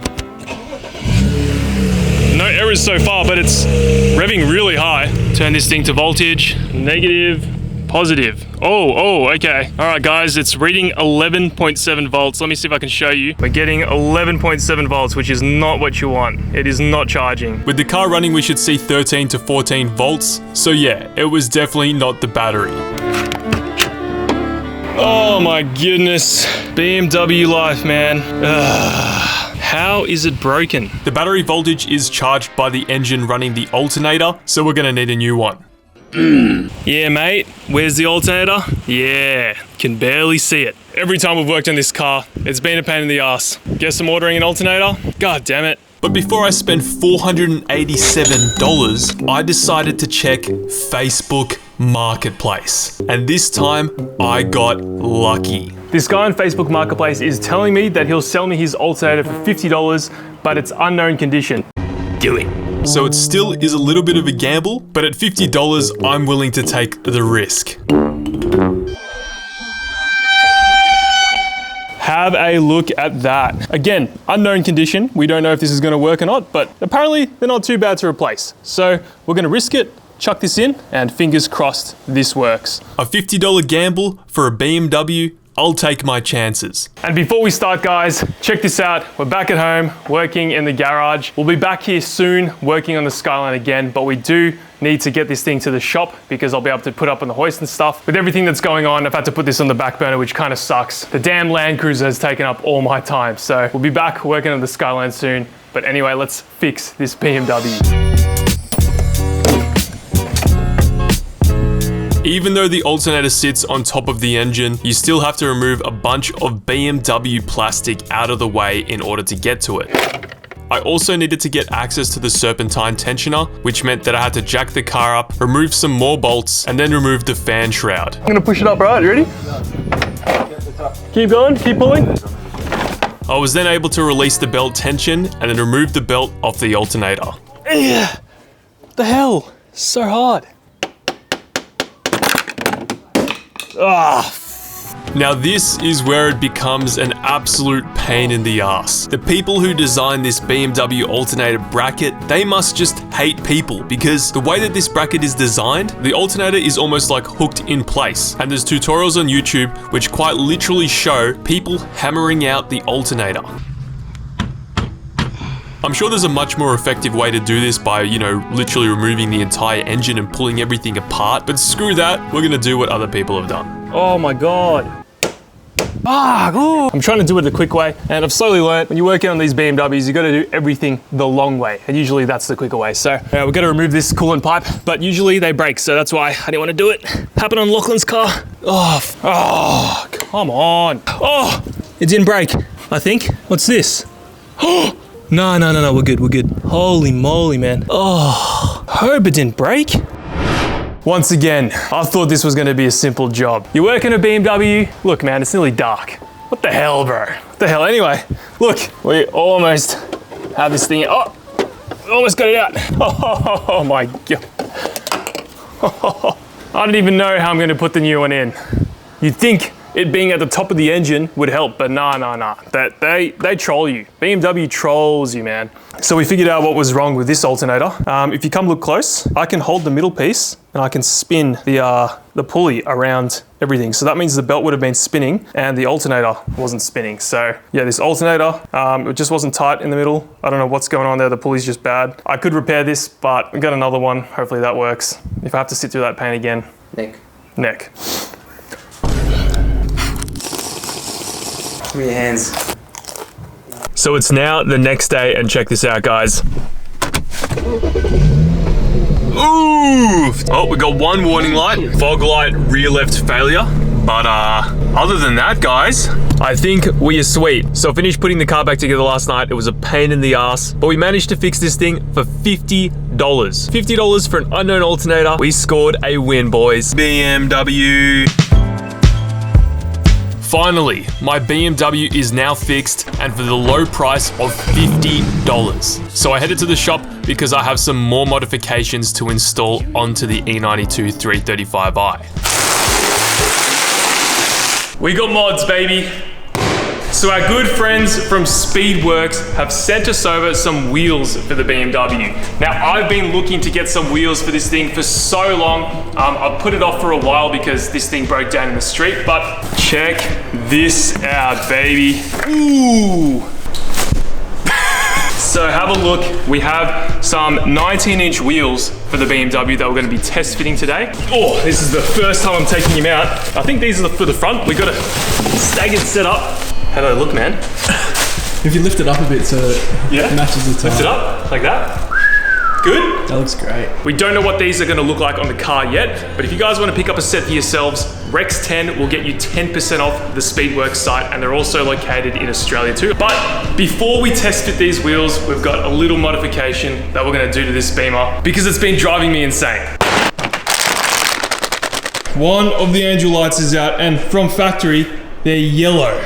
No errors so far, but it's revving really high. Turn this thing to voltage, negative, positive. Oh, okay. All right, guys, it's reading 11.7 volts. Let me see if I can show you. We're getting 11.7 volts, which is not what you want. It is not charging. With the car running, we should see 13 to 14 volts. So yeah, it was definitely not the battery. Oh my goodness. BMW life, man. How is it broken? The battery voltage is charged by the engine running the alternator, so we're gonna need a new one. Yeah, mate, where's the alternator? Yeah, can barely see it. Every time we've worked on this car, it's been a pain in the ass. Guess I'm ordering an alternator? God damn it. But before I spent $487, I decided to check Facebook Marketplace. And this time, I got lucky. This guy on Facebook Marketplace is telling me that he'll sell me his alternator for $50, but it's unknown condition. Do it. So it still is a little bit of a gamble, but at $50, I'm willing to take the risk. Have a look at that. Again, unknown condition. We don't know if this is going to work or not, but apparently they're not too bad to replace. So we're going to risk it, chuck this in, and fingers crossed this works. A $50 gamble for a BMW. I'll take my chances. And before we start, guys, check this out. We're back at home, working in the garage. We'll be back here soon, working on the Skyline again, but we do need to get this thing to the shop because I'll be able to put up on the hoist and stuff. With everything that's going on, I've had to put this on the back burner, which kind of sucks. The damn Land Cruiser has taken up all my time. So we'll be back working on the Skyline soon. But anyway, let's fix this BMW. Even though the alternator sits on top of the engine, you still have to remove a bunch of BMW plastic out of the way in order to get to it. I also needed to get access to the serpentine tensioner, which meant that I had to jack the car up, remove some more bolts, and then remove the fan shroud. I'm gonna push it up, right? You ready? Keep going, keep pulling. I was then able to release the belt tension and then remove the belt off the alternator. Yeah, what the hell? So hard. Ah. Now this is where it becomes an absolute pain in the ass. The people who designed this BMW alternator bracket, they must just hate people because the way that this bracket is designed, the alternator is almost like hooked in place. And there's tutorials on YouTube which quite literally show people hammering out the alternator. I'm sure there's a much more effective way to do this by, you know, literally removing the entire engine and pulling everything apart, but screw that, we're gonna do what other people have done. Oh my God. I'm trying to do it the quick way, and I've slowly learned when you're working on these BMWs, you gotta do everything the long way, and usually that's the quicker way. So we've got to remove this coolant pipe, but usually they break, so that's why I didn't want to do it. Happened on Lachlan's car. Oh, come on. Oh, it didn't break, I think. What's this? Oh. No, we're good. Holy moly, man. Oh, hope it didn't break. Once again, I thought this was gonna be a simple job. You work in a BMW? Look, man, it's nearly dark. What the hell, bro? What the hell? Anyway, look, we almost have this thing. Oh, almost got it out. Oh my God. I don't even know how I'm gonna put the new one in. You'd think it being at the top of the engine would help, but nah. They troll you. BMW trolls you, man. So we figured out what was wrong with this alternator. If you come look close, I can hold the middle piece and I can spin the pulley around everything. So that means the belt would have been spinning and the alternator wasn't spinning. So yeah, this alternator, it just wasn't tight in the middle. I don't know what's going on there. The pulley's just bad. I could repair this, but I got another one. Hopefully that works. If I have to sit through that pain again. Neck. Give me your hands. So it's now the next day, and check this out, guys. Ooh! Oh, we got one warning light, fog light, rear left failure. But other than that, guys, I think we are sweet. So I finished putting the car back together last night. It was a pain in the ass, but we managed to fix this thing for $50. $50 for an unknown alternator. We scored a win, boys. BMW. Finally, my BMW is now fixed and for the low price of $50. So I headed to the shop because I have some more modifications to install onto the E92 335i. We got mods, baby. So our good friends from Speedworks have sent us over some wheels for the BMW. Now I've been looking to get some wheels for this thing for so long. I've put it off for a while because this thing broke down in the street, but check this out, baby. Ooh. So have a look. We have some 19-inch wheels for the BMW that we're going to be test fitting today. Oh, this is the first time I'm taking him out. I think these are for the front. We got a staggered setup. How do I look, man? If you lift it up a bit so it matches the tire. Lift it up, like that. Good? That looks great. We don't know what these are gonna look like on the car yet, but if you guys wanna pick up a set for yourselves, Rex10 will get you 10% off the Speedworks site, and they're also located in Australia too. But before we test fit these wheels, we've got a little modification that we're gonna do to this Beamer because it's been driving me insane. One of the angel lights is out, and from factory, they're yellow.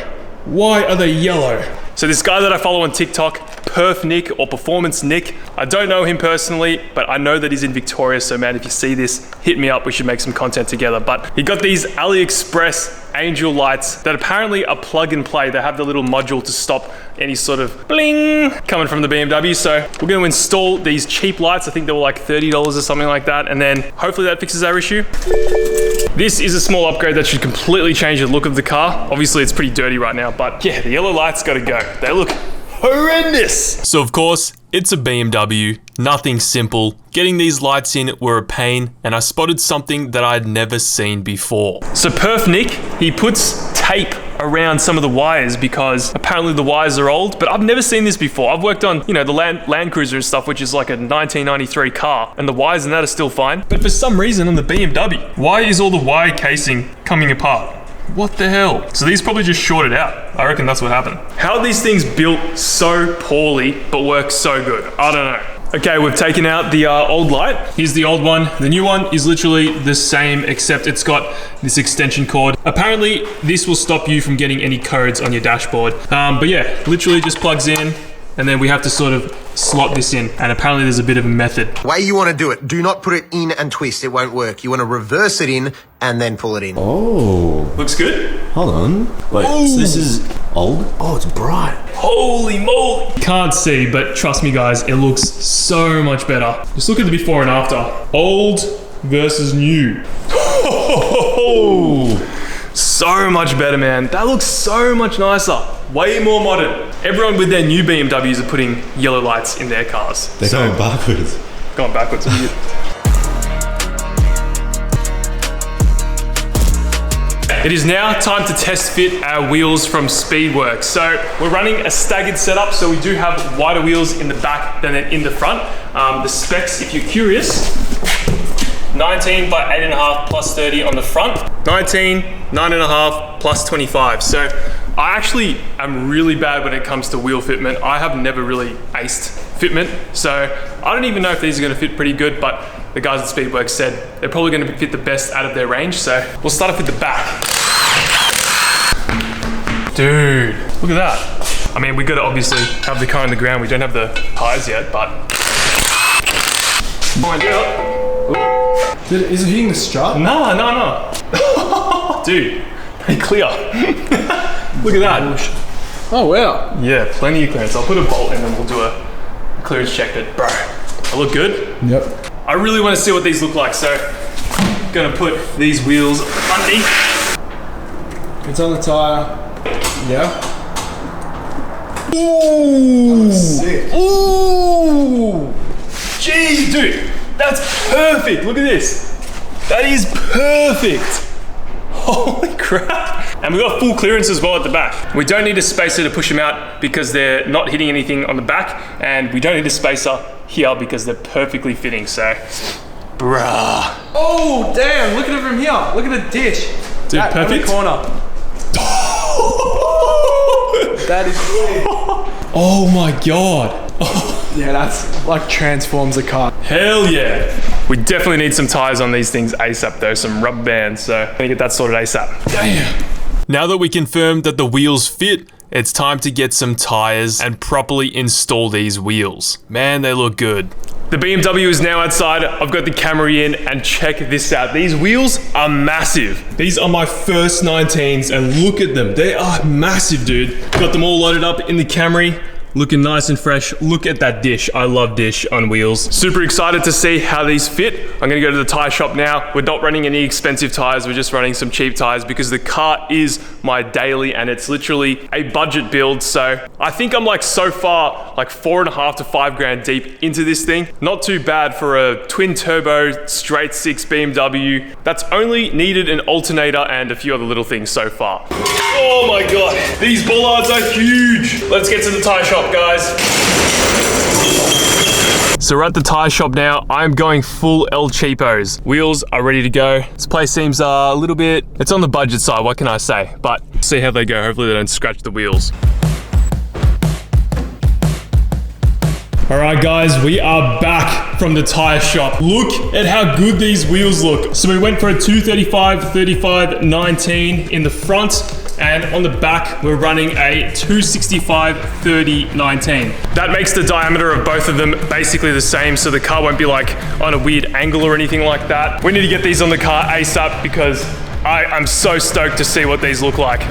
Why are they yellow? So this guy that I follow on TikTok, Perf Nick or Performance Nick, I don't know him personally, but I know that he's in Victoria, so man, if you see this, hit me up, we should make some content together. But he got these AliExpress angel lights that apparently are plug and play. They have the little module to stop any sort of bling coming from the BMW. So we're gonna install these cheap lights. I think they were like $30 or something like that. And then hopefully that fixes our issue. This is a small upgrade that should completely change the look of the car. Obviously it's pretty dirty right now, but yeah, the yellow lights gotta go. They look horrendous. So of course, it's a BMW, nothing simple. Getting these lights in were a pain, and I spotted something that I'd never seen before. So Perf Nick, he puts tape around some of the wires because apparently the wires are old, but I've never seen this before. I've worked on, you know, the Land Cruiser and stuff, which is like a 1993 car, and the wires in that are still fine. But for some reason on the BMW, why is all the wire casing coming apart? What the hell? So these probably just shorted out. I reckon that's what happened. How are these things built so poorly but work so good? I don't know. Okay, we've taken out the old light. Here's the old one. The new one is literally the same, except it's got this extension cord. Apparently, this will stop you from getting any codes on your dashboard. But yeah, literally just plugs in, and then we have to sort of slot this in. And apparently there's a bit of a method. Way you want to do it, do not put it in and twist, it won't work. You want to reverse it in and then pull it in. Oh. Looks good. Hold on. Wait, so this is old? Oh, it's bright. Holy moly. Can't see, but trust me guys, it looks so much better. Just look at the before and after. Old versus new. So much better, man. That looks so much nicer. Way more modern. Everyone with their new BMWs are putting yellow lights in their cars. They're going backwards. Going backwards. It is now time to test fit our wheels from Speedworks. So we're running a staggered setup, so we do have wider wheels in the back than in the front. The specs, if you're curious, 19 by 8.5 plus 30 on the front, 19, 9.5 plus 25. So I actually am really bad when it comes to wheel fitment. I have never really aced fitment, so I don't even know if these are gonna fit pretty good, but the guys at Speedworks said they're probably gonna fit the best out of their range, so we'll start off with the back. Dude, look at that. I mean, we gotta obviously have the car on the ground. We don't have the tires yet, but. Dude, is it hitting the strut? No. Dude, pretty clear. Look at that. Oh, wow. Yeah, plenty of clearance. I'll put a bolt in and we'll do a clearance check, but bro, I look good? Yep. I really want to see what these look like, so I'm gonna put these wheels underneath. It's on the tire. Yeah. Ooh! Sick. Ooh! Jeez, dude, that's perfect. Look at this. That is perfect. Holy crap. And we've got full clearance as well at the back. We don't need a spacer to push them out because they're not hitting anything on the back, and we don't need a spacer here because they're perfectly fitting, so bruh. Oh, damn, look at it from here. Look at the dish. Dude, that perfect. On the corner. That is sick. Oh my God. Yeah, that's like transforms a car. Hell yeah. We definitely need some tires on these things ASAP though, some rubber bands, so I'm gonna get that sorted ASAP. Damn. Now that we confirmed that the wheels fit, it's time to get some tires and properly install these wheels. Man, they look good. The BMW is now outside. I've got the Camry in, and check this out. These wheels are massive. These are my first 19s and look at them. They are massive, dude. Got them all loaded up in the Camry. Looking nice and fresh. Look at that dish. I love dish on wheels. Super excited to see how these fit. I'm gonna go to the tire shop now. We're not running any expensive tires. We're just running some cheap tires because the car is my daily and it's literally a budget build. So I think I'm like so far like 4.5 to 5 grand deep into this thing. Not too bad for a twin turbo straight 6 BMW. That's only needed an alternator and a few other little things so far. Oh my God, these bollards are huge. Let's get to the tire shop, guys. So we're at the tire shop now. I'm going full El Cheapos. Wheels are ready to go. This place seems a little bit, it's on the budget side, what can I say? But see how they go. Hopefully they don't scratch the wheels. All right, guys, we are back from the tire shop. Look at how good these wheels look. So we went for a 235, 35, 19 in the front, and on the back, we're running a 265, 30, 19. That makes the diameter of both of them basically the same, so the car won't be like on a weird angle or anything like that. We need to get these on the car ASAP because I'm so stoked to see what these look like.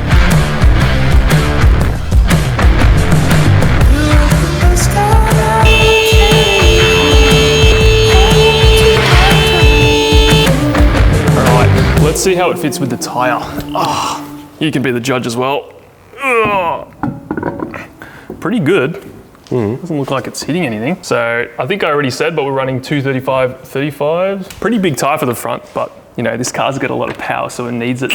Let's see how it fits with the tire. Oh, you can be the judge as well. Oh, pretty good. Doesn't look like it's hitting anything. So I think I already said, but we're running 235, 35s. Pretty big tire for the front, but you know, this car's got a lot of power, so it needs it.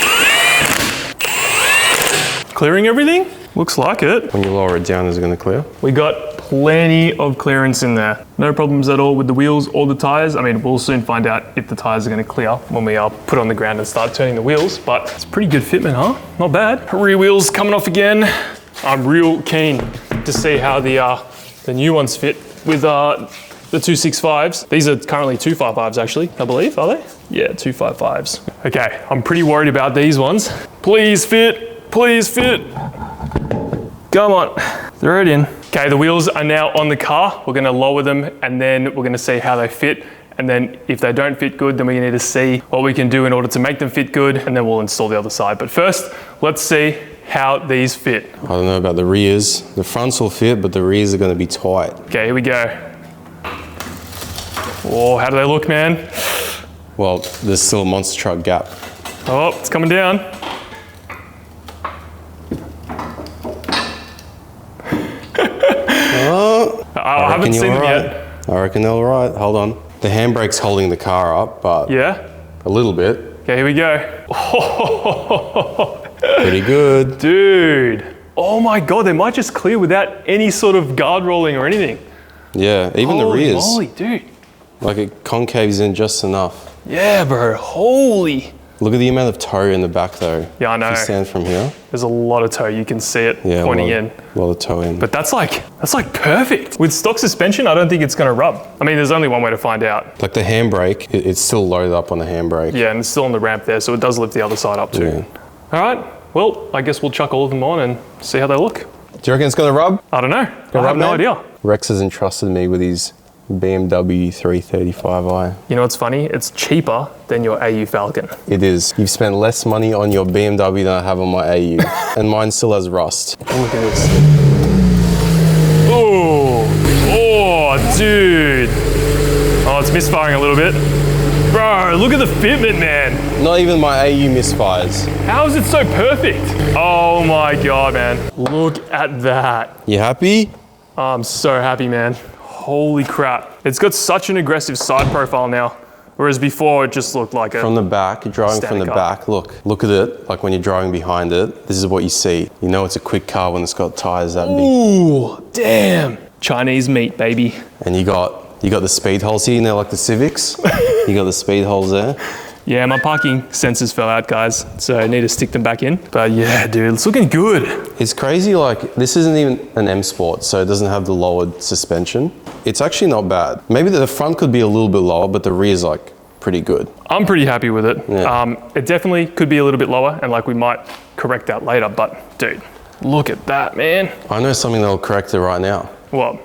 Clearing everything? Looks like it. When you lower it down, is it going to clear? We got plenty of clearance in there. No problems at all with the wheels or the tires. I mean, we'll soon find out if the tires are going to clear when we put on the ground and start turning the wheels, but it's pretty good fitment, huh? Not bad. Rear wheels coming off again. I'm real keen to see how the new ones fit with the 265s. These are currently 255s actually, I believe, are they? Yeah, 255s. Okay, I'm pretty worried about these ones. Please fit, please fit. Come on, throw it in. Okay, the wheels are now on the car. We're gonna lower them and then we're gonna see how they fit. And then if they don't fit good, then we need to see what we can do in order to make them fit good, and then we'll install the other side. But first, let's see how these fit. I don't know about the rears. The fronts will fit, but the rears are gonna be tight. Okay, here we go. Oh, how do they look, man? Well, there's still a monster truck gap. Oh, it's coming down. I haven't seen them yet. I reckon they're all right. Hold on. The handbrake's holding the car up, but yeah, a little bit. Okay, here we go. Oh, pretty good. Dude. Oh my God, they might just clear without any sort of guard rolling or anything. Yeah, even Holy the rears. Moly, dude. Like it concaves in just enough. Yeah, bro, holy. Look at the amount of toe in the back though. Yeah, I know. If you stand from here. There's a lot of toe, you can see it pointing in. A lot of toe in. But that's like perfect. With stock suspension, I don't think it's gonna rub. I mean, there's only one way to find out. Like the handbrake, it's still loaded up on the handbrake. Yeah, and it's still on the ramp there, so it does lift the other side up too. Yeah. All right, well, I guess we'll chuck all of them on and see how they look. Do you reckon it's gonna rub? I don't know. I have no idea. Rex has entrusted me with his BMW 335i. You know what's funny? It's cheaper than your AU Falcon. It is. You've spent less money on your BMW than I have on my AU. And mine still has rust. Look at this. Oh, dude. Oh, it's misfiring a little bit. Bro, look at the fitment, man. Not even my AU misfires. How is it so perfect? Oh my God, man. Look at that. You happy? I'm so happy, man. Holy crap. It's got such an aggressive side profile now, whereas before it just looked like a... From the back, you're driving from the back, look at it, like when you're driving behind it, this is what you see. You know it's a quick car when it's got tires that big. Ooh, damn. Chinese meat, baby. And you got the speed holes here, you know, like the Civics. You got the speed holes there. Yeah, my parking sensors fell out, guys, so I need to stick them back in. But yeah, dude, it's looking good. It's crazy, like, this isn't even an M Sport, so it doesn't have the lowered suspension. It's actually not bad. Maybe the front could be a little bit lower, but the rear's like pretty good. I'm pretty happy with it. Yeah. It definitely could be a little bit lower, and like we might correct that later, but dude, look at that, man. I know something that'll correct it right now. What?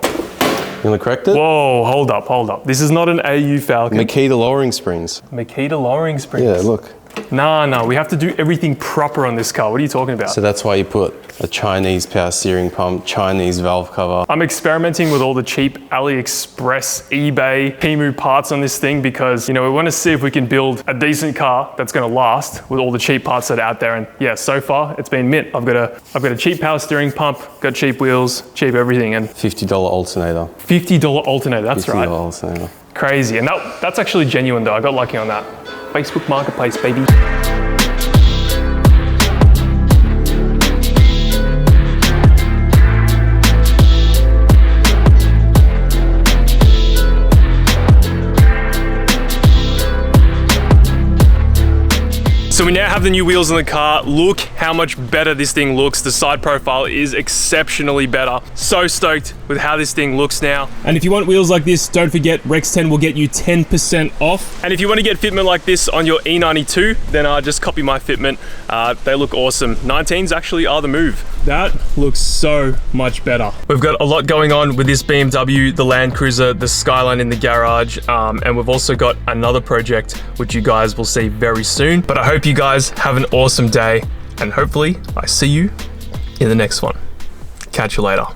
You want to correct it? Whoa, hold up. This is not an AU Falcon. Makita lowering springs. Makita lowering springs. Yeah, look. No, we have to do everything proper on this car. What are you talking about? So that's why you put a Chinese power steering pump, Chinese valve cover. I'm experimenting with all the cheap AliExpress, eBay, Temu parts on this thing because, you know, we want to see if we can build a decent car that's going to last with all the cheap parts that are out there. And yeah, so far it's been mint. I've got a cheap power steering pump, got cheap wheels, cheap everything, and $50 alternator. $50 alternator, that's right. $50 alternator. Crazy, and that's actually genuine though. I got lucky on that. Facebook Marketplace, baby. So we now have the new wheels in the car. Look how much better this thing looks. The side profile is exceptionally better. So stoked with how this thing looks now. And if you want wheels like this, don't forget Rex10 will get you 10% off. And if you want to get fitment like this on your E92, then just copy my fitment. They look awesome. 19s actually are the move. That looks so much better. We've got a lot going on with this BMW, the Land Cruiser, the Skyline in the garage, and we've also got another project which you guys will see very soon. But I hope you guys have an awesome day, and hopefully I see you in the next one. Catch you later.